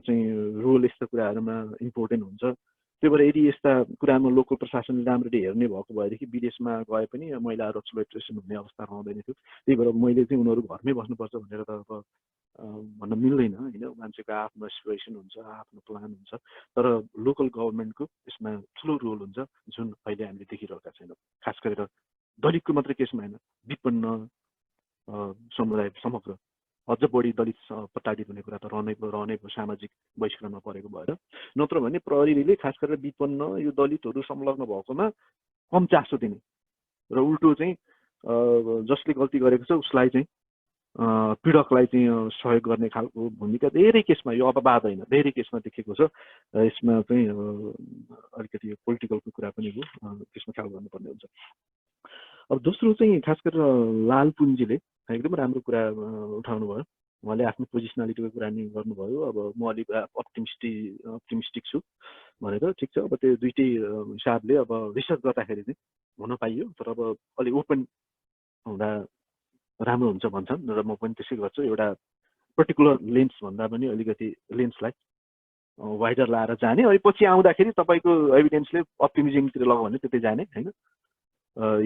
चाहिँ रोल यस्ता कुराहरूमा इम्पोर्टेन्ट हुन्छ। त्यही भएर यदि यस्ता कुरामा लोकल प्रशासनले राम्ररी हेर्ने भएको भएदेखि विदेशमा गए पनि महिलाहरू एक्सप्लोइटेसन हुने अवस्था रहँदैन थियो। त्यही भएर मैले चाहिँ उनीहरू घरमै बस्नुपर्छ भनेर त अब भन्न मिल्दैन होइन। मान्छेको आफ्नो एस्पिरेसन हुन्छ, आफ्नो प्लान हुन्छ, तर लोकल गभर्मेन्टको यसमा ठुलो रोल हुन्छ जुन अहिले हामीले देखिरहेका छैनौँ। खास गरेर दलितको मात्रै केसमा होइन, विपन्न समुदाय समग्र अझ बढी दलित प्रताडित हुने कुरा त रहनै भयो सामाजिक बहिष्करणमा परेको भएर। नत्र भने प्रहरीले खास गरेर विपन्न यो दलितहरू संलग्न भएकोमा कम चासो दिने र उल्टो चाहिँ जसले गल्ती गरेको छ उसलाई चाहिँ पीडकलाई चाहिँ सहयोग गर्ने खालको भूमिका धेरै केसमा, यो अपवाद होइन धेरै केसमा देखेको छ। यसमा चाहिँ अलिकति पोलिटिकलको कुरा पनि हो, त्यसमा ख्याल गर्नुपर्ने हुन्छ। अब दोस्रो चाहिँ खास गरेर लाल पुन्जीले एकदम राम्रो कुरा उठाउनु भयो। उहाँले आफ्नो पोजिसनालिटीको कुरा नि गर्नुभयो। अब म अलिक अप्टिमिस्टिक छु भनेर, ठिक छ। अब त्यो दुइटै हिसाबले अब रिसर्च गर्दाखेरि चाहिँ हुन पाइयो, तर अब अलिक ओपन हुँदा राम्रो हुन्छ भन्छन् र म पनि त्यसै गर्छु। एउटा पर्टिकुलर लेन्स भन्दा पनि अलिकति लेन्सलाई वाइडर लाएर जाने, अनि पछि आउँदाखेरि तपाईँको एभिडेन्सले अप्टिमिजमतिर लगायो भने त्यतै जाने होइन।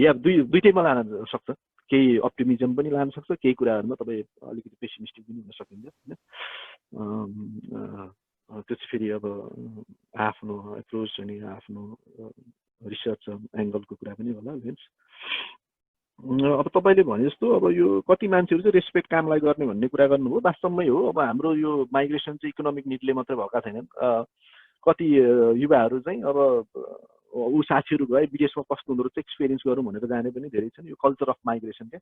या दुइटैमा लान सक्छ, केही अप्टिमिजम पनि लान सक्छ, केही कुराहरूमा तपाईँ अलिकति पेसिमिस्टिक पनि हुन सकिन्छ होइन। त्यो चाहिँ फेरि अब आफ्नो एप्रोच अनि आफ्नो रिसर्च एङ्गलको कुरा पनि होला लेन्स। अब तपाईँले भने जस्तो अब यो कति मान्छेहरू चाहिँ रेस्पेक्ट कामलाई गर्ने भन्ने कुरा गर्नुभयो, वास्तवमै हो। अब हाम्रो यो माइग्रेसन चाहिँ इकोनोमिक निडले मात्रै भएका छैनन्। कति युवाहरू चाहिँ अब ऊ साथीहरू गए विदेशमा कस्तो हुँदो रहेछ एक्सपिरियन्स गरौँ भनेर जाने पनि धेरै छन्। यो कल्चर अफ माइग्रेसन क्या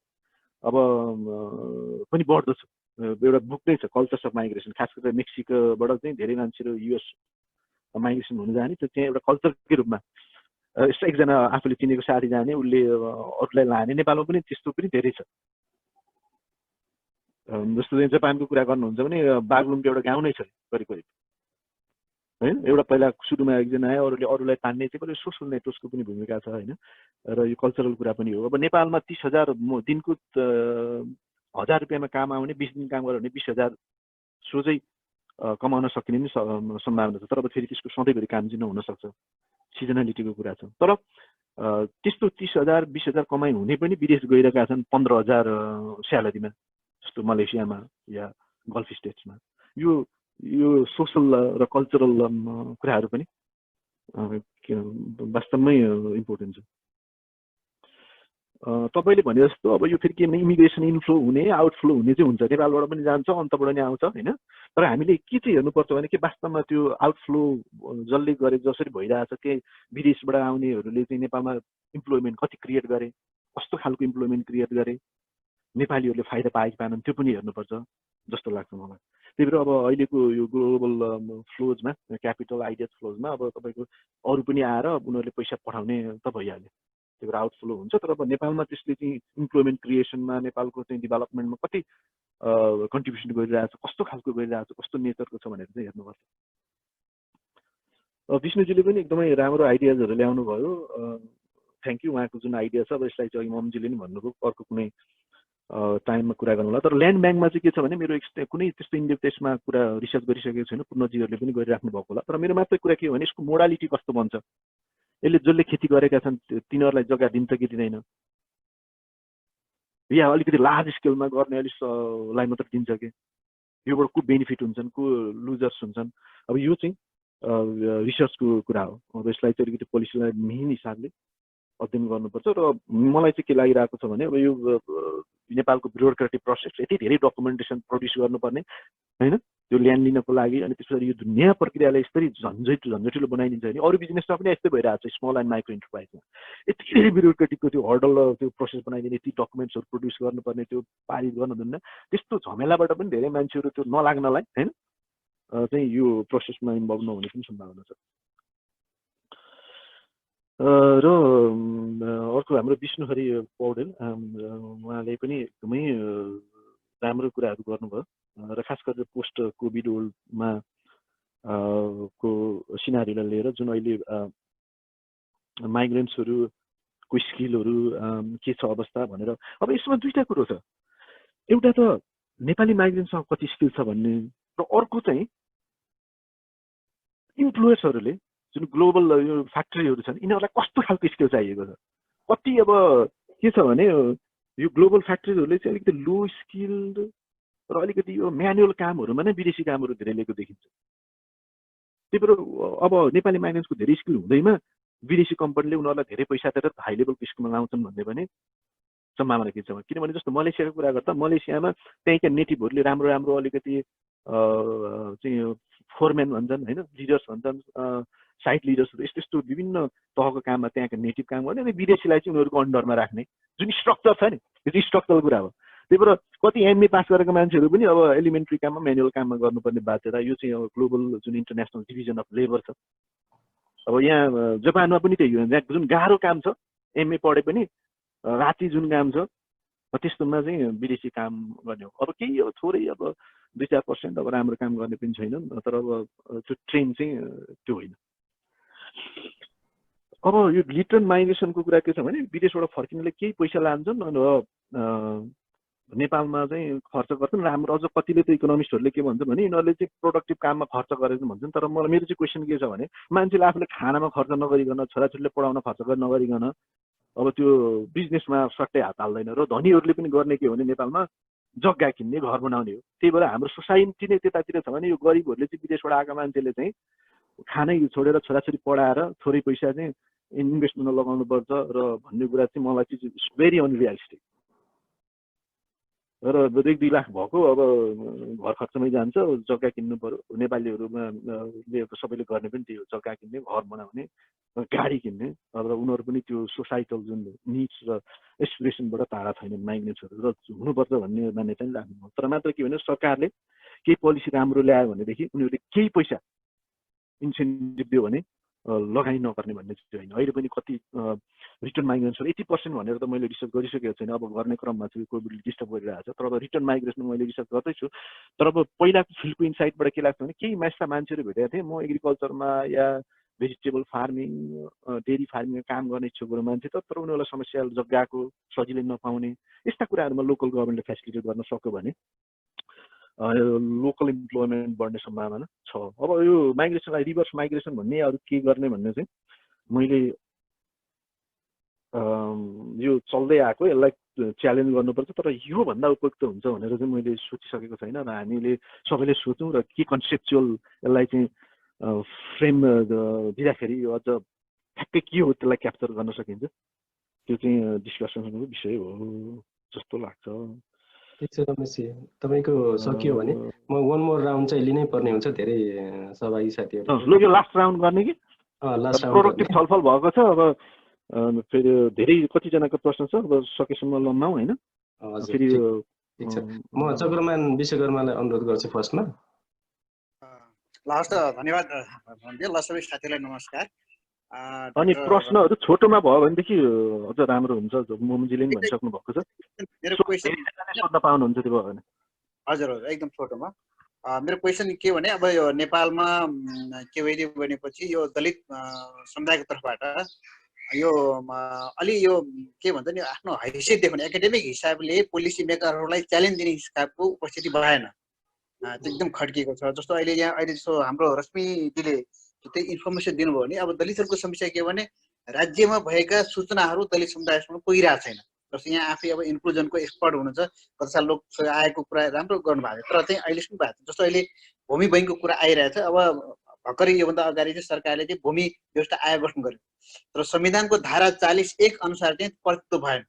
अब पनि बढ्दो छ। एउटा बुक नै छ कल्चर्स अफ माइग्रेसन, खास गरेर मेक्सिकोबाट चाहिँ धेरै मान्छेहरू युएस माइग्रेसन हुन जाने, त्यो चाहिँ एउटा कल्चरकै रूपमा यस्तो एकजना आफूले चिनेको साथी जाने उसले अरूलाई लाने। नेपालमा पनि त्यस्तो पनि धेरै छ। जस्तो चाहिँ जापानको कुरा गर्नुहुन्छ भने बागलुङको एउटा गाउँ नै छ करिब करिब होइन। एउटा पहिला सुरुमा एकजना आयो, अरूलाई तान्ने चाहिँ कहिले सोसल नेटवर्कको पनि भूमिका छ होइन। र यो कल्चरल कुरा पनि हो। अब नेपालमा 30,000 दिनको 1000 रुपियाँमा काम आउने, 20 दिन काम गर्यो भने 20,000 सोझै कमाउन सकिने पनि सम्भावना छ। तर अब फेरि त्यसको सधैँभरि काम चाहिँ नहुनसक्छ, सिजनालिटीको कुरा छ। तर त्यस्तो 30,000 20,000 कमाइ हुने पनि विदेश गइरहेका छन् 15,000 स्यालेरीमा, जस्तो मलेसियामा या गल्फ स्टेट्समा। यो सोसल र कल्चरल कुराहरू पनि वास्तवमै इम्पोर्टेन्ट छ। तपाईले भने जस्तो अब यो फेरि के भने इमिग्रेसन इनफ्लो हुने आउटफ्लो हुने चाहिँ हुन्छ, नेपालबाट पनि जान्छ अन्तबाट नि आउँछ हैन। तर हामीले के चाहिँ हेर्नुपर्छ भने के वास्तवमा त्यो आउटफ्लो जसले गरे जसरी भइरहेछ के विदेशबाट आउनेहरूले चाहिँ नेपालमा इम्प्लोइमेन्ट कति क्रिएट गरे, कस्तो खालको इम्प्लोइमेन्ट क्रिएट गरे, नेपालीहरूले फाइदा पाए कि पाएनन् त्यो पनि हेर्नुपर्छ जस्तो लाग्छ मलाई। त्यही भएर अब अहिलेको यो ग्लोबल फ्लोजमा क्यापिटल आइडियाज फ्लोजमा अब तपाईँको अरू पनि आएर उनीहरूले पैसा पठाउने त भइहाल्यो, त्यही भएर आउटफ्लो हुन्छ। तर अब नेपालमा त्यसले चाहिँ इम्प्लोइमेन्ट क्रिएसनमा नेपालको चाहिँ डेभलपमेन्टमा कति कन्ट्रिब्युसन गरिरहेछ, कस्तो खालको गरिरहेछ, कस्तो नेचरको छ भनेर चाहिँ हेर्नुपर्छ। विष्णुजीले पनि एकदमै राम्रो आइडियाजहरू ल्याउनु भयो, थ्याङ्क यू। उहाँको जुन आइडिया छ अब यसलाई चाहिँ ममजीले पनि भन्नुभयो अर्को कुनै टाइममा कुरा गर्नु होला। तर ल्यान्ड ब्याङ्कमा चाहिँ के छ भने मेरो कुनै त्यस्तो इन्डेप्थ त्यसमा कुरा रिसर्च गरिसकेको छैन, पूर्णजीहरूले पनि गरिराख्नु भएको होला। तर मेरो मात्रै कुरा के हो भने यसको मोडालिटी कस्तो बन्छ, यसले जसले खेती गरेका छन् तिनीहरूलाई जग्गा दिन्छ कि दिँदैन, या अलिकति लार्ज स्केलमा गर्ने अलिकलाई मात्र दिन्छ कि, योबाट को बेनिफिट हुन्छन् को लुजर्स हुन्छन्। अब यो चाहिँ रिसर्चको कुरा हो। अब यसलाई चाहिँ अलिकति पोलिसीलाई मेन हिसाबले अध्ययन गर्नुपर्छ। र मलाई चाहिँ के लागिरहेको छ भने अब यो नेपालको ब्युरोक्रेटिक प्रोसेस यति धेरै डकुमेन्टेसन प्रड्युस गर्नुपर्ने हैन त्यो ल्यान्ड लिनको लागि, अनि त्यसरी यो दुनियाँ प्रक्रियालाई यसरी झन्झटिलो बनाइदिन्छ भने अरू बिजनेसमा पनि यस्तै भइरहेको छ। स्मल एन्ड माइक्रो इन्टरप्राइजमा यति धेरै ब्युरोक्रेटिकको त्यो हर्डल त्यो प्रोसेस बनाइदिने, यति डकुमेन्ट्सहरू प्रड्युस गर्नुपर्ने, त्यो पारित गर्नुहुन्न, त्यस्तो झमेलाबाट पनि धेरै मान्छेहरू त्यो नलाग्नलाई हैन चाहिँ यो प्रोसेसमा इन्भल्भ नहुने पनि सम्भावना छ। र अर्को हाम्रो विष्णुहरि पौडेल उहाँले पनि एकदमै राम्रो कुराहरू गर्नुभयो र खास गरेर पोस्ट कोभिड वर्ल्डमा को सिनारीलाई लिएर जुन अहिले माइग्रेन्ट्सहरूको स्किलहरू के छ अवस्था भनेर। अब यसमा दुईटा कुरो छ, एउटा त नेपाली माइग्रेन्टसँग कति स्किल छ भन्ने, र अर्को चाहिँ इम्प्लोयर्सहरूले जुन ग्लोबल यो फ्याक्ट्रीहरू छन् यिनीहरूलाई कस्तो खालको स्किल चाहिएको छ। कति अब के छ भने यो ग्लोबल फ्याक्ट्रीजहरूले चाहिँ अलिकति लो स्किल्ड र अलिकति यो म्यानुअल कामहरूमा नै विदेशी कामहरू धेरै लिएको देखिन्छ। त्यही भएर अब नेपाली माइग्रेन्ट्सको धेरै स्किल हुँदैमा विदेशी कम्पनीले उनीहरूलाई धेरै पैसा दिएर हाई लेभलको स्किलमा लाउँछन् भन्ने पनि सम्भावना के छ। किनभने जस्तो मलेसियाको कुरा गर्दा मलेसियामा त्यहीँका नेटिभहरूले राम्रो राम्रो अलिकति चाहिँ फोरम्यान भन्छन् होइन, लिडर्स भन्छन्, साइट लिडर्सहरू यस्तो यस्तो विभिन्न तहको काममा त्यहाँका नेटिभ काम गर्ने, अनि विदेशीलाई चाहिँ उनीहरूको अन्डरमा राख्ने जुन स्ट्रक्चर छ नि त्यो चाहिँ स्ट्रक्चरल कुरा हो। त्यही भएर कति एमए पास गरेको मान्छेहरू पनि अब एलिमेन्ट्री काममा म्यानुअल काममा गर्नुपर्ने बाध्यता, यो चाहिँ अब ग्लोबल जुन इन्टरनेसनल डिभिजन अफ लेबर छ। अब यहाँ जापानमा पनि त्यही हो, यहाँ जुन गाह्रो काम छ एमए पढे पनि राति जुन काम छ त्यस्तोमा चाहिँ विदेशी काम गर्ने हो। अब केही अब थोरै अब 2-4% अब राम्रो काम गर्ने पनि छैनन्, तर अब त्यो ट्रेन चाहिँ त्यो होइन। अब यो रिटर्न माइग्रेसनको कुरा के छ भने विदेशबाट फर्किनेले केही पैसा लान्छन् र नेपालमा चाहिँ खर्च गर्छन्। राम्रो अझ कतिले त इकोनोमिस्टहरूले के भन्छन् भने यिनीहरूले चाहिँ प्रोडक्टिभ काममा खर्च गरेछन् भन्छन्। तर मलाई मेरो चाहिँ क्वेसन के छ भने मान्छेले आफूले खानामा खर्च नगरिकन, छोराछोरीले पढाउन खर्च नगरिकन अब त्यो बिजनेसमा सट्टै हात हाल्दैन। र धनीहरूले पनि गर्ने के हो भने नेपालमा जग्गा किन्ने, घर बनाउने हो। त्यही भएर हाम्रो सोसाइटी नै त्यतातिर छ भने यो गरिबहरूले चाहिँ विदेशबाट आएका मान्छेले चाहिँ खानै छोडेर छोराछोरी पढाएर थोरै पैसा चाहिँ इन्भेस्टमेन्टमा लगाउनु पर्छ र भन्ने कुरा चाहिँ मलाई चाहिँ भेरी अनरियलिस्टिक। र 1-2 लाख भएको अब घर खर्चमै जान्छ, जग्गा किन्नु पर्यो। नेपालीहरूमा सबैले गर्ने पनि त्यही हो, जग्गा किन्ने, घर बनाउने, गाडी किन्ने। अब उनीहरू पनि त्यो सोसाइटल जुन निड्स र एस्पिरेसनबाट टाढा छैनन् माइग्रेन्ट्सहरू, र हुनुपर्छ भन्ने मान्यता पनि राख्नु। तर मात्र के भने सरकारले केही पोलिसी राम्रो ल्यायो भनेदेखि उनीहरूले केही पैसा इन्सेन्टिभ दियो भने लगाइ नगर्ने भन्ने चाहिँ होइन। अहिले पनि कति रिटर्न माइग्रेन्ट्सहरू 80% भनेर त मैले रिसर्च गरिसकेको छैन, अब गर्ने क्रममा चाहिँ कोभिडले डिस्टर्ब गरिरहेको छ। तर अब रिटर्न माइग्रेसनमा मैले रिसर्च गर्दैछु। तर अब पहिलाको फिल्डको इन्साइटबाट के लाग्छ भने केही मास्ता मान्छेहरू भेटेको थिएँ म एग्रिकल्चरमा या भेजिटेबल फार्मिङ, डेरी फार्मिङमा काम गर्ने इच्छुकहरू मान्छे त, तर उनीहरूलाई समस्या जग्गाको सजिलै नपाउने यस्ता कुराहरूमा लोकल गभर्मेन्टले फेसिलिटेट गर्न सक्यो भने लोकल इम्प्लोइमेन्ट बढ्ने सम्भावना छ। अब यो माइग्रेसनलाई रिभर्स माइग्रेसन भन्ने अरू के गर्ने भन्ने चाहिँ मैले यो चल्दै आएको, यसलाई च्यालेन्ज गर्नुपर्छ। तर योभन्दा उपयुक्त हुन्छ भनेर चाहिँ मैले सोचिसकेको छैन र हामीले सबैले सोचौँ र के कन्सेप्चुअल यसलाई चाहिँ फ्रेम दिँदाखेरि यो अझ ठ्याक्कै के हो त्यसलाई क्याप्चर गर्न सकिन्छ त्यो चाहिँ चाहिँ डिस्कसनको विषय हो जस्तो लाग्छ। त्यसो रमेशजी तपाईको सकियो भने म वन मोर राउन्ड चाहिँ लिनै पर्ने हुन्छ धेरै सहभागी साथीहरु। ल यो लास्ट राउन्ड गर्ने कि लास्ट राउन्ड प्रोडक्टिभ छलफल भएको छ। अब फेरि धेरै कतिजनाको प्रश्न छ, अब सकेसम्म लम्बाउँ हैन। फेरि ठीक छ, म चक्रमान विश्वकर्मालाई अनुरोध गर्छु फर्स्टमा। हस् त धन्यवाद भन्दै ल सबै साथीलाई नमस्कार। अनि प्रश्नहरू छोटोमा भयो भनेदेखि अझ राम्रो हुन्छ। मोमजीले नि भनिसक्नु भएको छ, मेरो क्वेसन सोध्न पाउनुहुन्छ त्यो भयो भने। हजुर हजुर एकदम छोटोमा मेरो क्वेसन के भने अब यो नेपालमा के भइदियो भनेपछि यो दलित समुदायको तर्फबाट यो अलि यो के भन्छ नि आफ्नो हैसियत देखाउने एकाडेमिक हिसाबले पोलिसी मेकरहरूलाई च्यालेन्ज दिने हिसाबको उपस्थिति भएन, एकदम खड्किएको छ। जस्तो अहिले यहाँ अहिले जस्तो हाम्रो रश्मिजीले त्यही इन्फर्मेसन दिनुभयो भने अब दलितहरूको समस्या के भने राज्यमा भएका सूचनाहरू दलित समुदायसँग पुगिरहेको छैन। जस्तो यहाँ आफै अब इन्क्लुजनको एक्सपर्ट हुनुहुन्छ, कति साल लोक आएको कुरा राम्रो गर्नुभएको छ, तर चाहिँ अहिलेसम्म भएको छ। जस्तो अहिले भूमि बैङ्कको कुरा आइरहेछ, अब भर्खरै योभन्दा अगाडि चाहिँ सरकारले चाहिँ भूमि व्यवस्था आयोग गठन गर्यो, तर संविधानको धारा 40(1) अनुसार चाहिँ प्रस्तुत भएन,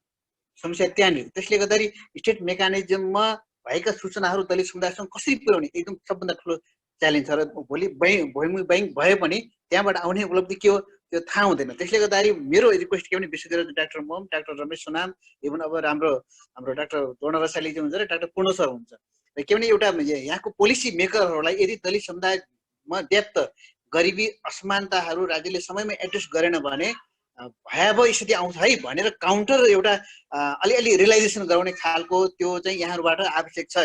समस्या त्यहाँनिर। त्यसले गर्दाखेरि स्टेट मेकानिजममा भएका सूचनाहरू दलित समुदायसँग कसरी पुर्याउने एकदम सबभन्दा ठुलो च्यालेन्ज छ। र भोलि भूमि बैङ्क भए पनि त्यहाँबाट आउने उपलब्धि के हो त्यो थाहा हुँदैन। त्यसले गर्दाखेरि मेरो रिक्वेस्ट के भने विशेष गरेर डाक्टर मोम, डाक्टर रमेश सुनाम, इभन अब हाम्रो डाक्टर द्रोण रसाइली हुन्छ र डाक्टर पूर्ण सर हुन्छ, र के भने एउटा यहाँको पोलिसी मेकरहरूलाई यदि दलित समुदायमा व्याप्त गरिबी असमानताहरू राज्यले समयमा एड्रेस गरेन भने भयावह स्थिति आउँछ है भनेर काउन्टर एउटा अलिअलि रियलाइजेसन गराउने खालको त्यो चाहिँ यहाँहरूबाट आवश्यक छ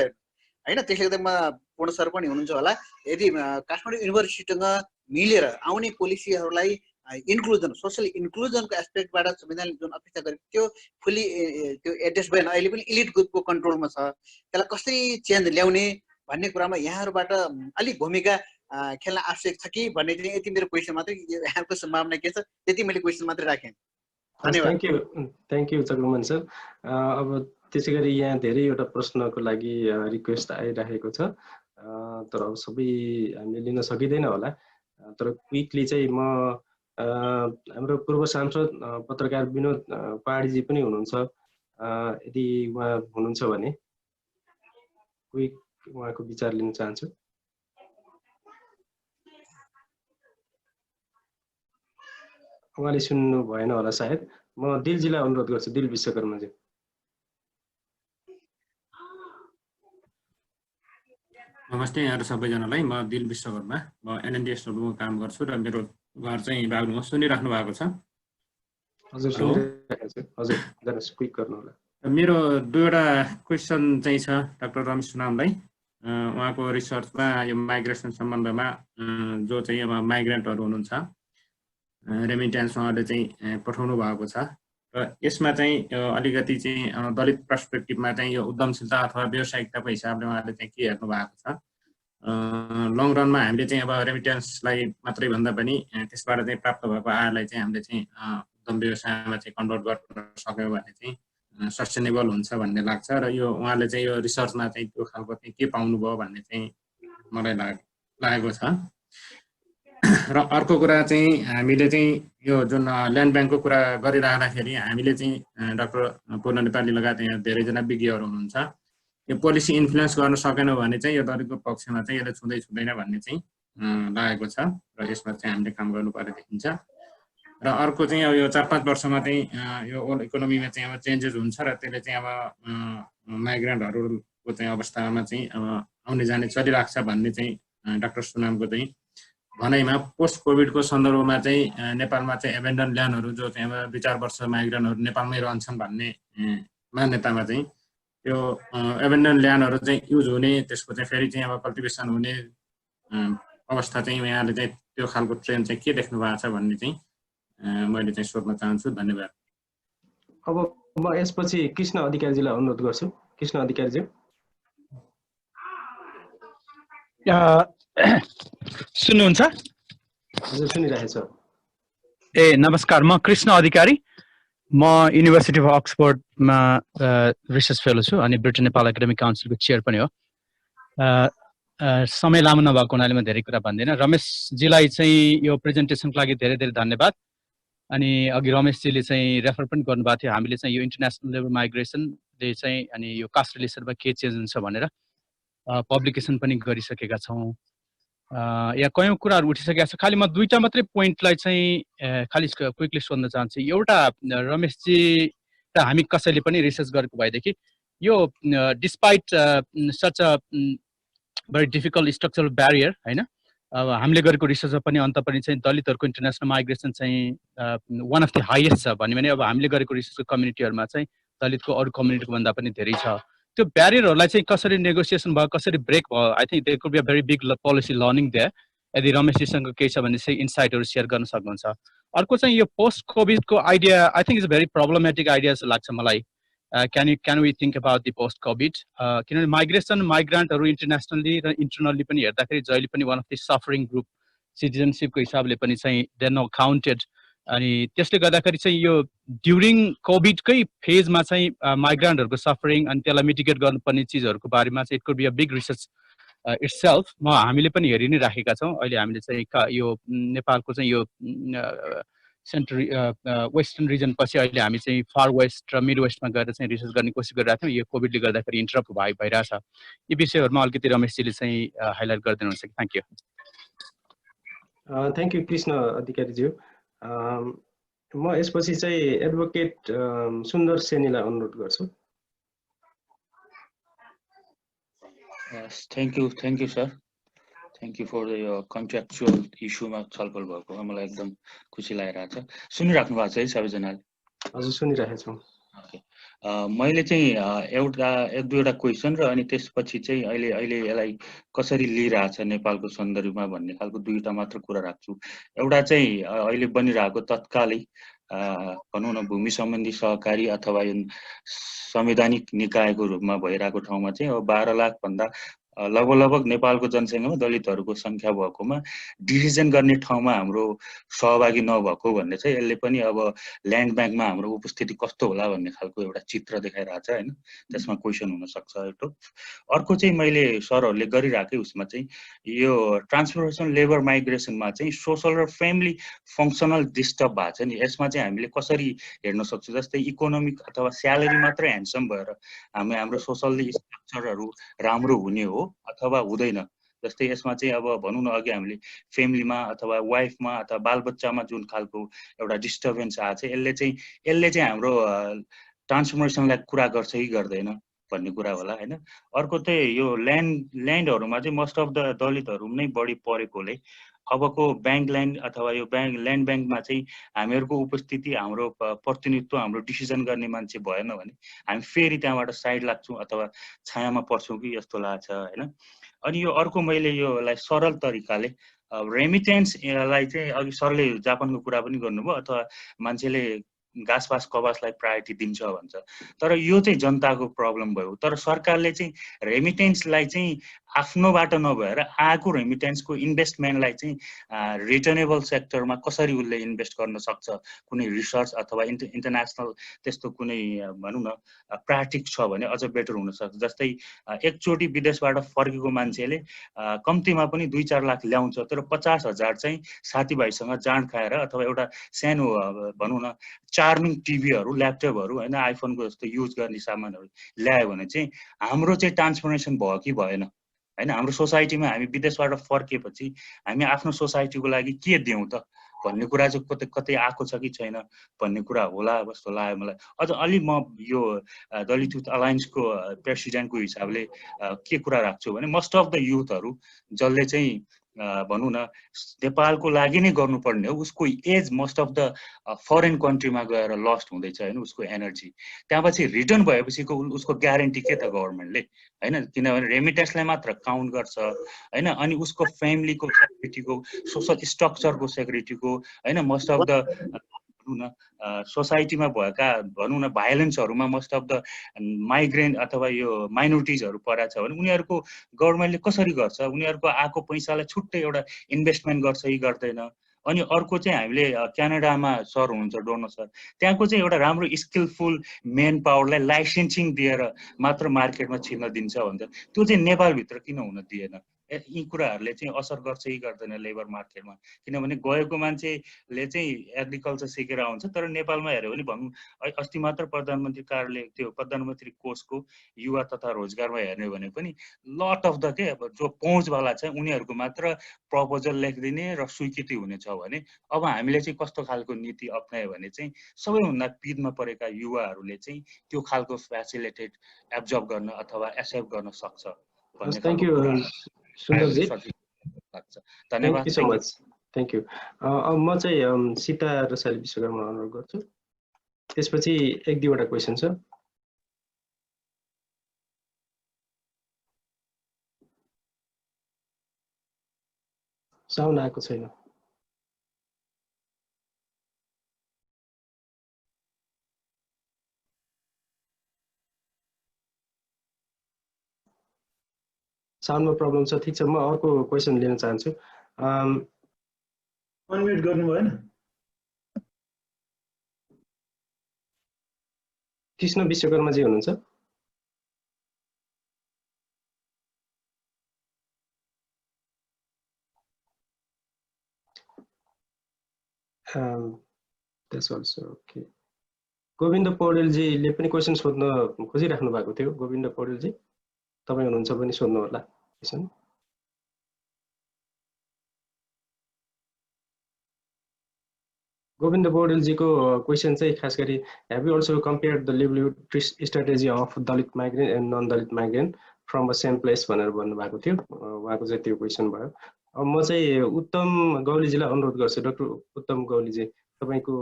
हैन। त्यसले गर्दा म पूर्ण सर पनि हुनुहुन्छ होला, यदि काठमाडौँ युनिभर्सिटीसँग मिलेर आउने पोलिसीहरूलाई इन्क्लुजन सोसल इन्क्लुजनको एस्पेक्टबाट संविधानले जुन अपेक्षा गरेको त्यो फुल्ली त्यो एड्रेस भएन, अहिले पनि इलिट ग्रुपको कन्ट्रोलमा छ। त्यसलाई कसरी चेन्ज ल्याउने भन्ने कुरामा यहाँहरूबाट अलिक भूमिका खेल्न आवश्यक छ कि भन्ने चाहिँ यति मेरो क्वेसन मात्रै, यहाँको सम्भावना के छ त्यति मैले क्वेसन मात्रै राखेँ। धन्यवाद। Thank you Chakraman sir. अब त्यसै गरी यहाँ धेरैवटा प्रश्नको लागि रिक्वेस्ट आइरहेको छ, तर अब सबै हामीले लिन सकिँदैन होला। तर क्विकली चाहिँ म हाम्रो पूर्व सांसद पत्रकार विनोद पहाडीजी पनि हुनुहुन्छ, यदि उहाँ हुनुहुन्छ भने क्विक उहाँको विचार लिन चाहन्छु। उहाँले सुन्नु भएन होला सायद। म दिलजीलाई अनुरोध गर्छु, दिल विश्वकर्माजी। नमस्ते यहाँहरू सबैजनालाई, म दिल विश्वकर्मा, म एनएनडिएसमा काम गर्छु र मेरो घर चाहिँ बागलुङमा। सुनिराख्नु भएको छ? हजुर सुनिरहेको छु। हजुर जरा क्विक गर्नु होला। मेरो दुईवटा क्वेसन चाहिँ छ डाक्टर रमेश सुनामलाई। उहाँको रिसर्चमा यो माइग्रेसन सम्बन्धमा जो चाहिँ अब माइग्रेन्टहरू हुनुहुन्छ रेमिट्यान्स उहाँले चाहिँ पठाउनु भएको छ, र यसमा चाहिँ अलिकति चाहिँ दलित पर्सपेक्टिभमा चाहिँ यो उद्यमशीलता अथवा व्यावसायिकताको हिसाबले उहाँले चाहिँ के हेर्नु भएको छ। लङ रनमा हामीले चाहिँ अब रेमिट्यान्सलाई मात्रै भन्दा पनि त्यसबाट चाहिँ प्राप्त भएको आयलाई चाहिँ हामीले चाहिँ उद्यम व्यवसायमा चाहिँ कन्भर्ट गर्न सक्यौँ भने चाहिँ सस्टेनेबल हुन्छ भन्ने लाग्छ। र यो उहाँले चाहिँ यो रिसर्चमा चाहिँ त्यो खालको चाहिँ के पाउनुभयो भन्ने चाहिँ मलाई लागेको छ। र अर्को कुरा चाहिँ हामीले चाहिँ यो जुन ल्यान्ड ब्याङ्कको कुरा गरिराख्दाखेरि हामीले चाहिँ डाक्टर पूर्ण नेपाली लगायत यहाँ धेरैजना विज्ञहरू हुनुहुन्छ, यो पोलिसी इन्फ्लुएन्स गर्न सकेन भने चाहिँ यो दलितको पक्षमा चाहिँ यसले छुँदैन भन्ने चाहिँ लागेको छ, र यसमा चाहिँ हामीले काम गर्नुपर्ने देखिन्छ। र अर्को चाहिँ अब यो 4-5 वर्षमा चाहिँ यो ओल्ड इकोनोमीमा चाहिँ अब चेन्जेस हुन्छ र त्यसले चाहिँ अब माइग्रेन्टहरूको चाहिँ अवस्थामा चाहिँ अब आउने जाने चलिरहेको छ भन्ने चाहिँ डाक्टर सुनामको चाहिँ भनाइमा पोस्ट कोभिडको सन्दर्भमा चाहिँ नेपालमा चाहिँ एबेन्डन ल्यान्डहरू जो चाहिँ अब 2-4 वर्ष माइग्रेन्टहरू नेपालमै रहन्छन् भन्ने मान्यतामा चाहिँ त्यो एबेन्डन ल्यान्डहरू चाहिँ युज हुने, त्यसको चाहिँ फेरि चाहिँ अब कल्टिभेसन हुने अवस्था चाहिँ यहाँले चाहिँ त्यो खालको ट्रेन्ड चाहिँ के देख्नु भएको छ भन्ने चाहिँ मैले चाहिँ सोध्न चाहन्छु। धन्यवाद। अब म यसपछि कृष्ण अधिकारीजीलाई अनुरोध गर्छु। कृष्ण अधिकारीजी सुन्नुहुन्छ? हजुर सुनिरहेको छु। नमस्कार, म कृष्ण अधिकारी, म युनिभर्सिटी अफ अक्सफोर्डमा रिसर्च फेलो छु अनि ब्रिटेन नेपाल एकाडेमिक काउन्सिलको चेयर पनि हो। समय लामो नभएको हुनाले म धेरै कुरा भन्दिनँ। रमेशजीलाई चाहिँ यो प्रेजेन्टेसनको लागि धेरै धेरै धन्यवाद। अनि अघि रमेशजीले चाहिँ रेफर पनि गर्नुभएको थियो हामीले चाहिँ यो इन्टरनेसनल लेबर माइग्रेसनले चाहिँ अनि यो कास्ट रिलेसनमा के चेन्ज हुन्छ भनेर पब्लिकेसन पनि गरिसकेका छौँ। यहाँ कयौँ कुराहरू उठिसकेका छ। खालि म दुईटा मात्रै पोइन्टलाई चाहिँ खालि क्विकली सोध्न चाहन्छु। एउटा रमेशजी र हामी कसैले पनि रिसर्च गरेको भएदेखि यो despite such a very difficult structural barrier होइन, अब हामीले गरेको रिसर्चमा पनि अन्त पनि चाहिँ दलितहरूको इन्टरनेसनल माइग्रेसन चाहिँ वान अफ द हाइएस्ट छ भन्यो भने अब हामीले गरेको रिसर्चको कम्युनिटीहरूमा चाहिँ दलितको अरू कम्युनिटीको भन्दा पनि धेरै छ। त्यो ब्यारियरहरूलाई चाहिँ कसरी नेगोसिएसन भयो, कसरी ब्रेक भयो, I think there could be a very big policy learning there. यदि रमेशजीसँग केही छ भने चाहिँ इन्साइटहरू सेयर गर्न सक्नुहुन्छ। अर्को चाहिँ यो पोस्ट कोभिडको idea I think is a very problematic idea जस्तो लाग्छ मलाई। Can we think about the post COVID, किनभने माइग्रेसन माइग्रान्टहरू इन्टरनेसनली र इन्टरनल्ली पनि हेर्दाखेरि जहिले पनि one of the suffering group सिटिजनसिपको हिसाबले पनि चाहिँ दे नो काउन्टेड। अनि त्यसले गर्दाखेरि चाहिँ यो ड्युरिङ कोभिडकै फेजमा चाहिँ माइग्रान्टहरूको सफरिङ अनि त्यसलाई मिटिगेट गर्नुपर्ने चिजहरूको बारेमा चाहिँ it could be a big research itself. हामीले पनि हेरि नै राखेका छौँ। अहिले हामीले चाहिँ यो नेपालको चाहिँ यो सेन्ट्रल वेस्टर्न रिजन पछि अहिले हामी चाहिँ फार वेस्ट र मिड वेस्टमा गएर चाहिँ रिसर्च गर्ने कोसिस गरिरहेको थियौँ। यो कोभिडले गर्दाखेरि इन्टरप्ट भइरहेछ। यी विषयहरूमा अलिकति रमेशजीले चाहिँ हाइलाइट गरिदिनुहुन्छ कि? Thank you. Thank you Krishna Adhikarijyu. म यसपछि चाहिँ एडभोकेट सुन्दर सेनीलाई अनुरोध गर्छु। Thank you sir. Thank you for the यो कन्ट्र्याक्चुअल इस्युमा छलफल भएको मलाई एकदम खुसी लागिरहेको छ। सुनिराख्नु भएको छ है सबैजनाले? हजुर सुनिरहेको छौँ। मैले चाहिँ एक दुईवटा क्वेसन र अनि त्यसपछि चाहिँ अहिले यसलाई कसरी लिइरहेछ नेपालको सन्दर्भमा भन्ने खालको दुईवटा मात्र कुरा राख्छु। एउटा चाहिँ अहिले बनिरहेको तत्कालै भनौँ न भूमि सम्बन्धी सहकारी अथवा संवैधानिक निकायको रूपमा भइरहेको ठाउँमा चाहिँ अब 12 लाख भन्दा लगभग नेपालको जनसङ्ख्यामा दलितहरूको सङ्ख्या भएकोमा डिसिजन गर्ने ठाउँमा हाम्रो सहभागी नभएको भन्ने चाहिँ यसले पनि अब ल्यान्ड ब्याङ्कमा हाम्रो उपस्थिति कस्तो होला भन्ने खालको एउटा चित्र देखाइरहेको छ होइन। त्यसमा क्वेसन हुनसक्छ एउटा। अर्को चाहिँ मैले सरहरूले गरिरहेकै उसमा चाहिँ यो ट्रान्सनेसनल लेबर माइग्रेसनमा चाहिँ सोसल र फ्यामिली फङ्सनल डिस्टर्ब भएको छ नि, यसमा चाहिँ हामीले कसरी हेर्न सक्छौँ? जस्तै इकोनोमिक अथवा स्यालेरी मात्रै ह्यान्डसम भएर हाम्रो सोसल स्ट्रक्चरहरू राम्रो हुने हो अथवा हुँदैन? जस्तै यसमा चाहिँ अब भनौँ न अघि हामीले फ्यामिलीमा अथवा वाइफमा अथवा बालबच्चामा जुन खालको एउटा डिस्टर्बेन्स आएको छ यसले चाहिँ हाम्रो ट्रान्सफर्मेसनलाई कुरा गर्छ कि गर्दैन भन्ने कुरा होला होइन। अर्को चाहिँ यो ल्यान्डहरूमा चाहिँ मोस्ट अफ द दलितहरू नै बढी परेकोले अबको ब्याङ्क ल्यान्ड अथवा यो ल्यान्ड ब्याङ्कमा चाहिँ हामीहरूको उपस्थिति, हाम्रो प्रतिनिधित्व, हाम्रो डिसिजन गर्ने मान्छे भएन भने हामी फेरि त्यहाँबाट साइड लाग्छौँ अथवा छायामा पर्छौँ कि जस्तो लाग्छ होइन। अनि यो अर्को मैले योलाई सरल तरिकाले रेमिटेन्सलाई चाहिँ अघि सरले जापानको कुरा पनि गर्नुभयो अथवा मान्छेले घाँसपास कबासलाई प्रायोरिटी दिन्छ भन्छ, तर यो चाहिँ जनताको प्रब्लम भयो। तर सरकारले चाहिँ रेमिटेन्सलाई चाहिँ आफ्नोबाट नभएर आएको रेमिटेन्सको इन्भेस्टमेन्टलाई चाहिँ रिटर्नेबल सेक्टरमा कसरी उसले इन्भेस्ट गर्न सक्छ, कुनै रिसर्च अथवा इन्टरनेसनल त्यस्तो कुनै भनौँ न प्राक्टिस छ भने अझ बेटर हुनसक्छ। जस्तै एकचोटि विदेशबाट फर्केको मान्छेले कम्तीमा पनि 2-4 लाख ल्याउँछ, तर 50,000 चाहिँ साथीभाइसँग जाँड खाएर अथवा एउटा सानो भनौँ न चार्मिङ टिभीहरू, ल्यापटपहरू होइन, आइफोनको जस्तो युज गर्ने सामानहरू ल्यायो भने चाहिँ हाम्रो चाहिँ ट्रान्सफर्मेसन भयो कि भएन होइन? हाम्रो सोसाइटीमा हामी विदेशबाट फर्किएपछि हामी आफ्नो सोसाइटीको लागि के दिउँ त भन्ने कुरा चाहिँ कतै आएको छ कि छैन भन्ने कुरा होला जस्तो लाग्यो मलाई। अझ अलि म यो दलित युथ अलायन्सको प्रेसिडेन्टको हिसाबले के कुरा राख्छु भने मोस्ट अफ द युथहरू जसले चाहिँ भनौँ न नेपालको लागि नै गर्नुपर्ने हो, उसको as most of the foreign कन्ट्रीमा गएर लस्ट हुँदैछ होइन, उसको एनर्जी त्यहाँपछि रिटर्न भएपछिको उसको ग्यारेन्टी के त गभर्मेन्टले होइन? किनभने रेमिटेन्सलाई मात्र काउन्ट गर्छ होइन। अनि उसको फ्यामिलीको सेक्युरिटीको, सोसल स्ट्रक्चरको सेक्युरिटीको होइन, मोस्ट अफ द भनौँ न सोसाइटीमा भएका भनौँ न भाइलेन्सहरूमा मोस्ट अफ द माइग्रेन्ट अथवा यो माइनोरिटिजहरू परेको छ भने उनीहरूको गभर्मेन्टले कसरी गर्छ? उनीहरूको आएको पैसालाई छुट्टै एउटा इन्भेस्टमेन्ट गर्छ कि गर्दैन? अनि अर्को चाहिँ हामीले क्यानाडामा सर हुनुहुन्छ डोनो सर, त्यहाँको चाहिँ एउटा राम्रो स्किलफुल मेन पावरलाई लाइसेन्सिङ दिएर मात्र मार्केटमा छिर्न दिन्छ भन्छ, त्यो चाहिँ नेपालभित्र किन हुन दिएन? यी कुराहरूले चाहिँ असर गर्छ कि गर्दैन लेबर मार्केटमा? किनभने गएको मान्छेले चाहिँ एग्रिकल्चर सिकेर आउँछ, तर नेपालमा हेऱ्यो भने भनौँ अस्ति मात्र प्रधानमन्त्री कार्यालय त्यो प्रधानमन्त्री कोषको युवा तथा रोजगारमा हेर्ने भने पनि लट अफ द के अब जो पहुँचवाला छ उनीहरूको मात्र प्रपोजल लेखिदिने र स्वीकृति हुनेछ भने अब हामीले चाहिँ कस्तो खालको नीति अप्नायो भने चाहिँ सबैभन्दा पिरमा परेका युवाहरूले चाहिँ त्यो खालको फेसिलिटेट एब्जर्ब गर्न अथवा एक्सेप्ट गर्न सक्छ भन्ने थ्याङ्क यू सुन्दरजी, धन्यवाद। Thank you so much, thank you. अब म चाहिँ सीता रसाइल विश्वकर्मा अनुरोध गर्छु, त्यसपछि 1-2वटा क्वेसन छ। साउन्ड आएको छैन। साउन्डमा प्रब्लम छ, ठिक छ। म अर्को क्वेसन लिन चाहन्छु। अनम्युट गर्नु भएन? कृष्ण विश्वकर्माजी हुनुहुन्छ? That's also okay. गोविन्द पौडेलजीले पनि क्वेसन सोध्न खोजिराख्नु भएको थियो। गोविन्द पौडेलजी तपाईँ हुनुहुन्छ भने सोध्नु होला क्वेसन। गोविन्द पौडेलजीको क्वेसन चाहिँ खास गरी have you also compared the livelihood strategy of Dalit migrant and non-Dalit migrant from a same place भनेर भन्नुभएको थियो। उहाँको चाहिँ त्यो क्वेसन भयो। अब म चाहिँ उत्तम गौलीजीलाई अनुरोध गर्छु। डाक्टर उत्तम गौलीजी, तपाईँको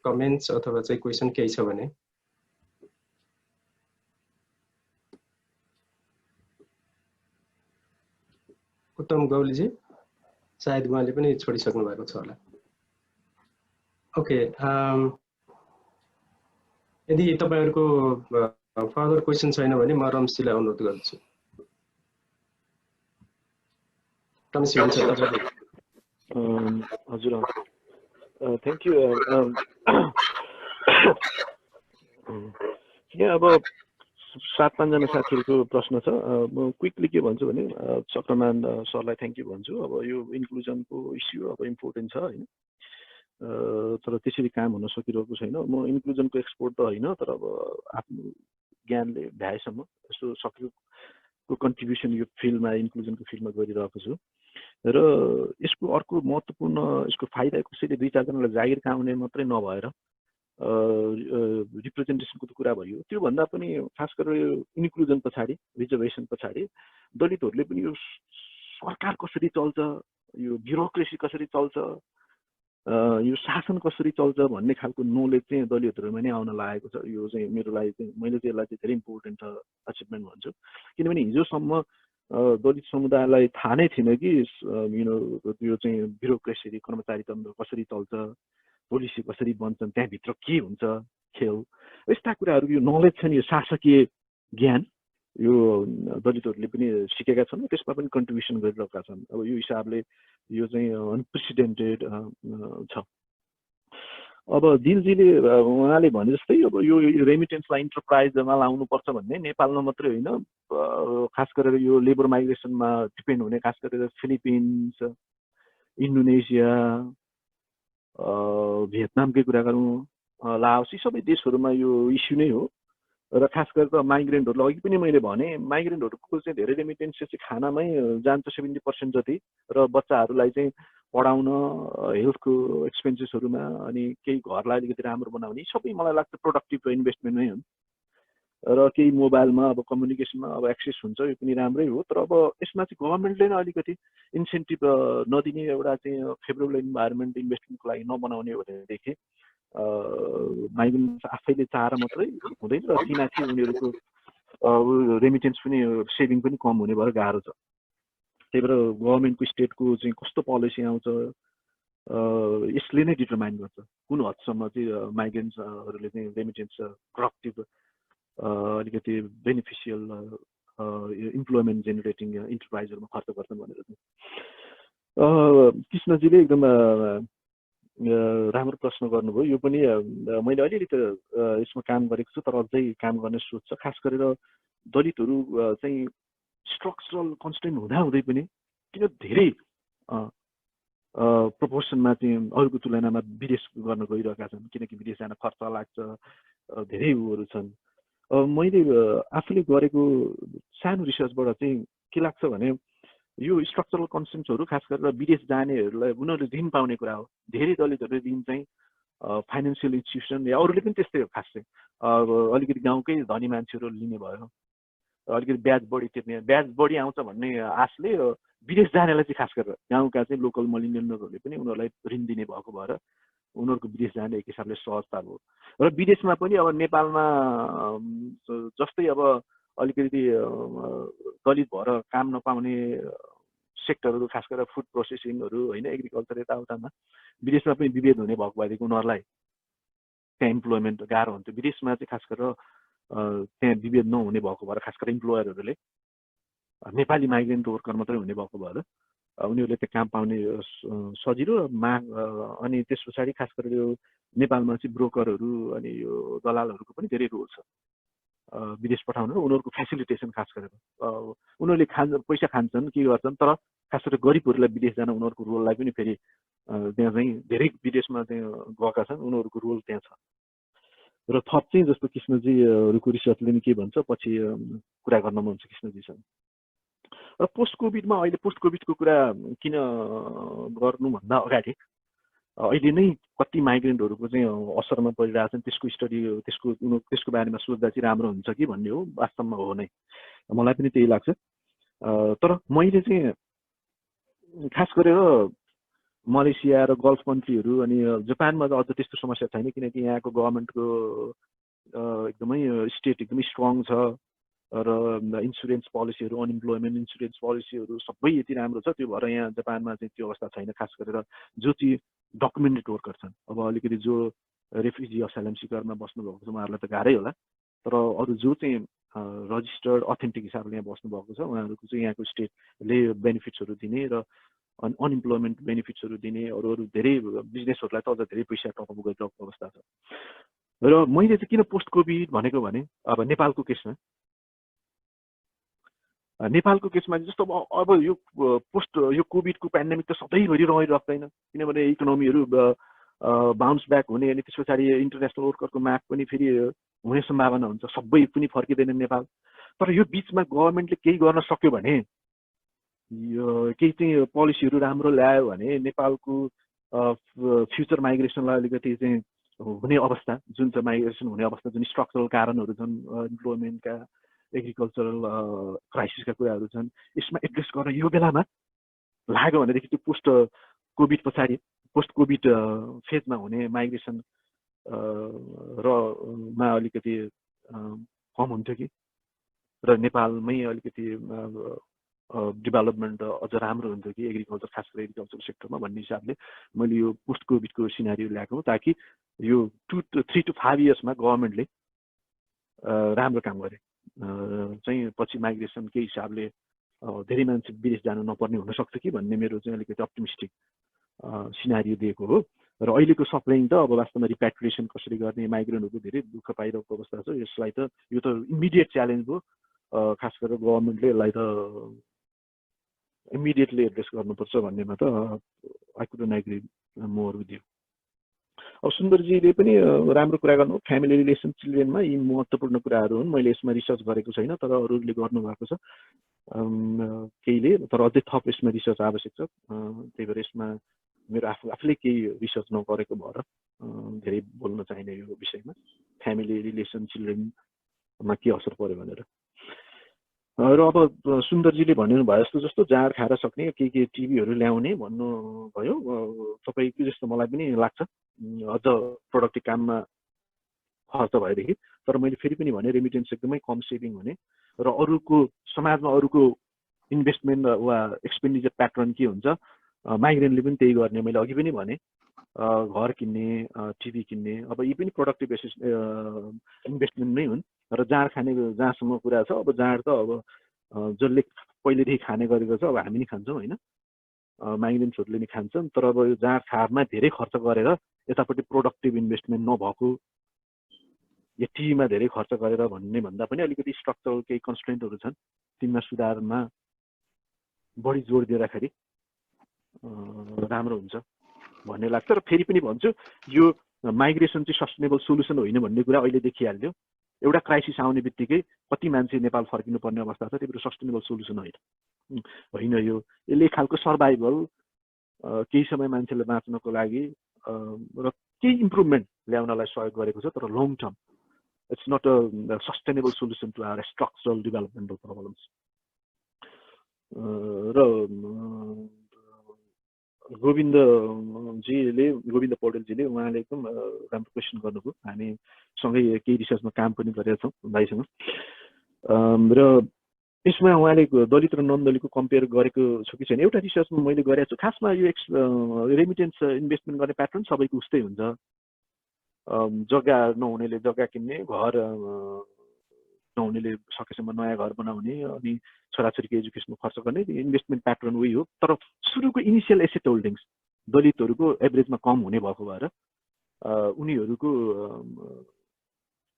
कमेन्ट्स अथवा चाहिँ क्वेसन केही छ भने। उत्तम गौलीजी सायद उहाँले पनि छोडिसक्नु भएको छ होला। ओके, यदि तपाईहरुको फर्दर क्वेसन छैन भने म रमेशजीलाई अनुरोध गर्छु। रमेशजी हुन्छ तपाईहरु। हजुर, थ्यांक यू। यहाँ अब 7-5 जना साथीहरुको प्रश्न छ। म क्विकली के भन्छु भने चक्रमान सरलाई थ्यांक यू भन्छु। अब यो इन्क्लुजनको इस्यु अब इम्पोर्टेन्ट छ हैन, तर त्यसरी काम हुन सकिरहेको छैन। म इन्क्लुजनको एक्सपर्ट त होइन, तर अब आफ्नो ज्ञानले भ्याएसम्म यसो सकेको कन्ट्रिब्युसन यो फिल्डमा इन्क्लुजनको फिल्डमा गरिरहेको छु। र यसको अर्को महत्त्वपूर्ण यसको फाइदा कसैले 2-4 जनालाई जागिर काउने मात्रै नभएर रिप्रेजेन्टेसनको त कुरा भयो, त्यो भन्दा पनि खास गरेर इन्क्लुजन पछाडि, रिजर्भेसन पछाडि दलितहरूले पनि यो सरकार कसरी चल्छ, यो ब्युरोक्रेसी कसरी चल्छ, यो शासन कसरी चल्छ भन्ने खालको नलेज चाहिँ दलितहरुमा नै आउन लागेको छ। यो चाहिँ मेरो लागि चाहिँ मैले चाहिँ यसलाई चाहिँ धेरै इम्पोर्टेन्ट अचिभमेन्ट भन्छु। किनभने हिजोसम्म दलित समुदायलाई थाहा नै थिएन कि यो चाहिँ ब्युरोक्रेसी, कर्मचारी तन्त्र कसरी चल्छ, पोलिसी कसरी बन्छन्, त्यहाँभित्र के हुन्छ खेल, यस्ता कुराहरू यो नलेज छ नि, यो शासकीय ज्ञान यो दलितहरूले पनि सिकेका छन्, त्यसमा पनि कन्ट्रिब्युसन गरिरहेका छन्। अब यो हिसाबले यो चाहिँ अनप्रेसिडेन्टेड छ। अब दिलजीले उहाँले भने जस्तै अब यो रेमिटेन्सलाई इन्टरप्राइजमा लाउनुपर्छ भन्ने नेपालमा मात्रै होइन, खास गरेर यो लेबर माइग्रेसनमा डिपेन्ड हुने खास गरेर फिलिपिन्स, इन्डोनेसिया, भियतनामकै कुरा गरौँ, लाओस, यी सबै देशहरूमा यो इस्यु नै हो। र खास गरेर माइग्रेन्टहरूलाई अघि पनि मैले भने माइग्रेन्टहरूको चाहिँ धेरै रेमिटेन्स चाहिँ खानामै जान्छ 70% जति, र बच्चाहरूलाई चाहिँ पढाउन, हेल्थको एक्सपेन्सेसहरूमा, अनि केही घरलाई अलिकति राम्रो बनाउने, सबै मलाई लाग्छ प्रोडक्टिभ इन्भेस्टमेन्ट नै हुन्। र केही मोबाइलमा अब कम्युनिकेसनमा अब एक्सेस हुन्छ, यो पनि राम्रै हो। तर अब यसमा चाहिँ गभर्मेन्टले नै अलिकति इन्सेन्टिभ नदिने, एउटा चाहिँ फेभरेबल इन्भाइरोमेन्ट इन्भेस्टमेन्टको लागि नबनाउने भनेदेखि माइग्रेन्ट आफैले चाहेर मात्रै हुँदैन, र सीमाथि उनीहरूको रेमिटेन्स पनि सेभिङ पनि कम हुने भएर गाह्रो छ। त्यही भएर गभर्मेन्टको स्टेटको चाहिँ कस्तो पोलिसी आउँछ यसले नै डिटरमाइन गर्छ कुन हदसम्म चाहिँ माइग्रेन्ट्सहरूले चाहिँ रेमिटेन्स प्रोडक्टिभ अलिकति बेनिफिसियल इम्प्लोइमेन्ट जेनेरेटिङ इन्टरप्राइजहरूमा खर्च गर्छन् भनेर चाहिँ। कृष्णजीले एकदम राम्रो प्रश्न गर्नुभयो। यो पनि मैले अलिअलि त यसमा काम गरेको छु, तर अझै काम गर्ने सोच छ। खास गरेर दलितहरू चाहिँ स्ट्रक्चरल कन्स्टेन्ट हुँदाहुँदै पनि किन धेरै प्रपोर्सनमा चाहिँ अरूको तुलनामा विदेश गर्न गइरहेका छन्, किनकि विदेश जान खर्च लाग्छ, धेरै उहरू छन्। मैले आफूले गरेको सानो रिसर्चबाट चाहिँ के लाग्छ भने यो स्ट्रक्चरल कन्सेन्ट्सहरू खास गरेर विदेश जानेहरूलाई उनीहरूले ऋण पाउने कुरा हो। धेरै दलितहरूले ऋण चाहिँ फाइनेन्सियल इन्स्टिट्युसन या अरूले पनि त्यस्तै हो। खास चाहिँ अलिकति गाउँकै धनी मान्छेहरू लिने भयो, अलिकति ब्याज बढी तिर्ने, ब्याज बढी आउँछ भन्ने आशले विदेश जानेलाई चाहिँ खास गरेर गाउँका चाहिँ लोकल मिलेनियलहरूले पनि उनीहरूलाई ऋण दिने भएको भएर उनीहरूको विदेश जाने एक हिसाबले सहजता भयो। र विदेशमा पनि अब नेपालमा जस्तै अब अलिकति दलित भएर काम नपाउने सेक्टरहरू खास गरेर फुड प्रोसेसिङहरू होइन, एग्रिकल्चर यताउतामा विदेशमा पनि विभेद हुने भएको भएदेखि उनीहरूलाई त्यहाँ इम्प्लोइमेन्ट गाह्रो हुन्थ्यो। विदेशमा चाहिँ खास गरेर त्यहाँ विभेद नहुने भएको भएर खास गरेर इम्प्लोयरहरूले नेपाली माइग्रेन्ट वर्कर मात्रै हुने भएको भएर उनीहरूले त्यो काम पाउने सजिलो माग। अनि त्यस पछाडि खास गरेर यो नेपालमा चाहिँ ब्रोकरहरू अनि यो दलालहरूको पनि धेरै रोल छ विदेश पठाउनु। उनीहरूको फेसिलिटेसन खास गरेर उनीहरूले पैसा खान्छन् के गर्छन्, तर खास गरेर गरिबहरूलाई विदेश जान उनीहरूको रोललाई पनि फेरि त्यहाँ चाहिँ धेरै विदेशमा त्यहाँ गएका छन्, उनीहरूको रोल त्यहाँ छ। र थप चाहिँ जस्तो कृष्णजीहरूको रिसर्चले पनि के भन्छ पछि कुरा गर्न मन छ कृष्णजीसँग। र पोस्ट कोभिडमा अहिले पोस्ट कोभिडको कुरा किन गर्नुभन्दा अगाडि अहिले नै कति माइग्रेन्टहरूको चाहिँ असरमा परिरहेको छन् त्यसको स्टडी त्यसको बारेमा सोच्दा चाहिँ राम्रो हुन्छ कि भन्ने हो। वास्तवमा हो नै, मलाई पनि त्यही लाग्छ। तर मैले चाहिँ खास गरेर मलेसिया र गल्फ कन्ट्रीहरू अनि जापानमा त अझ त्यस्तो समस्या छैन, किनकि यहाँको गभर्मेन्टको एकदमै स्टेट एकदमै स्ट्रङ छ र इन्सुरेन्स पोलिसीहरू, अनइम्प्लोइमेन्ट इन्सुरेन्स पोलिसीहरू सबै यति राम्रो छ। त्यो भएर यहाँ जापानमा चाहिँ त्यो अवस्था छैन। खास गरेर जो चाहिँ डकुमेन्टेड वर्कर छन्, अब अलिकति जो रेफ्युजी असाइलम सिकरमा बस्नुभएको छ उहाँहरूलाई त गाह्रै होला, तर अरू जो चाहिँ रजिस्टर्ड अथेन्टिक हिसाबले यहाँ बस्नुभएको छ उहाँहरूको चाहिँ यहाँको स्टेटले बेनिफिट्सहरू दिने र अनइम्प्लोइमेन्ट बेनिफिट्सहरू दिने, अरू धेरै बिजनेसहरूलाई त अझ धेरै पैसा टपअप गरिरहेको अवस्था छ। र मैले चाहिँ किन पोस्ट कोभिड भनेको भने अब नेपालको केसमा जस्तो अब यो यो कोभिडको पेन्डेमिक त सधैँभरि रहिरहेदैन, किनभने इकोनोमीहरू बााउन्स ब्याक हुने अनि त्यस पछाडि इन्टरनेसनल वर्करको माग पनि फेरि हुने सम्भावना हुन्छ, सबै पनि फर्किँदैन नेपाल। तर यो बिचमा गभर्मेन्टले केही गर्न सक्यो भने, यो केही चाहिँ पोलिसीहरू राम्रो ल्यायो भने नेपालको फ्युचर माइग्रेसनलाई अलिकति चाहिँ हुने अवस्था, जुन चाहिँ माइग्रेसन हुने अवस्था, जुन स्ट्रक्चरल कारणहरू छन्, इम्प्लोइमेन्टका, एग्रिकल्चरल क्राइसिसका कुराहरू छन्, यसमा एड्रेस गर्न यो बेलामा लाग्यो भनेदेखि त्यो पोस्ट कोभिड पछाडि पोस्ट कोभिड फेजमा हुने माइग्रेसन र मा अलिकति कम हुन्थ्यो कि, र नेपालमै अलिकति डेभलपमेन्ट अझ राम्रो हुन्थ्यो कि एग्रिकल्चर, खास गरी एग्रिकल्चर सेक्टरमा भन्ने हिसाबले मैले यो पोस्ट कोभिडको सिनारियो ल्याएको, ताकि यो 3 to 5 इयर्समा गभर्मेन्टले राम्रो काम गरे चाहिँ पछि माइग्रेसनकै हिसाबले धेरै मान्छे विदेश जानु नपर्ने हुनसक्छ कि भन्ने मेरो चाहिँ अलिकति अप्टिमिस्टिक सिनारियो दिएको हो। र अहिलेको सप्लाइङ त अब वास्तवमा रिप्याट्रिएसन कसरी गर्ने, माइग्रेन्टहरूको धेरै दुःख पाइरहेको अवस्था छ। यसलाई त यो त इमिडिएट च्यालेन्ज हो, खास गरेर गभर्मेन्टले यसलाई त इमिडिएटली एड्रेस गर्नुपर्छ भन्नेमा त I couldn't agree more with you. अब सुन्दरजीले पनि राम्रो कुरा गर्नु, फ्यामिली रिलेसन चिल्ड्रेनमा यी महत्त्वपूर्ण कुराहरू हुन्। मैले यसमा रिसर्च गरेको छैन, तर अरूले गर्नुभएको छ केहीले, तर अझै थप यसमा रिसर्च आवश्यक छ। त्यही भएर यसमा मेरो आफूले केही रिसर्च नगरेको भएर धेरै बोल्न चाहिने यो विषयमा, फ्यामिली रिलेसन चिल्ड्रेनमा के असर पर्यो भनेर। र अब सुन्दरजीले भनिनु भयो जस्तो जाँड खाएर सक्ने के टिभीहरू ल्याउने भन्नुभयो, तपाईँको जस्तो मलाई पनि लाग्छ अझ प्रोडक्टिभ काममा खर्च भएदेखि। तर मैले फेरि पनि भने रेमिटेन्स एकदमै कम सेभिङ हुने र अरूको समाजमा अरूको इन्भेस्टमेन्ट वा एक्सपेन्डिचर प्याटर्न के हुन्छ, माइग्रेन्टले पनि त्यही गर्ने। मैले अघि पनि भने घर किन्ने, टिभी किन्ने, अब यी पनि प्रोडक्टिभ इन्भेस्टमेन्ट नै हुन्। र जाँड खाने जहाँसम्म कुरा छ, अब जाँड त अब जसले पहिलेदेखि खाने गरेको छ अब हामी नि खान्छौँ होइन, माइग्रेन्ट्सहरूले नि खान्छन्। तर अब यो जाँड खारमा धेरै खर्च गरेर यतापट्टि प्रोडक्टिभ इन्भेस्टमेन्ट नभएको, या टिभीमा धेरै खर्च गरेर भन्ने भन्दा पनि अलिकति स्ट्रक्चरल केही कन्स्ट्रेन्टहरू छन्, तिनमा सुधारमा बढी जोड दिँदाखेरि राम्रो हुन्छ भन्ने लाग्छ। र फेरि पनि भन्छु यो माइग्रेसन चाहिँ सस्टेनेबल सोल्युसन होइन भन्ने कुरा अहिले देखिहाल्यो। एउटा क्राइसिस आउने बित्तिकै कति मान्छे नेपाल फर्किनु पर्ने अवस्था छ, त्यो सस्टेनेबल सोल्युसन होइन यो। यसले एक खालको सर्भाइभल केही समय मान्छेले बाँच्नको लागि र केही इम्प्रुभमेन्ट ल्याउनलाई सहयोग गरेको छ, तर long term it's not a sustainable solution to our structural developmental problems. र गोविन्द पौडेलजीले उहाँले एकदम राम्रो क्वेसन गर्नुभयो। हामी सँगै केही रिसर्चमा काम पनि गरेका छौँ भाइसँग। र यसमा उहाँले दलित र नन दलितको कम्पेयर गरेको छ कि छैन, एउटा रिसर्चमा मैले गरेको छु। खासमा यो रेमिटेन्स इन्भेस्टमेन्ट गर्ने प्याटर्न सबैको उस्तै हुन्छ। जग्गा नहुनेले जग्गा किन्ने, घर नहुनेले सकेसम्म नयाँ घर बनाउने, अनि छोराछोरीको एजुकेसनमा खर्च गर्ने, इन्भेस्टमेन्ट प्याटर्न उही हो। तर सुरुको इनिसियल एसेट होल्डिङ्स दलितहरूको एभरेजमा कम हुने भएको भएर उनीहरूको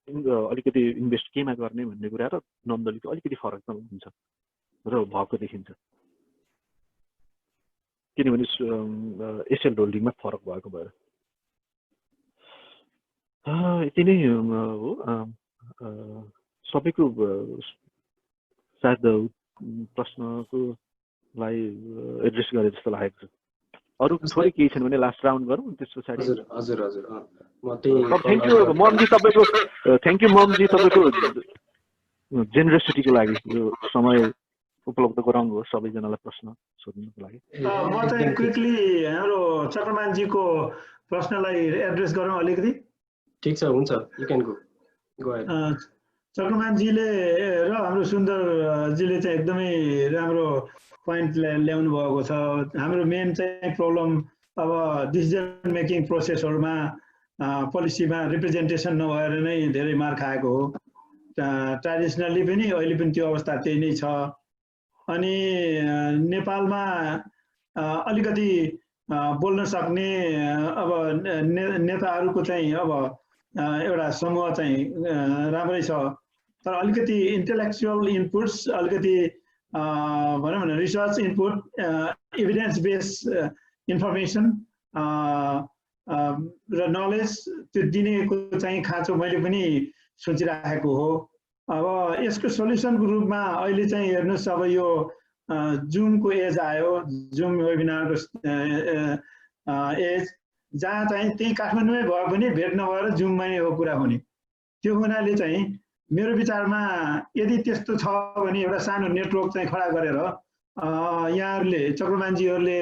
अलिकति इन्भेस्ट केमा गर्ने भन्ने कुरा र नन दलितको अलिकति फरक त हुन्छ र भएको देखिन्छ, किनभने एसेट होल्डिङमा फरक भएको भएर। यति नै हो सबैको सायद प्रश्नको लागि एड्रेस गरे जस्तो लागेको छ। अरू थोरै केही छैन भने लास्ट राउन्ड गरौँ, त्यस पछाडि। हजुर थ्याङ्क यू ममजी, तपाईँको थ्याङ्क यू ममजी, तपाईँको जेनरसिटीको लागि यो समय उपलब्ध गराउनु हो सबैजनालाई प्रश्न सोध्नुको लागि। म चाहिँ क्विकली हाम्रो चक्रमानजीको प्रश्नलाई एड्रेस गरौँ अलिकति। ठिक छ, हुन्छ, यु क्यान गो अहेड। चक्रमानजीले र हाम्रो सुन्दरजीले चाहिँ एकदमै राम्रो पोइन्ट ल्याउनु भएको छ। हाम्रो मेन चाहिँ प्रब्लम अब डिसिजन मेकिङ प्रोसेसहरूमा पोलिसीमा रिप्रेजेन्टेसन नभएर नै धेरै मार खाएको हो। ट्रेडिसनल्ली पनि अहिले पनि त्यो अवस्था त्यही नै छ। अनि नेपालमा अलिकति बोल्न सक्ने अब नेताहरूको चाहिँ अब एउटा समूह चाहिँ राम्रै छ, तर अलिकति इन्टेलेक्चुअल इनपुट्स, अलिकति भनौँ न research input, evidence based information र नलेज त्यो दिनेको चाहिँ खाँचो मैले पनि सोचिराखेको हो। अब यसको सल्युसनको रूपमा अहिले चाहिँ हेर्नुहोस्, अब यो जुमको एज आयो, जुम वेबिनारको एज, जहाँ चाहिँ त्यही काठमाडौँमै भयो भने भेट नभएर जुममा नै हो कुरा हुने। त्यो हुनाले चाहिँ मेरो विचारमा यदि त्यस्तो छ भने एउटा सानो नेटवर्क चाहिँ खडा गरेर यहाँहरूले चक्रमानजीहरूले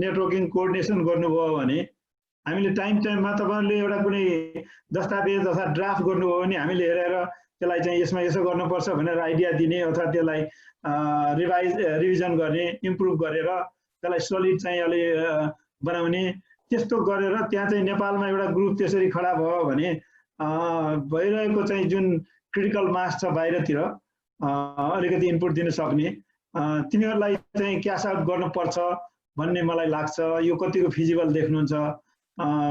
नेटवर्किङ कोअर्डिनेसन गर्नुभयो भने हामीले टाइममा तपाईँहरूले एउटा कुनै दस्तावेज अथवा ड्राफ्ट गर्नुभयो भने हामीले हेरेर त्यसलाई चाहिँ यसमा यसो गर्नुपर्छ भनेर आइडिया दिने अथवा त्यसलाई रिभिजन गर्ने, इम्प्रुभ गरेर त्यसलाई सलिड चाहिँ अलि बनाउने, त्यस्तो गरेर त्यहाँ चाहिँ नेपालमा एउटा ग्रुप त्यसरी खडा भयो भने भइरहेको चाहिँ जुन क्रिटिकल मास छ बाहिरतिर अलिकति इनपुट दिन सक्ने, तिनीहरूलाई चाहिँ क्यास आउट गर्नुपर्छ भन्ने मलाई लाग्छ। यो कतिको फिजिबल देख्नुहुन्छ?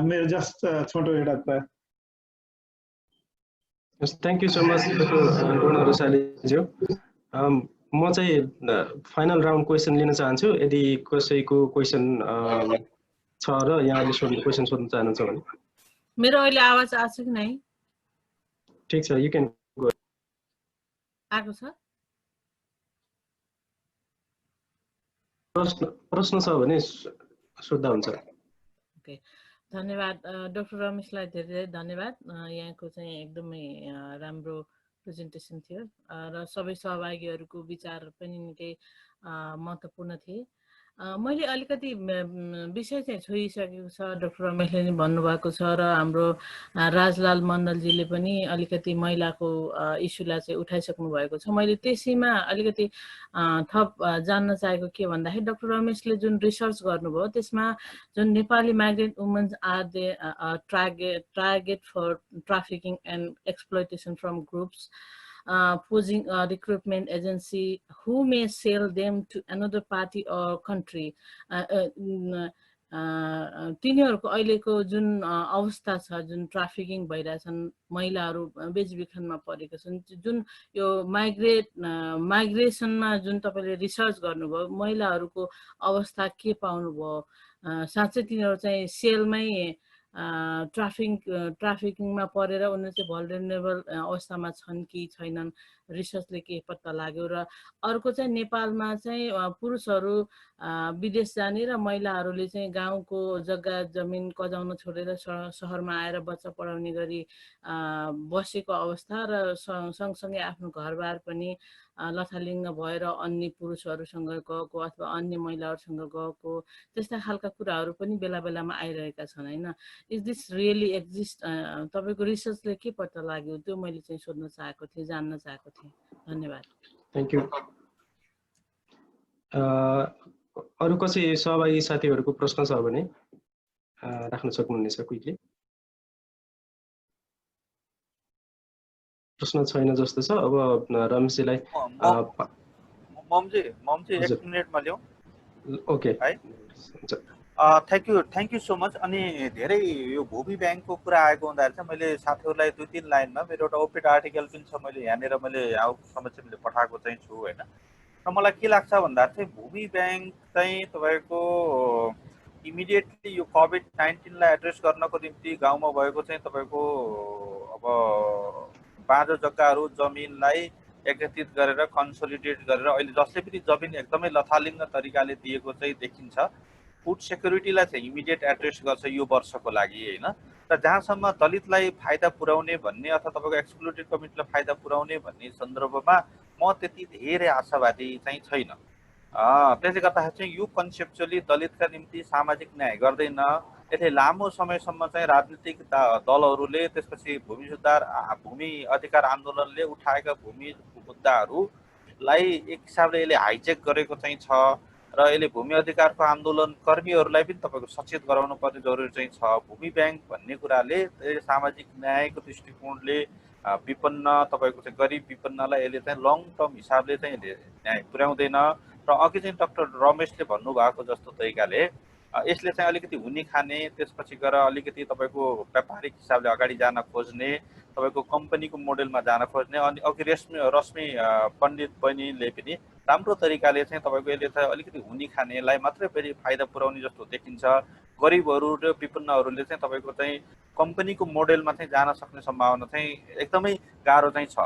मेरो जस्ट छोटो एउटा कुरा। Thank you so much Gunarusalijyu. म चाहिँ फाइनल राउन्ड क्वेसन लिन चाहन्छु। यदि कसैको क्वेसन छ र यहाँले क्वेसन सोध्न चाहनुहुन्छ भने। मेरो अहिले आवाज आछ कि नै? ठिक छ, यु क्यान गो। आएको छ? प्रश्न छ भने सोध्दा हुन्छ। ओके, धन्यवाद डाक्टर रमेशलाई धेरै धेरै धन्यवाद। यहाँको चाहिँ एकदमै राम्रो प्रेजेन्टेसन थियो र सबै सहभागीहरूको विचार पनि निकै महत्त्वपूर्ण थिए। मैले अलिकति विषय चाहिँ छोइसकेको छ, डाक्टर रमेशले नि भन्नुभएको छ र हाम्रो राजलाल मण्डलजीले पनि अलिकति महिलाको इस्युलाई चाहिँ उठाइसक्नु भएको छ। मैले त्यसैमा अलिकति थप जान्न चाहेको के भन्दाखेरि डाक्टर रमेशले जुन रिसर्च गर्नुभयो त्यसमा जुन Nepali migrant women's are they target for trafficking and exploitation from groups posing a recruitment agency who may sell them to another party or country तिनीहरूको अहिलेको जुन अवस्था छ, जुन ट्राफिकिङ भइरहेछन्, महिलाहरू बेचबिखनमा परेको छन्, जुन यो माइग्रेसनमा जुन तपाईँले रिसर्च गर्नुभयो, महिलाहरूको अवस्था के पाउनुभयो? साँच्चै तिनीहरू चाहिँ सेलमै ट्राफिकिङमा परेर उनीहरू चाहिँ भल्नरेबल अवस्थामा छन् कि छैनन्, रिसर्चले के पत्ता लाग्यो। र अर्को चाहिँ नेपालमा चाहिँ पुरुषहरू विदेश जाने र महिलाहरूले चाहिँ गाउँको जग्गा जमिन कजाउन छोडेर सहरमा आएर बच्चा पढाउने गरी बसेको अवस्था र सँगसँगै आफ्नो घरबार पनि लथालिङ्ग भएर अन्य पुरुषहरूसँग गएको अथवा अन्य महिलाहरूसँग गएको त्यस्ता खालका कुराहरू पनि बेला बेलामा आइरहेका छन् होइन। Is this really exist? तपाईँको रिसर्चले के पत्ता लाग्यो त्यो मैले चाहिँ सोध्न चाहेको थिएँ, जान्न चाहेको थिएँ। धन्यवाद। Thank you. अरू कसै सहभागी साथीहरूको प्रश्न छ भने राख्न सक्नुहुनेछ क्विकली। प्रश्न छैन जस्तो छ। अब रमेशजीलाई ममजी 1 मिनेटमा ल्याऊ। ओके है, थ्याङ्क यू सो मच। अनि धेरै यो भूमि ब्याङ्कको कुरा आएको हुँदाखेरि चाहिँ मैले साथीहरूलाई 2-3 लाइनमा मेरो एउटा ओपिड आर्टिकल पनि छ, मैले यहाँनिर मैले समक्ष मैले पठाएको चाहिँ छु होइन। र मलाई के लाग्छ भन्दा चाहिँ भूमि ब्याङ्क चाहिँ तपाईँको इमिडिएटली यो कोभिड-19लाई एड्रेस गर्नको निम्ति गाउँमा भएको चाहिँ तपाईँको अब बाँझो जग्गाहरू जमिनलाई एकत्रित गरेर कन्सोलिडेट गरेर अहिले जसले पनि जमिन एकदमै लथालिङ्ग तरिकाले दिएको चाहिँ देखिन्छ। फुड सेक्युरिटीलाई चाहिँ इमिडिएट एड्रेस गर्छ यो वर्षको लागि होइन। र जहाँसम्म दलितलाई फाइदा पुर्याउने भन्ने अथवा तपाईँको एक्सक्लुडेड कम्युनिटीलाई फाइदा पुर्याउने भन्ने सन्दर्भमा म त्यति धेरै आशावादी चाहिँ छैन। त्यसले गर्दाखेरि चाहिँ यो कन्सेप्चुअली दलितका निम्ति सामाजिक न्याय गर्दैन। यसले लामो समयसम्म चाहिँ राजनीतिक दलहरूले त्यसपछि भूमि अधिकार आन्दोलनले उठाएका भूमि मुद्दाहरूलाई एक हिसाबले यसले हाइजेक गरेको चाहिँ छ। र यसले भूमि अधिकारको आन्दोलन कर्मीहरूलाई पनि तपाईँको सचेत गराउनु पर्ने जरुरी चाहिँ छ। भूमि ब्याङ्क भन्ने कुराले सामाजिक न्यायको दृष्टिकोणले विपन्न तपाईँको चाहिँ गरिब विपन्नलाई यसले चाहिँ लङ टर्म हिसाबले चाहिँ न्याय पुर्याउँदैन। र अघि चाहिँ डाक्टर रमेशले भन्नुभएको जस्तो तरिकाले यसले चाहिँ अलिकति हुने खाने, त्यसपछि गएर अलिकति तपाईँको व्यापारिक हिसाबले अगाडि जान खोज्ने, तपाईँको कम्पनीको मोडेलमा जान खोज्ने। अनि अघि रश्मि पण्डित बहिनीले पनि राम्रो तरिकाले चाहिँ तपाईँको यसले चाहिँ अलिकति हुने खानेलाई मात्रै फेरि फाइदा पुर्याउने जस्तो देखिन्छ। गरिबहरू र विपन्नहरूले चाहिँ तपाईँको चाहिँ कम्पनीको मोडेलमा चाहिँ जान सक्ने सम्भावना चाहिँ एकदमै गाह्रो चाहिँ छ।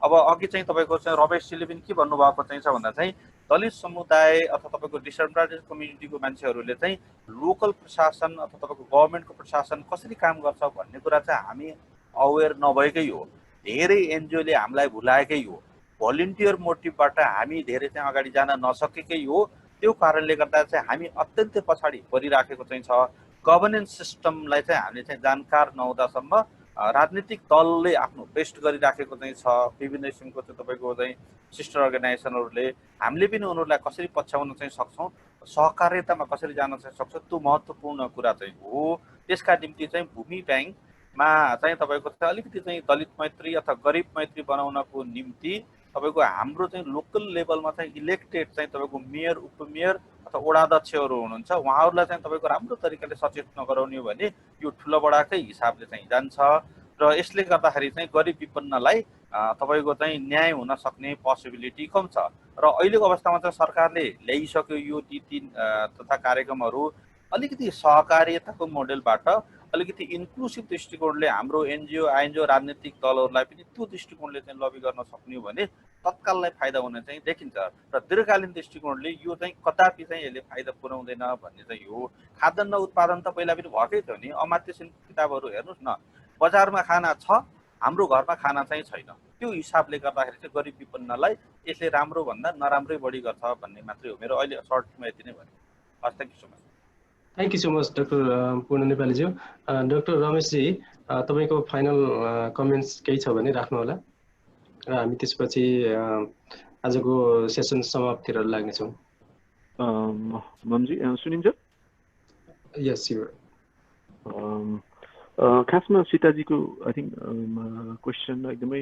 अब अघि चाहिँ तपाईँको चाहिँ रमेशजीले पनि के भन्नुभएको चाहिँ छ भन्दा चाहिँ दलित समुदाय अथवा तपाईँको डिसएडभान्टेज कम्युनिटीको मान्छेहरूले चाहिँ लोकल प्रशासन अथवा तपाईँको गभर्मेन्टको प्रशासन कसरी काम गर्छ भन्ने कुरा चाहिँ हामी अवेर नभएकै हो। धेरै एनजिओले हामीलाई भुलाएकै हो। भोलिन्टियर मोटिभबाट हामी धेरै चाहिँ अगाडि जान नसकेकै हो। त्यो कारणले गर्दा चाहिँ हामी अत्यन्तै पछाडि परिराखेको चाहिँ छ। गभर्नेन्स सिस्टमलाई चाहिँ हामीले चाहिँ जानकार नहुँदासम्म राजनीतिक दलले आफ्नो बेस्ट गरिराखेको चाहिँ छ। विभिन्न किसिमको चाहिँ तपाईँको चाहिँ सिस्टर अर्गनाइजेसनहरूले हामीले पनि उनीहरूलाई कसरी पछ्याउन चाहिँ सक्छौँ, सहकार्यतामा कसरी जान चाहिँ सक्छौँ, त्यो महत्त्वपूर्ण कुरा चाहिँ हो। त्यसका निम्ति चाहिँ भूमि ब्याङ्कमा चाहिँ तपाईँको चाहिँ अलिकति चाहिँ दलित मैत्री अथवा गरिब मैत्री बनाउनको निम्ति तपाईँको हाम्रो चाहिँ लोकल लेभलमा चाहिँ इलेक्टेड चाहिँ तपाईँको मेयर, उपमेयर अथवा वडाध्यक्षहरू हुनुहुन्छ, उहाँहरूलाई चाहिँ तपाईँको राम्रो तरिकाले सचेत नगराउने हो भने यो ठुलो बडाकै हिसाबले चाहिँ जान्छ। र यसले गर्दाखेरि चाहिँ गरिब विपन्नलाई तपाईँको चाहिँ न्याय हुन सक्ने पोसिबिलिटी कम छ। र अहिलेको अवस्थामा चाहिँ सरकारले ल्याइसक्यो यो नीति तथा कार्यक्रमहरू अलिकति सहकार्यताको मोडेलबाट अलिकति इन्क्लुसिभ दृष्टिकोणले हाम्रो एनजिओ आइएनजिओ राजनीतिक दलहरूलाई पनि त्यो दृष्टिकोणले चाहिँ लबी गर्न सक्ने हो भने तत्काललाई फाइदा हुने चाहिँ देखिन्छ। र दीर्घकालीन दृष्टिकोणले यो चाहिँ कदापि चाहिँ यसले फाइदा पुर्याउँदैन भन्ने चाहिँ हो। खाद्यान्न उत्पादन त पहिला पनि भएकै थियो नि। अमात्य सेनको किताबहरू हेर्नुहोस् न, बजारमा खाना छ, हाम्रो घरमा खाना चाहिँ छैन। त्यो हिसाबले गर्दाखेरि चाहिँ गरिब विपन्नलाई यसले राम्रो भन्दा नराम्रै बढी गर्छ भन्ने मात्रै हो। मेरो अहिले सर्टमा यति नै भयो। हस्, thank you so much. Thank you so much doctor पूर्ण नेपालीज्यू। डाक्टर रमेशजी, तपाईँको फाइनल कमेन्ट्स केही छ भने राख्नु होला र हामी त्यसपछि आजको सेसन समाप्तिर लाग्नेछौँ। ममजी सुनिन्छ? यस स्योर। खासमा सीताजीको आई थिङ्क क्वेसन एकदमै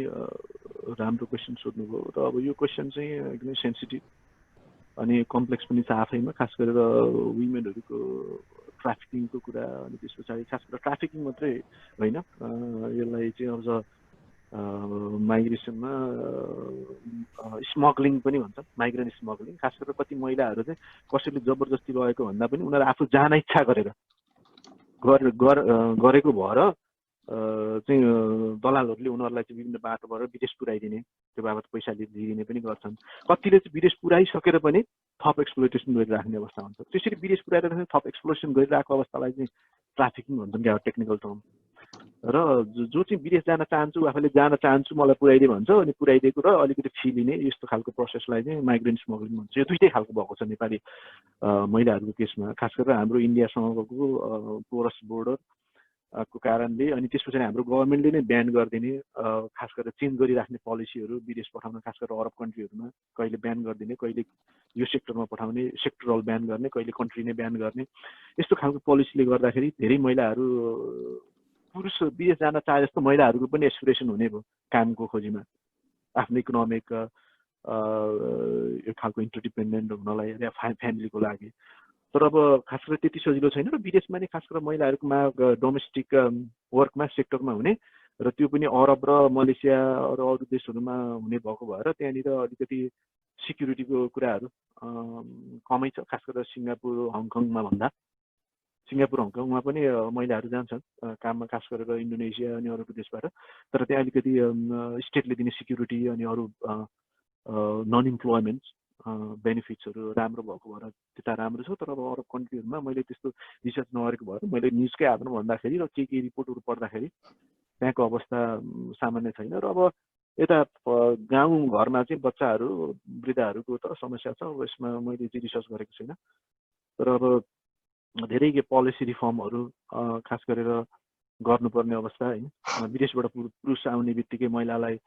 राम्रो क्वेसन सोध्नुभयो। र अब यो क्वेसन चाहिँ एकदमै सेन्सिटिभ अनि कम्प्लेक्स पनि छ आफैमा, खास गरेर वुमेनहरूको ट्राफिकिङको कुरा अनि त्यस पछाडि खास गरेर ट्राफिकिङ मात्रै होइन यसलाई चाहिँ अझ माइग्रेसनमा स्मग्लिङ पनि भन्छ माइग्रेन्ट स्मग्लिङ खास गरेर कति महिलाहरू चाहिँ कसैले जबरजस्ती लगेको भन्दा पनि उनीहरू आफू जान इच्छा गरेको भएर चाहिँ दलालहरूले उनीहरूलाई चाहिँ विभिन्न बाटोबाट विदेश पुर्याइदिने त्यो बाबत पैसा दिने पनि गर्छन् कतिले चाहिँ विदेश पुर्याइसकेर पनि थप एक्सप्लोइटेसन गरिराख्ने अवस्था हुन्छ त्यसरी विदेश पुर्याएर थप एक्सप्लोइटेसन गरिरहेको अवस्थालाई चाहिँ ट्राफिकिङ भन्छन् क्या टेक्निकल टर्म र जो चाहिँ विदेश जान चाहन्छु आफूले जान चाहन्छु मलाई पुर्याइदिए भन्छ अनि पुर्याइदिएको र अलिकति फी लिने यस्तो खालको प्रोसेसलाई चाहिँ माइग्रेन्ट स्मग्लिङ भन्छ यो दुइटै खालको भएको छ नेपाली महिलाहरूको केसमा खास गरेर हाम्रो इन्डियासँगको पोरस बोर्डर को कारणले अनि त्यस पछाडि हाम्रो गभर्मेन्टले नै ब्यान गरिदिने खास गरेर चेन्ज गरिराख्ने पोलिसीहरू विदेश पठाउन खास गरेर अरब कन्ट्रीहरूमा कहिले ब्यान गरिदिने कहिले यो सेक्टरमा पठाउने सेक्टरल ब्यान गर्ने कहिले कन्ट्री नै ब्यान गर्ने यस्तो खालको पोलिसीले गर्दाखेरि धेरै महिलाहरू पुरुष विदेश जान चाहे जस्तो महिलाहरूको पनि एस्पिरेसन हुने भयो कामको खोजीमा आफ्नो इकोनोमिक यो खालको इन्टरडिपेन्डेन्ट हुनलाई या फ्यामिलीको लागि तर अब खास गरेर त्यति सजिलो छैन र विदेशमा नै खास गरेर महिलाहरूकोमा डोमेस्टिक वर्कमा सेक्टरमा हुने र त्यो पनि अरब र मलेसिया र अरू देशहरूमा हुने भएको भएर त्यहाँनिर अलिकति सिक्युरिटीको कुराहरू कमै छ खास गरेर सिङ्गापुर हङकङमा भन्दा सिङ्गापुर हङकङमा पनि महिलाहरू जान्छन् काममा खास गरेर इन्डोनेसिया अनि अरू देशबाट तर त्यहाँ अलिकति स्टेटले दिने सिक्युरिटी अनि अरू नन इम्प्लोइमेन्ट बेनिफिट्सहरू राम्रो भएको भएर त्यता राम्रो छ तर अब अरब कन्ट्रीहरूमा मैले त्यस्तो रिसर्च नगरेको भएर मैले न्युजकै आधारमा भन्दाखेरि र के रिपोर्टहरू पढ्दाखेरि त्यहाँको अवस्था सामान्य छैन र अब यता गाउँ घरमा चाहिँ बच्चाहरू वृद्धहरूको त समस्या छ अब यसमा मैले चाहिँ रिसर्च गरेको छैन तर अब धेरै पोलिसी रिफर्महरू खास गरेर गर्नुपर्ने अवस्था होइन विदेशबाट पुरुष आउने बित्तिकै महिलालाई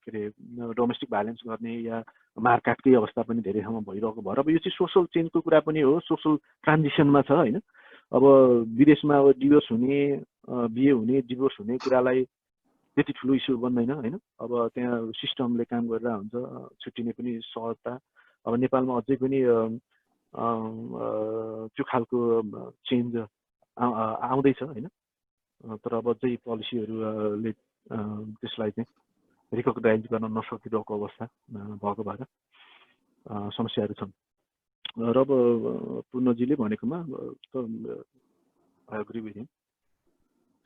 के अरे डोमेस्टिक भाइलेन्स गर्ने या मारकाटकै अवस्था पनि धेरै ठाउँमा भइरहेको भएर अब यो चाहिँ सोसल चेन्जको कुरा पनि हो सोसल ट्रान्जिसनमा छ होइन अब विदेशमा अब डिभोर्स हुने बिहे हुने डिभोर्स हुने कुरालाई त्यति ठुलो इस्यु बन्दैन होइन अब त्यहाँ सिस्टमले काम गरेर हुन्छ छुट्टिने पनि सहजता अब नेपालमा अझै पनि त्यो खालको चेन्ज आउँदैछ होइन तर अब अझै पोलिसीहरूले त्यसलाई चाहिँ रिकगनाइज गर्न नसकिरहेको अवस्था भएको भएर समस्याहरू छन् र अब पूर्णजीले भनेकोमा एग्री विथ हिम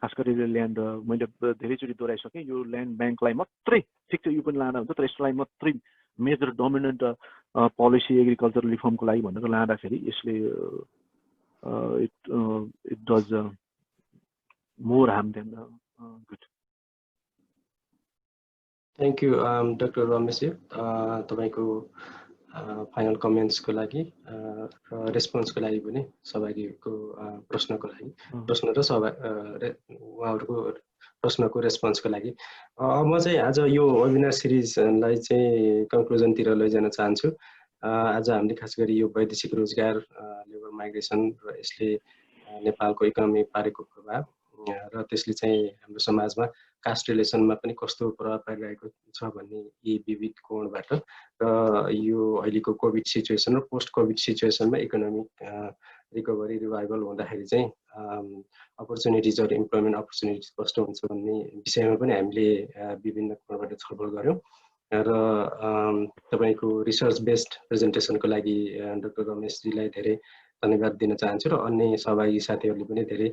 खास गरेर ल्यान्ड मैले धेरैचोटि दोहोऱ्याइसकेँ यो ल्यान्ड ब्याङ्कलाई मात्रै ठिक छ यो पनि लाँदा हुन्छ तर यसलाई मात्रै मेजर डोमिनेन्ट पोलिसी एग्रिकल्चर रिफर्मको लागि भनेर लाँदाखेरि यसले it does more harm than good thank you doctor Rameshji तपाईँको फाइनल कमेन्ट्सको लागि र रेस्पोन्सको लागि पनि सहभागीको प्रश्नको लागि प्रश्न र उहाँहरूको प्रश्नको रेस्पोन्सको लागि म चाहिँ आज यो वेबिनार सिरिजलाई चाहिँ कन्क्लुजनतिर लैजान चाहन्छु आज हामीले खास गरी यो वैदेशिक रोजगार लेबर माइग्रेसन र यसले नेपालको इकोनोमी पारेको प्रभाव र त्यसले चाहिँ हाम्रो समाजमा कास्ट रिलेसनमा पनि कस्तो प्रभाव पारिरहेको छ भन्ने यी विविध कोणबाट र यो अहिलेको कोभिड सिचुएसन र पोस्ट कोभिड सिचुएसनमा इकोनोमिक रिकभरी रिभाइभल हुँदाखेरि चाहिँ अपर्च्युनिटिजहरू इम्प्लोइमेन्ट अपर्च्युनिटिज कस्तो हुन्छ भन्ने विषयमा पनि हामीले विभिन्न कोणबाट छलफल गऱ्यौँ र तपाईँको रिसर्च बेस्ड प्रेजेन्टेसनको लागि डाक्टर रमेशजीलाई धेरै धन्यवाद दिन चाहन्छु र अन्य सहभागी साथीहरूले पनि धेरै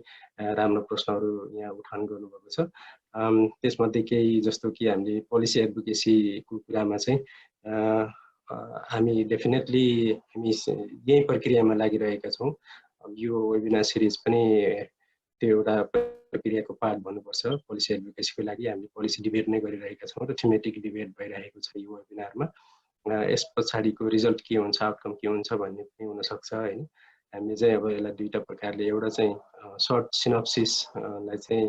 राम्रो प्रश्नहरू यहाँ उठान गर्नुभएको छ त्यसमध्ये केही जस्तो कि हामीले पोलिसी एडभोकेसीको कुरामा चाहिँ हामी डेफिनेटली हामी यही प्रक्रियामा लागिरहेका छौँ यो वेबिनार सिरिज पनि त्यो एउटा प्रक्रियाको पार्ट भन्नुपर्छ पोलिसी एडभोकेसीको लागि हामीले पोलिसी डिबेट नै गरिरहेका छौँ र थीमेटिक डिबेट भइरहेको छ यो वेबिनारमा यस पछाडिको रिजल्ट के हुन्छ आउटकम के हुन्छ भन्ने पनि हुनसक्छ होइन हामीले चाहिँ अब यसलाई दुईटा प्रकारले एउटा चाहिँ सर्ट सिनप्सिसलाई चाहिँ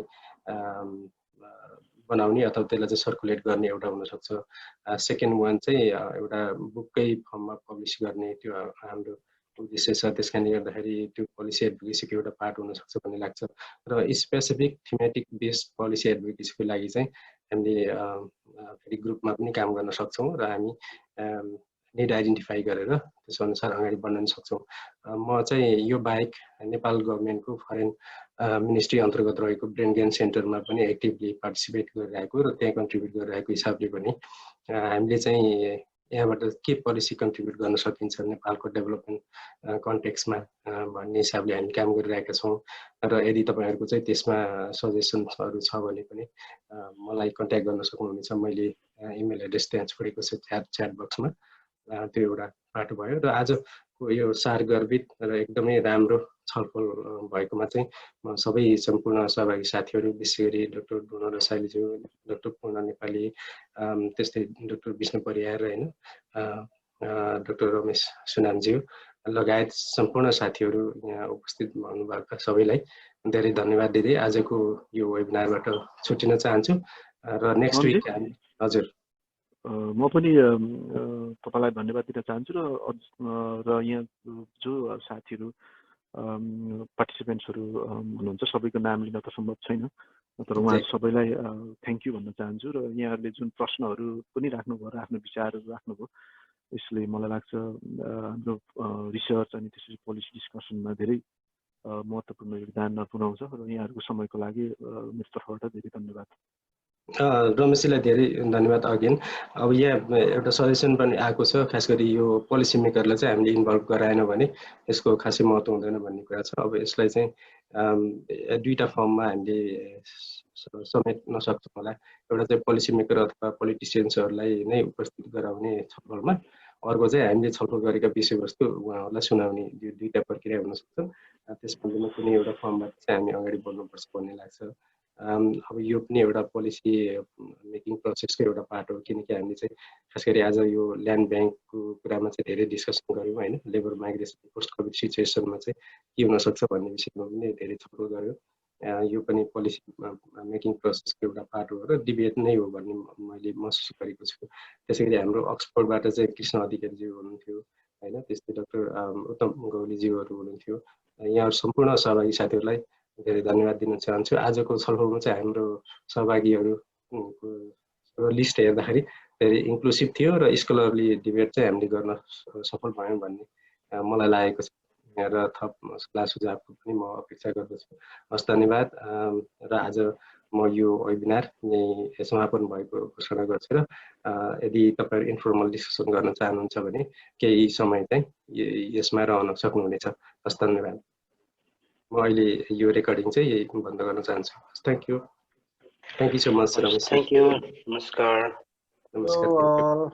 बनाउने अथवा त्यसलाई चाहिँ सर्कुलेट गर्ने एउटा हुनसक्छ सेकेन्ड वान चाहिँ एउटा बुककै फर्ममा पब्लिस गर्ने त्यो हाम्रो उद्देश्य छ त्यस कारणले गर्दाखेरि त्यो पोलिसी एडभोकेसीको एउटा पार्ट हुनसक्छ भन्ने लाग्छ र स्पेसिफिक थीमेटिक बेस्ड पोलिसी एडभोकेसीको लागि चाहिँ हामीले फेरि ग्रुपमा पनि काम गर्न सक्छौँ र हामी निड आइडेन्टिफाई गरेर त्यसअनुसार अगाडि बढ्न सक्छौँ। म चाहिँ यो बाहेक नेपाल गभर्मेन्टको फरेन मिनिस्ट्री अन्तर्गत रहेको ब्रेन गेन सेन्टरमा पनि एक्टिभली पार्टिसिपेट गरिरहेको र त्यहाँ कन्ट्रिब्युट गरिरहेको हिसाबले पनि हामीले चाहिँ यहाँबाट के पोलिसी कन्ट्रिब्युट गर्न सकिन्छ नेपालको डेभलपमेन्ट कन्टेक्समा भन्ने हिसाबले हामी काम गरिरहेका छौँ। र यदि तपाईँहरूको चाहिँ त्यसमा सजेसन्सहरू छ भने पनि मलाई कन्ट्याक्ट गर्न सक्नुहुनेछ। मैले इमेल एड्रेस त्यहाँ छोडेको छु च्याट बक्समा। त्यो एउटा बाटो भयो। र आजको यो सारगर्भित र एकदमै राम्रो छलफल भएकोमा चाहिँ म सबै सम्पूर्ण सहभागी साथीहरू, विशेष गरी डाक्टर डोना रसाइलीज्यू, डाक्टर पूर्ण नेपाली, त्यस्तै डाक्टर विष्णु परियार होइन, डाक्टर रमेश सुनामज्यू लगायत सम्पूर्ण साथीहरू यहाँ उपस्थित हुनुभएका सबैलाई धेरै धन्यवाद दिँदै आजको यो वेबिनारबाट छुट्टिन चाहन्छु। र नेक्स्ट विक हजुर म पनि तपाईँलाई धन्यवाद दिन चाहन्छु र यहाँ जो साथीहरू पार्टिसिपेन्ट्सहरू हुनुहुन्छ सबैको नाम लिन त सम्भव छैन, तर उहाँहरू सबैलाई थ्याङ्क यू भन्न चाहन्छु। र यहाँहरूले जुन प्रश्नहरू पनि राख्नुभयो र आफ्नो विचारहरू राख्नुभयो यसले मलाई लाग्छ हाम्रो रिसर्च अनि त्यसपछि पोलिसी डिस्कसनमा धेरै महत्त्वपूर्ण योगदान पुर्याउँछ। र यहाँहरूको समयको लागि मेरो तर्फबाट धेरै धन्यवाद। रमेशजीलाई धेरै धन्यवाद अगेन। अब यहाँ एउटा सजेसन पनि आएको छ, खास गरी यो पोलिसी मेकरलाई चाहिँ हामीले इन्भल्भ गराएन भने यसको खासै महत्त्व हुँदैन भन्ने कुरा छ। अब यसलाई चाहिँ दुईटा फर्ममा हामीले समेट्न सक्छौँ होला। एउटा चाहिँ पोलिसी मेकर अथवा पोलिटिसियन्सहरूलाई नै उपस्थित गराउने छलफलमा, अर्को चाहिँ हामीले छलफल गरेका विषयवस्तु उहाँहरूलाई सुनाउने, यो दुईटा प्रक्रिया हुन सक्छ। त्यसमध्येमा कुनै एउटा फर्मबाट चाहिँ हामी अगाडि बढ्नुपर्छ भन्ने लाग्छ। अब यो पनि एउटा पोलिसी मेकिङ प्रोसेसको एउटा पार्ट हो, किनकि हामीले चाहिँ खास गरी आज यो ल्यान्ड ब्याङ्कको कुरामा चाहिँ धेरै डिस्कसन गऱ्यौँ होइन, लेबर माइग्रेसन पोस्ट कोभिड सिचुएसनमा चाहिँ के हुनसक्छ भन्ने विषयमा पनि धेरै छलफल गऱ्यौँ। यो पनि पोलिसी मेकिङ प्रोसेसको एउटा पार्ट हो र डिबेट नै हो भन्ने मैले महसुस गरेको छु। त्यसै गरी हाम्रो अक्सफोर्डबाट चाहिँ कृष्ण अधिकारीज्यू हुनुहुन्थ्यो होइन, त्यस्तै डाक्टर उत्तम गौलीज्यूहरू हुनुहुन्थ्यो। यहाँहरू सम्पूर्ण सहभागी साथीहरूलाई धेरै धन्यवाद दिन चाहन्छु। आजको छलफलमा चाहिँ हाम्रो सहभागीहरूको लिस्ट हेर्दाखेरि धेरै इन्क्लुसिभ थियो र स्कलरली डिबेट चाहिँ हामीले गर्न सफल भयौँ भन्ने मलाई लागेको छ र थप सल्लाह सुझावको पनि म अपेक्षा गर्दछु। हस्, धन्यवाद। र आज म यो वेबिनार यहीँ समापन भएको घोषणा गर्छु र यदि तपाईँहरू इन्फर्मल डिस्कसन गर्न चाहनुहुन्छ भने केही समय चाहिँ यसमा रहन सक्नुहुनेछ। हस्, धन्यवाद। म अहिले यो रेकर्डिङ चाहिँ यही बन्द गर्न चाहन्छु। Thank you so much Ramesh. Thank you. नमस्कार। नमस्कार।